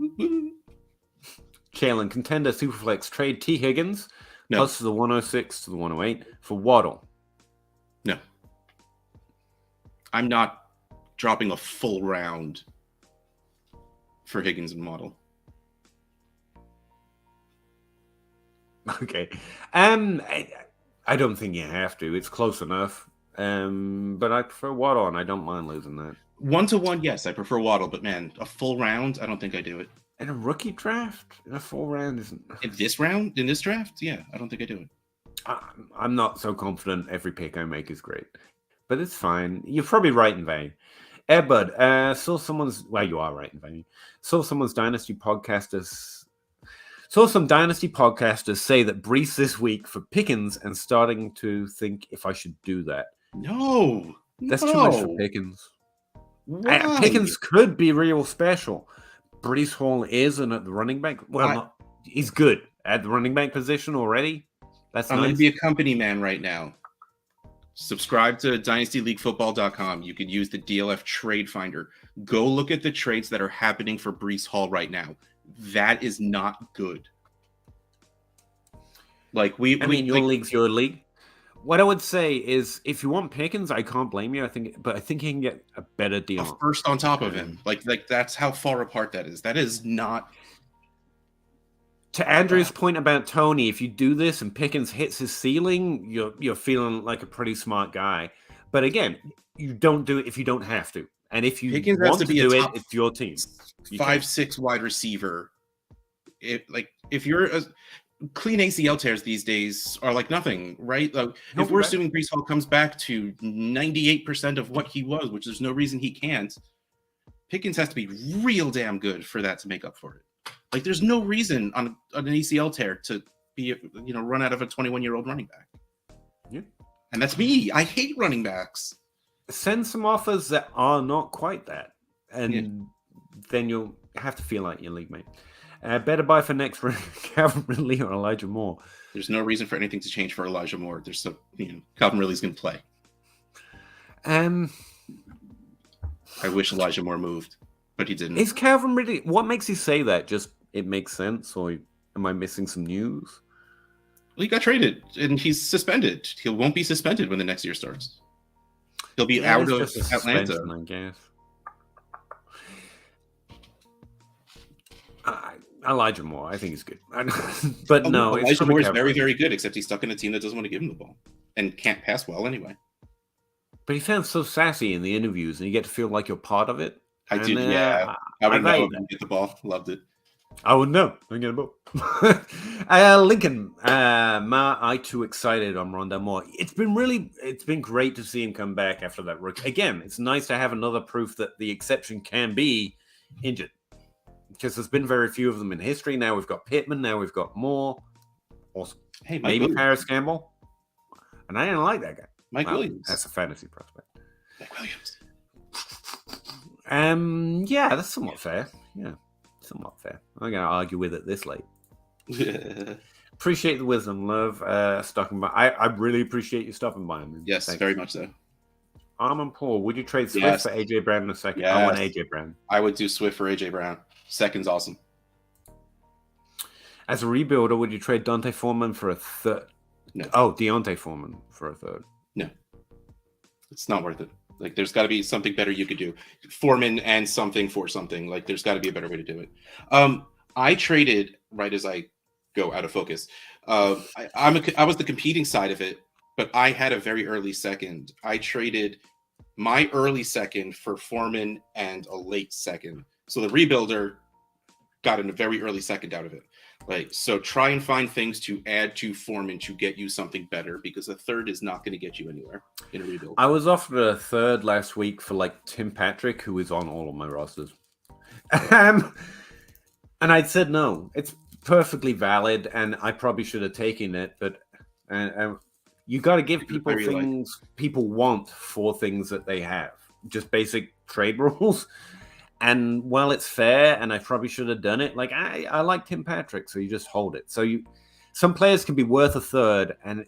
Speaker 1: Kalen, Contender Superflex, trade T. Higgins plus the 106 to the 108 for Waddle.
Speaker 2: No. I'm not dropping a full round for Higgins and Waddle.
Speaker 1: Okay. I don't think you have to. It's close enough. But I prefer Waddle, and I don't mind losing that.
Speaker 2: 1-to-1, yes, I prefer Waddle, but man, a full round, I don't think I do it.
Speaker 1: In a rookie draft, in a full round isn't.
Speaker 2: In this draft, yeah, I don't think I do it.
Speaker 1: I'm not so confident every pick I make is great, but it's fine. You're probably right in vain. Bud, saw someone's. Well, you are right in vain. Saw someone's Dynasty podcasters. Saw some Dynasty podcasters say that Brees this week for Pickens, and starting to think if I should do that.
Speaker 2: No,
Speaker 1: that's too much for Pickens.
Speaker 2: Why?
Speaker 1: Pickens could be real special. Brees Hall isn't at the running back. Well, he's good at the running back position already. That's
Speaker 2: I'm
Speaker 1: nice.
Speaker 2: going to be a company man right now. Subscribe to dynastyleaguefootball.com. You could use the DLF trade finder. Go look at the trades that are happening for Brees Hall right now. That is not good. Like
Speaker 1: your league's your league. What I would say is, if you want Pickens, I can't blame you. I think he can get a better deal.
Speaker 2: A first on top of him. Like that's how far apart that is. That is not.
Speaker 1: To Andrew's point about Tony, if you do this and Pickens hits his ceiling, you're feeling like a pretty smart guy. But again, you don't do it if you don't have to. And if you
Speaker 2: Pickens
Speaker 1: want
Speaker 2: has to be
Speaker 1: do
Speaker 2: a
Speaker 1: it,
Speaker 2: top
Speaker 1: it's your team.
Speaker 2: 5'6" wide receiver. If you're a clean ACL tears these days are like nothing, right? Like, if we're assuming Brees Hall comes back to 98% of what he was, which there's no reason he can't, Pickens has to be real damn good for that to make up for it. Like, there's no reason on an ACL tear to be, run out of a 21-year-old running back.
Speaker 1: Yeah.
Speaker 2: And that's me. I hate running backs.
Speaker 1: Send some offers that are not quite that. And then you'll have to feel like your league mate. Better buy for next round, Calvin Ridley or Elijah Moore.
Speaker 2: There's no reason for anything to change for Elijah Moore. Calvin Ridley's going to play. I wish Elijah Moore moved, but he didn't.
Speaker 1: Is Calvin Ridley? What makes you say that? Just it makes sense, or am I missing some news?
Speaker 2: Well, he got traded, and he's suspended. He won't be suspended when the next year starts. He'll be out of Atlanta.
Speaker 1: I guess. Elijah Moore, I think he's good. But no,
Speaker 2: Elijah Moore is very, very good, except he's stuck in a team that doesn't want to give him the ball and can't pass well anyway.
Speaker 1: But he sounds so sassy in the interviews, and you get to feel like you're part of it.
Speaker 2: I did, yeah. I would know if get the ball. Loved it.
Speaker 1: I would know. I get a ball. Lincoln, I too excited on Rondell Moore. It's been great to see him come back after that rookie. Again, it's nice to have another proof that the exception can be injured. Because there's been very few of them in history. Now we've got Pittman. Now we've got Moore. Awesome.
Speaker 2: Hey,
Speaker 1: maybe Paris Campbell. And I didn't like that guy.
Speaker 2: Mike Williams.
Speaker 1: That's a fantasy prospect.
Speaker 2: Mike Williams.
Speaker 1: Yeah, that's somewhat fair. Yeah, somewhat fair. I'm going to argue with it this late. Appreciate the wisdom, love. Stopping by. I really appreciate you stopping by. Man.
Speaker 2: Yes,
Speaker 1: thanks.
Speaker 2: very much so.
Speaker 1: Armand Paul, would you trade Swift for AJ Brown in a second?
Speaker 2: Yes.
Speaker 1: I want AJ Brown.
Speaker 2: I would do Swift for AJ Brown. Second's awesome.
Speaker 1: As a rebuilder, would you trade Dante Foreman for a third?
Speaker 2: No.
Speaker 1: Oh, Deontay Foreman for a third.
Speaker 2: No. It's not worth it. Like, there's got to be something better you could do. Foreman and something for something. Like, there's got to be a better way to do it. I traded right as I go out of focus. I was the competing side of it, but I had a very early second. I traded my early second for Foreman and a late second. So the rebuilder got in a very early second out of it. Like, so try and find things to add to Foreman to get you something better, because a third is not going to get you anywhere in a rebuild.
Speaker 1: I was offered a third last week for like Tim Patrick, who is on all of my rosters. And I said no. It's perfectly valid, and I probably should have taken it, but you got to give people things people want for things that they have. Just basic trade rules. And while it's fair, and I probably should have done it, like I like Tim Patrick, so you just hold it. So some players can be worth a third, and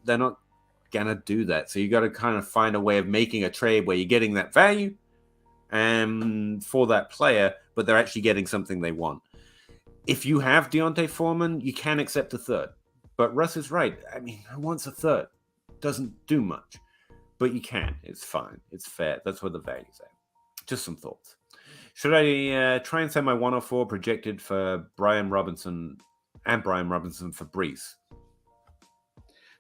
Speaker 1: they're not gonna do that. So you got to kind of find a way of making a trade where you're getting that value, for that player, but they're actually getting something they want. If you have Deontay Foreman, you can accept a third. But Russ is right. I mean, who wants a third? Doesn't do much, but you can. It's fine. It's fair. That's where the value's at. Just some thoughts. Should I try and send my 104 projected for Brian Robinson for Brees?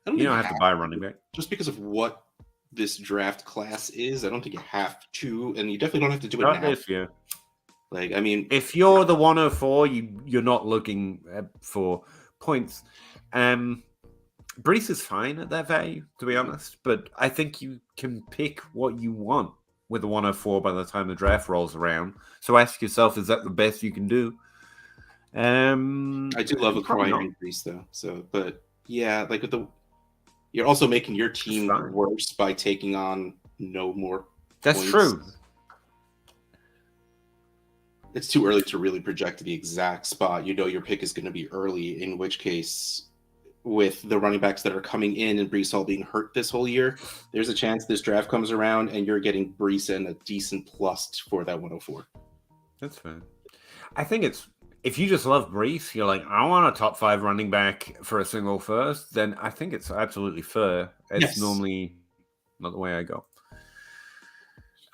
Speaker 1: You don't have to buy a running back.
Speaker 2: Just because of what this draft class is, I don't think you have to, and you definitely don't have to do it
Speaker 1: Not
Speaker 2: now.
Speaker 1: this year.
Speaker 2: Like, I mean,
Speaker 1: if you're the 104, you're not looking for points. Brees is fine at that value, to be honest, but I think you can pick what you want with the 104 by the time the draft rolls around. So ask yourself, is that the best you can do?
Speaker 2: I do love acquiring Brees, though. So, but yeah, like you're also making your team worse by taking on no more.
Speaker 1: That's
Speaker 2: points.
Speaker 1: True.
Speaker 2: It's too early to really project the exact spot. You know your pick is going to be early, in which case, with the running backs that are coming in and Brees Hall being hurt this whole year, there's a chance this draft comes around and you're getting Brees and a decent plus for that 104.
Speaker 1: That's fair. I think if you just love Brees, you're like, I want a top 5 running back for a single first, then I think it's absolutely fair. It's normally not the way I go.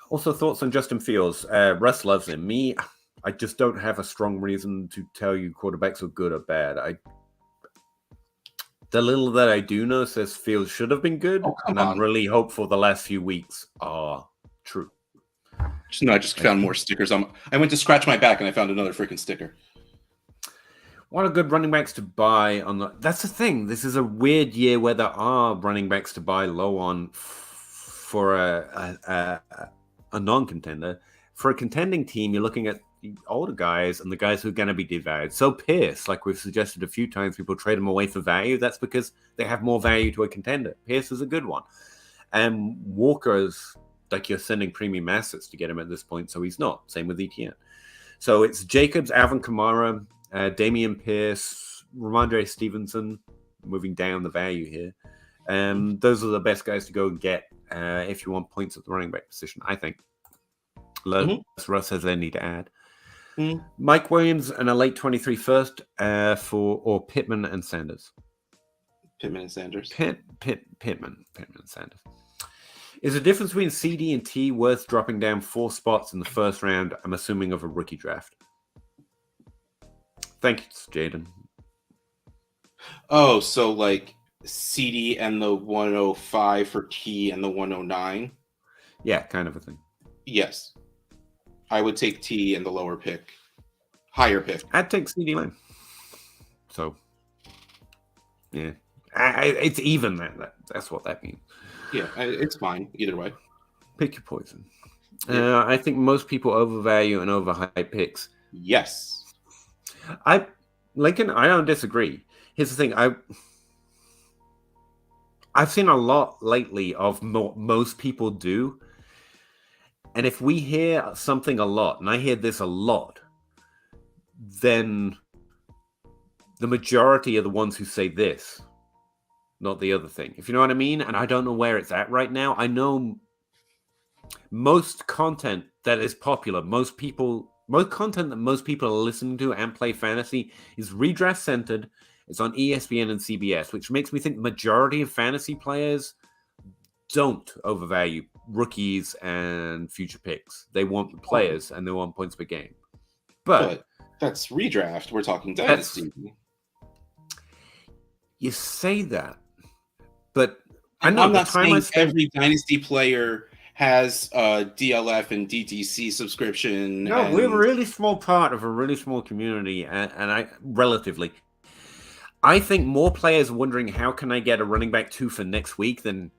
Speaker 1: Also, thoughts on Justin Fields. Russ loves him. Me, I just don't have a strong reason to tell you quarterbacks are good or bad. The little that I do know says Fields should have been good, and I'm really hopeful the last few weeks are true.
Speaker 2: I just found more stickers. I went to scratch my back and I found another freaking sticker.
Speaker 1: What are good running backs to buy on that's the thing. This is a weird year where there are running backs to buy low on for a non-contender. For a contending team, you're looking at the older guys and the guys who are going to be devalued. So Pierce, like we've suggested a few times, people trade them away for value. That's because they have more value to a contender. Pierce is a good one. And Walker's like you're sending premium assets to get him at this point, so he's not. Same with ETN. So it's Jacobs, Alvin Kamara, Damian Pierce, Ramondre Stevenson, moving down the value here. Those are the best guys to go and get if you want points at the running back position, I think. Russ has any to add. Mike Williams and a late 23 first for Pittman and Sanders.
Speaker 2: Pittman and Sanders.
Speaker 1: Pittman and Sanders. Is the difference between CD and T worth dropping down 4 spots in the first round? I'm assuming of a rookie draft. Thank you, Jaden.
Speaker 2: Oh, so like CD and the 105 for T and the 109?
Speaker 1: Yeah, kind of a thing.
Speaker 2: Yes. I would take T and the higher pick.
Speaker 1: I'd take CD Lamb. So, yeah. It's even. That's what that means.
Speaker 2: Yeah, it's fine. Either way.
Speaker 1: Pick your poison. I think most people overvalue and overhype picks.
Speaker 2: Yes.
Speaker 1: Lincoln, I don't disagree. Here's the thing. I've seen a lot lately of most people do. And if we hear something a lot, and I hear this a lot, then the majority are the ones who say this, not the other thing. If you know what I mean? And I don't know where it's at right now. I know most content that is popular, most content that most people are listening to and play fantasy is redraft centered. It's on ESPN and CBS, which makes me think the majority of fantasy players don't overvalue rookies and future picks. They want players and they want points per game. But
Speaker 2: that's redraft. We're talking Dynasty.
Speaker 1: You say that, but
Speaker 2: I'm not saying every Dynasty player has a DLF and DTC subscription.
Speaker 1: No, we're a really small part of a really small community, and I think more players are wondering how can I get a running back 2 for next week than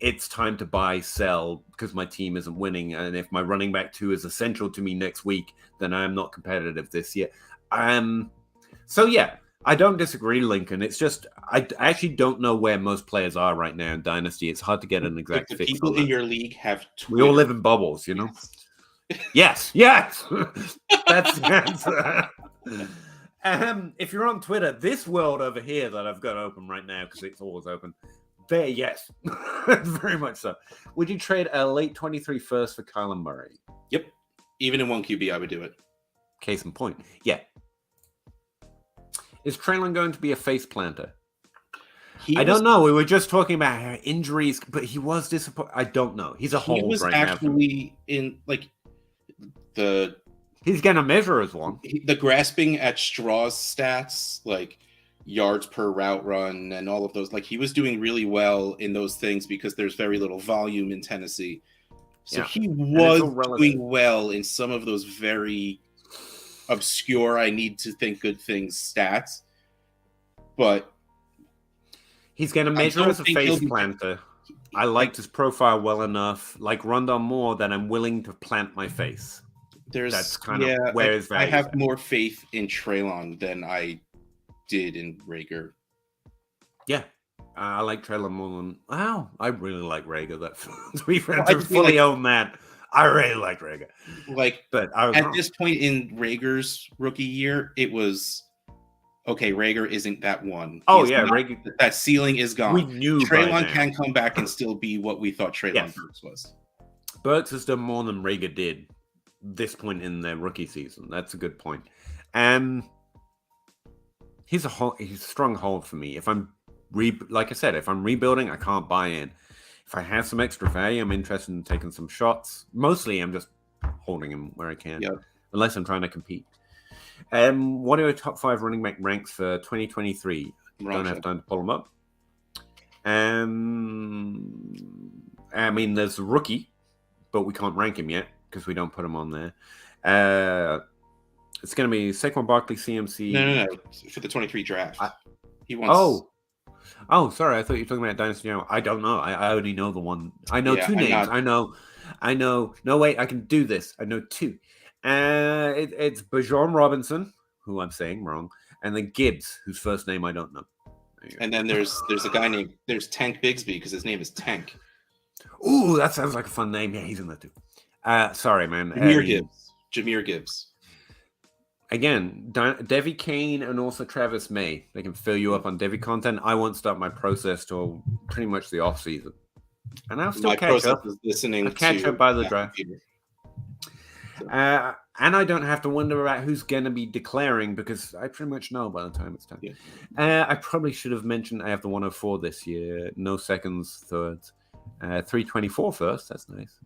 Speaker 1: it's time to buy, sell because my team isn't winning. And if my running back 2 is essential to me next week, then I'm not competitive this year. So yeah, I don't disagree, Lincoln. It's just I actually don't know where most players are right now in Dynasty. It's hard to get an exact fix.
Speaker 2: People in your league have
Speaker 1: Twitter. We all live in bubbles, you know? Yes. That's the answer. If you're on Twitter, this world over here that I've got open right now, because it's always open, there, yes. Very much so. Would you trade a late 23 first for Kyler Murray?
Speaker 2: Yep. Even in 1 QB, I would do it.
Speaker 1: Case in point. Yeah. Is Traylon going to be a face planter? I don't know. We were just talking about injuries, but he was disappointed. I don't know. He's a hold right now.
Speaker 2: He was actually in, like, the
Speaker 1: He's going to measure as one.
Speaker 2: The grasping at straws stats, like yards per route run and all of those, like he was doing really well in those things because there's very little volume in Tennessee. So he was doing well in some of those very obscure, I need to think good things stats. But
Speaker 1: he's going to measure as a face planter. I liked his profile well enough, like Rondon Moore, that I'm willing to plant my face. That's kind of where his value
Speaker 2: I have more faith in Treylon than I did in Rager.
Speaker 1: Yeah. I like Treylon more than... Wow, I really like Rager. To be fair, to fully own that, I really like Rager.
Speaker 2: But at this point in Rager's rookie year, it was... Okay, Rager isn't that one.
Speaker 1: Rager.
Speaker 2: That ceiling is gone.
Speaker 1: We knew
Speaker 2: Treylon can come back and still be what we thought Treylon Burks was.
Speaker 1: Burks has done more than Rager did this point in their rookie season. That's a good point. He's a strong hold for me. If I'm like I said, if I'm rebuilding, I can't buy in. If I have some extra value, I'm interested in taking some shots. Mostly, I'm just holding him where I can, unless I'm trying to compete. What are your top 5 running back ranks for 2023? Don't have time to pull them up. I mean, there's a rookie, but we can't rank him yet because we don't put him on there. It's going to be Saquon Barkley, CMC.
Speaker 2: No. For the 23 draft. He wants...
Speaker 1: Oh, sorry. I thought you were talking about Dynasty. I don't know. I only know the one. I know 2 names. I know. No, wait. I can do this. I know 2. It's Bijan Robinson, who I'm saying wrong, and then Gibbs, whose first name I don't know.
Speaker 2: And then there's a guy named Tank Bigsby because his name is Tank.
Speaker 1: Ooh, that sounds like a fun name. Yeah, he's in that too. Sorry, man.
Speaker 2: Jahmyr Gibbs.
Speaker 1: Again, Devi Kane and also Travis May. They can fill you up on Devi content. I won't start my process till pretty much the off season, and I'll still catch up. I'll catch up by the draft. And I don't have to wonder about who's going to be declaring because I pretty much know by the time it's time. Yeah. I probably should have mentioned I have the 104 this year. No seconds, thirds. 324 first. That's nice.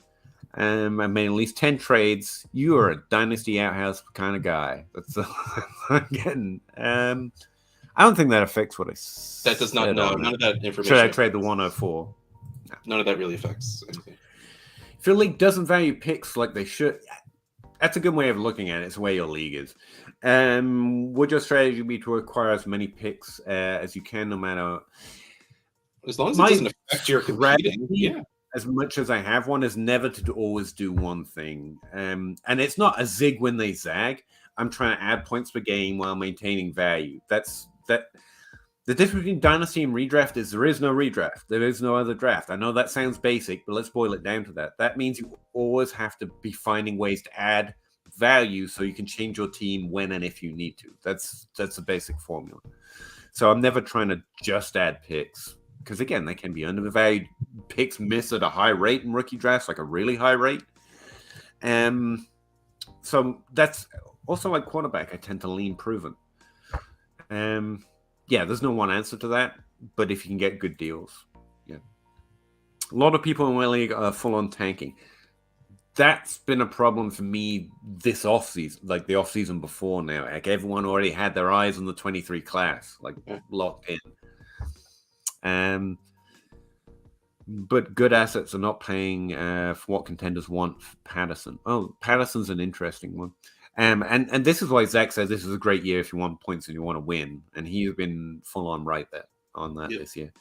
Speaker 1: I made at least 10 trades. You are a Dynasty outhouse kind of guy. That's I'm getting. I don't think that affects what I said.
Speaker 2: That does not. No, none of that information.
Speaker 1: Should I trade the 104?
Speaker 2: No. None of that really affects anything.
Speaker 1: If your league doesn't value picks like they should... That's a good way of looking at it. It's the way your league is. Would your strategy be to acquire as many picks as you can, no matter...
Speaker 2: As long as it doesn't affect your competing,
Speaker 1: as much as I have one, is never to always do one thing. And it's not a zig when they zag. I'm trying to add points per game while maintaining value. That's the difference between Dynasty and redraft is there is no redraft. There is no other draft. I know that sounds basic, but let's boil it down to that. That means you always have to be finding ways to add value so you can change your team when and if you need to. That's a basic formula. So I'm never trying to just add picks because, again, they can be undervalued. Picks miss at a high rate in rookie drafts, like a really high rate. So that's also like quarterback. I tend to lean proven. Yeah, there's no one answer to that, but if you can get good deals, yeah. A lot of people in my league are full on tanking. That's been a problem for me this offseason, like the offseason before now. Like everyone already had their eyes on the 23 class, like locked in. But good assets are not paying for what contenders want for Patterson. Oh, Patterson's an interesting one. And this is why Zach says this is a great year if you want points and you want to win. And he's been full on right there on that this year.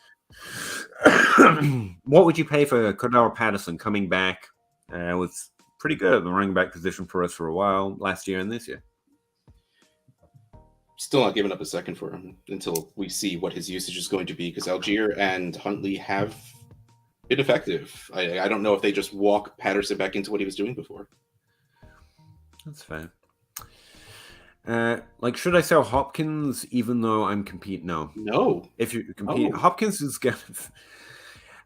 Speaker 1: What would you pay for Cordell Patterson coming back? Was pretty good at the running back position for us for a while last year and this year.
Speaker 2: Still not giving up a second for him until we see what his usage is going to be because Algier and Huntley have been effective. I don't know if they just walk Patterson back into what he was doing before.
Speaker 1: That's fair. Should I sell Hopkins even though I'm competing? No. If you compete, Hopkins is going to...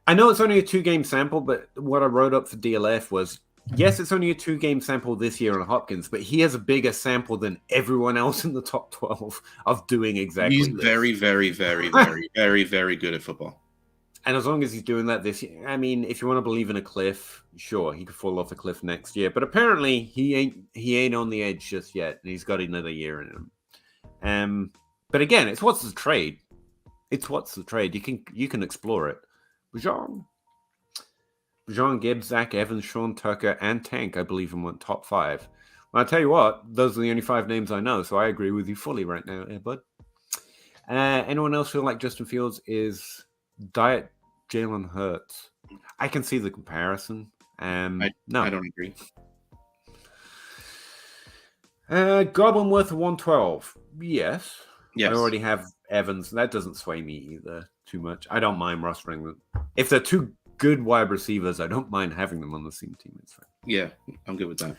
Speaker 1: I know it's only a 2-game sample, but what I wrote up for DLF was, yes, it's only a 2-game sample this year on Hopkins, but he has a bigger sample than everyone else in the top 12 of doing exactly
Speaker 2: He's
Speaker 1: this.
Speaker 2: Very, very, very, very, very, very good at football.
Speaker 1: And as long as he's doing that this year, I mean, if you want to believe in a cliff, sure, he could fall off a cliff next year. But apparently, he ain't on the edge just yet, and he's got another year in him. But again, it's what's the trade? It's what's the trade? You can explore it. Bajong, Gibbs, Zach Evans, Sean Tucker, and Tank, I believe, in one top 5. Well, I'll tell you what, those are the only 5 names I know, so I agree with you fully right now, bud. Anyone else feel like Justin Fields is diet Jalen Hurts? I can see the comparison. No,
Speaker 2: I don't agree.
Speaker 1: Goblinworth 112. Yes.
Speaker 2: Yes.
Speaker 1: I already have Evans. That doesn't sway me either too much. I don't mind rostering them. If they're 2 good wide receivers, I don't mind having them on the same team. It's fine.
Speaker 2: Yeah, I'm good with that.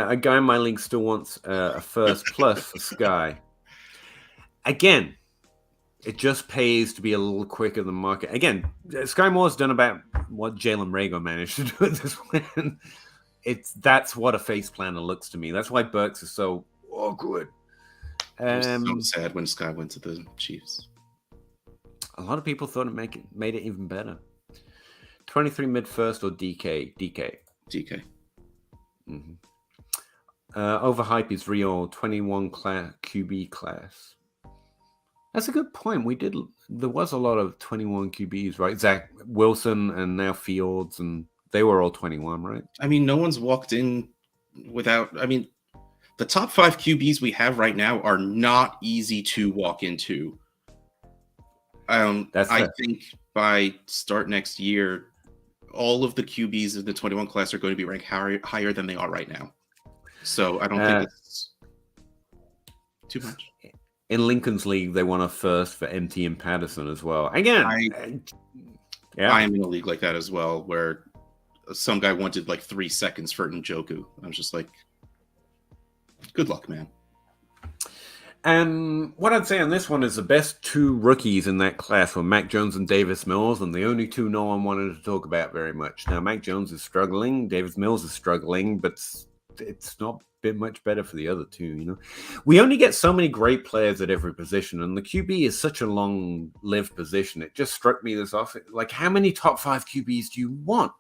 Speaker 1: A guy in my league still wants a first plus for Sky. Again, it just pays to be a little quicker than market. Again, Sky Moore's done about what Jalen Rager managed to do at this point. That's what a face planner looks to me. That's why Burks is so awkward.
Speaker 2: I was so sad when Sky went to the Chiefs.
Speaker 1: A lot of people thought it made it even better. 23 mid first or DK?
Speaker 2: DK.
Speaker 1: Mm-hmm. Overhype is real. 21 QB class. That's a good point. There was a lot of 21 QBs, right? Zach Wilson and now Fields, and they were all 21, right?
Speaker 2: I mean, no one's walked in without. I mean, the top 5 QBs we have right now are not easy to walk into. I think by start next year, all of the QBs in the 21 class are going to be ranked higher than they are right now. So I don't think it's too much.
Speaker 1: In Lincoln's league, they want a first for MT and Patterson as well. Again,
Speaker 2: I am in a league like that as well, where some guy wanted like 3 seconds for Njoku. I was just like, good luck, man.
Speaker 1: And what I'd say on this one is the best 2 rookies in that class were Mac Jones and Davis Mills, and the only 2 no one wanted to talk about very much. Now, Mac Jones is struggling, Davis Mills is struggling, but it's not been much better for the other 2, you know. We only get so many great players at every position, and the QB is such a long-lived position. It just struck me this off. Like, how many top 5 QBs do you want?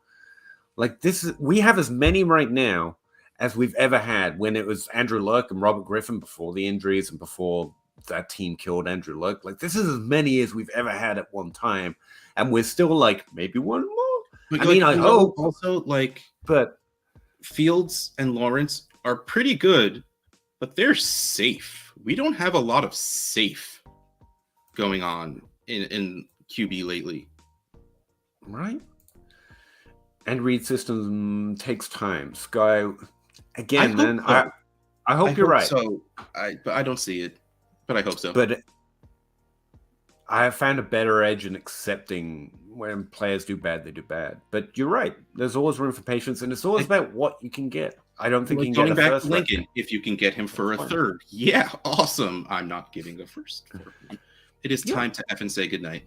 Speaker 1: Like, we have as many right now as we've ever had when it was Andrew Luck and Robert Griffin before the injuries and before that team killed Andrew Luck. Like, this is as many as we've ever had at one time. And we're still like, maybe one more. I hope.
Speaker 2: Also,
Speaker 1: but
Speaker 2: Fields and Lawrence are pretty good, but they're safe. We don't have a lot of safe going on in QB lately.
Speaker 1: Right. And read system takes time. Sky, again, I hope you're right.
Speaker 2: So, but I don't see it, but I hope so.
Speaker 1: But I have found a better edge in accepting when players do bad, they do bad. But you're right. There's always room for patience, and it's always about what you can get. I don't think you can get a first.
Speaker 2: Going back to Lincoln, if you can get him for a third, yeah, awesome. I'm not giving a first. It is time to effing say goodnight.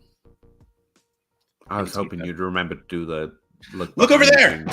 Speaker 1: I was hoping you'd remember to do the
Speaker 2: look over there.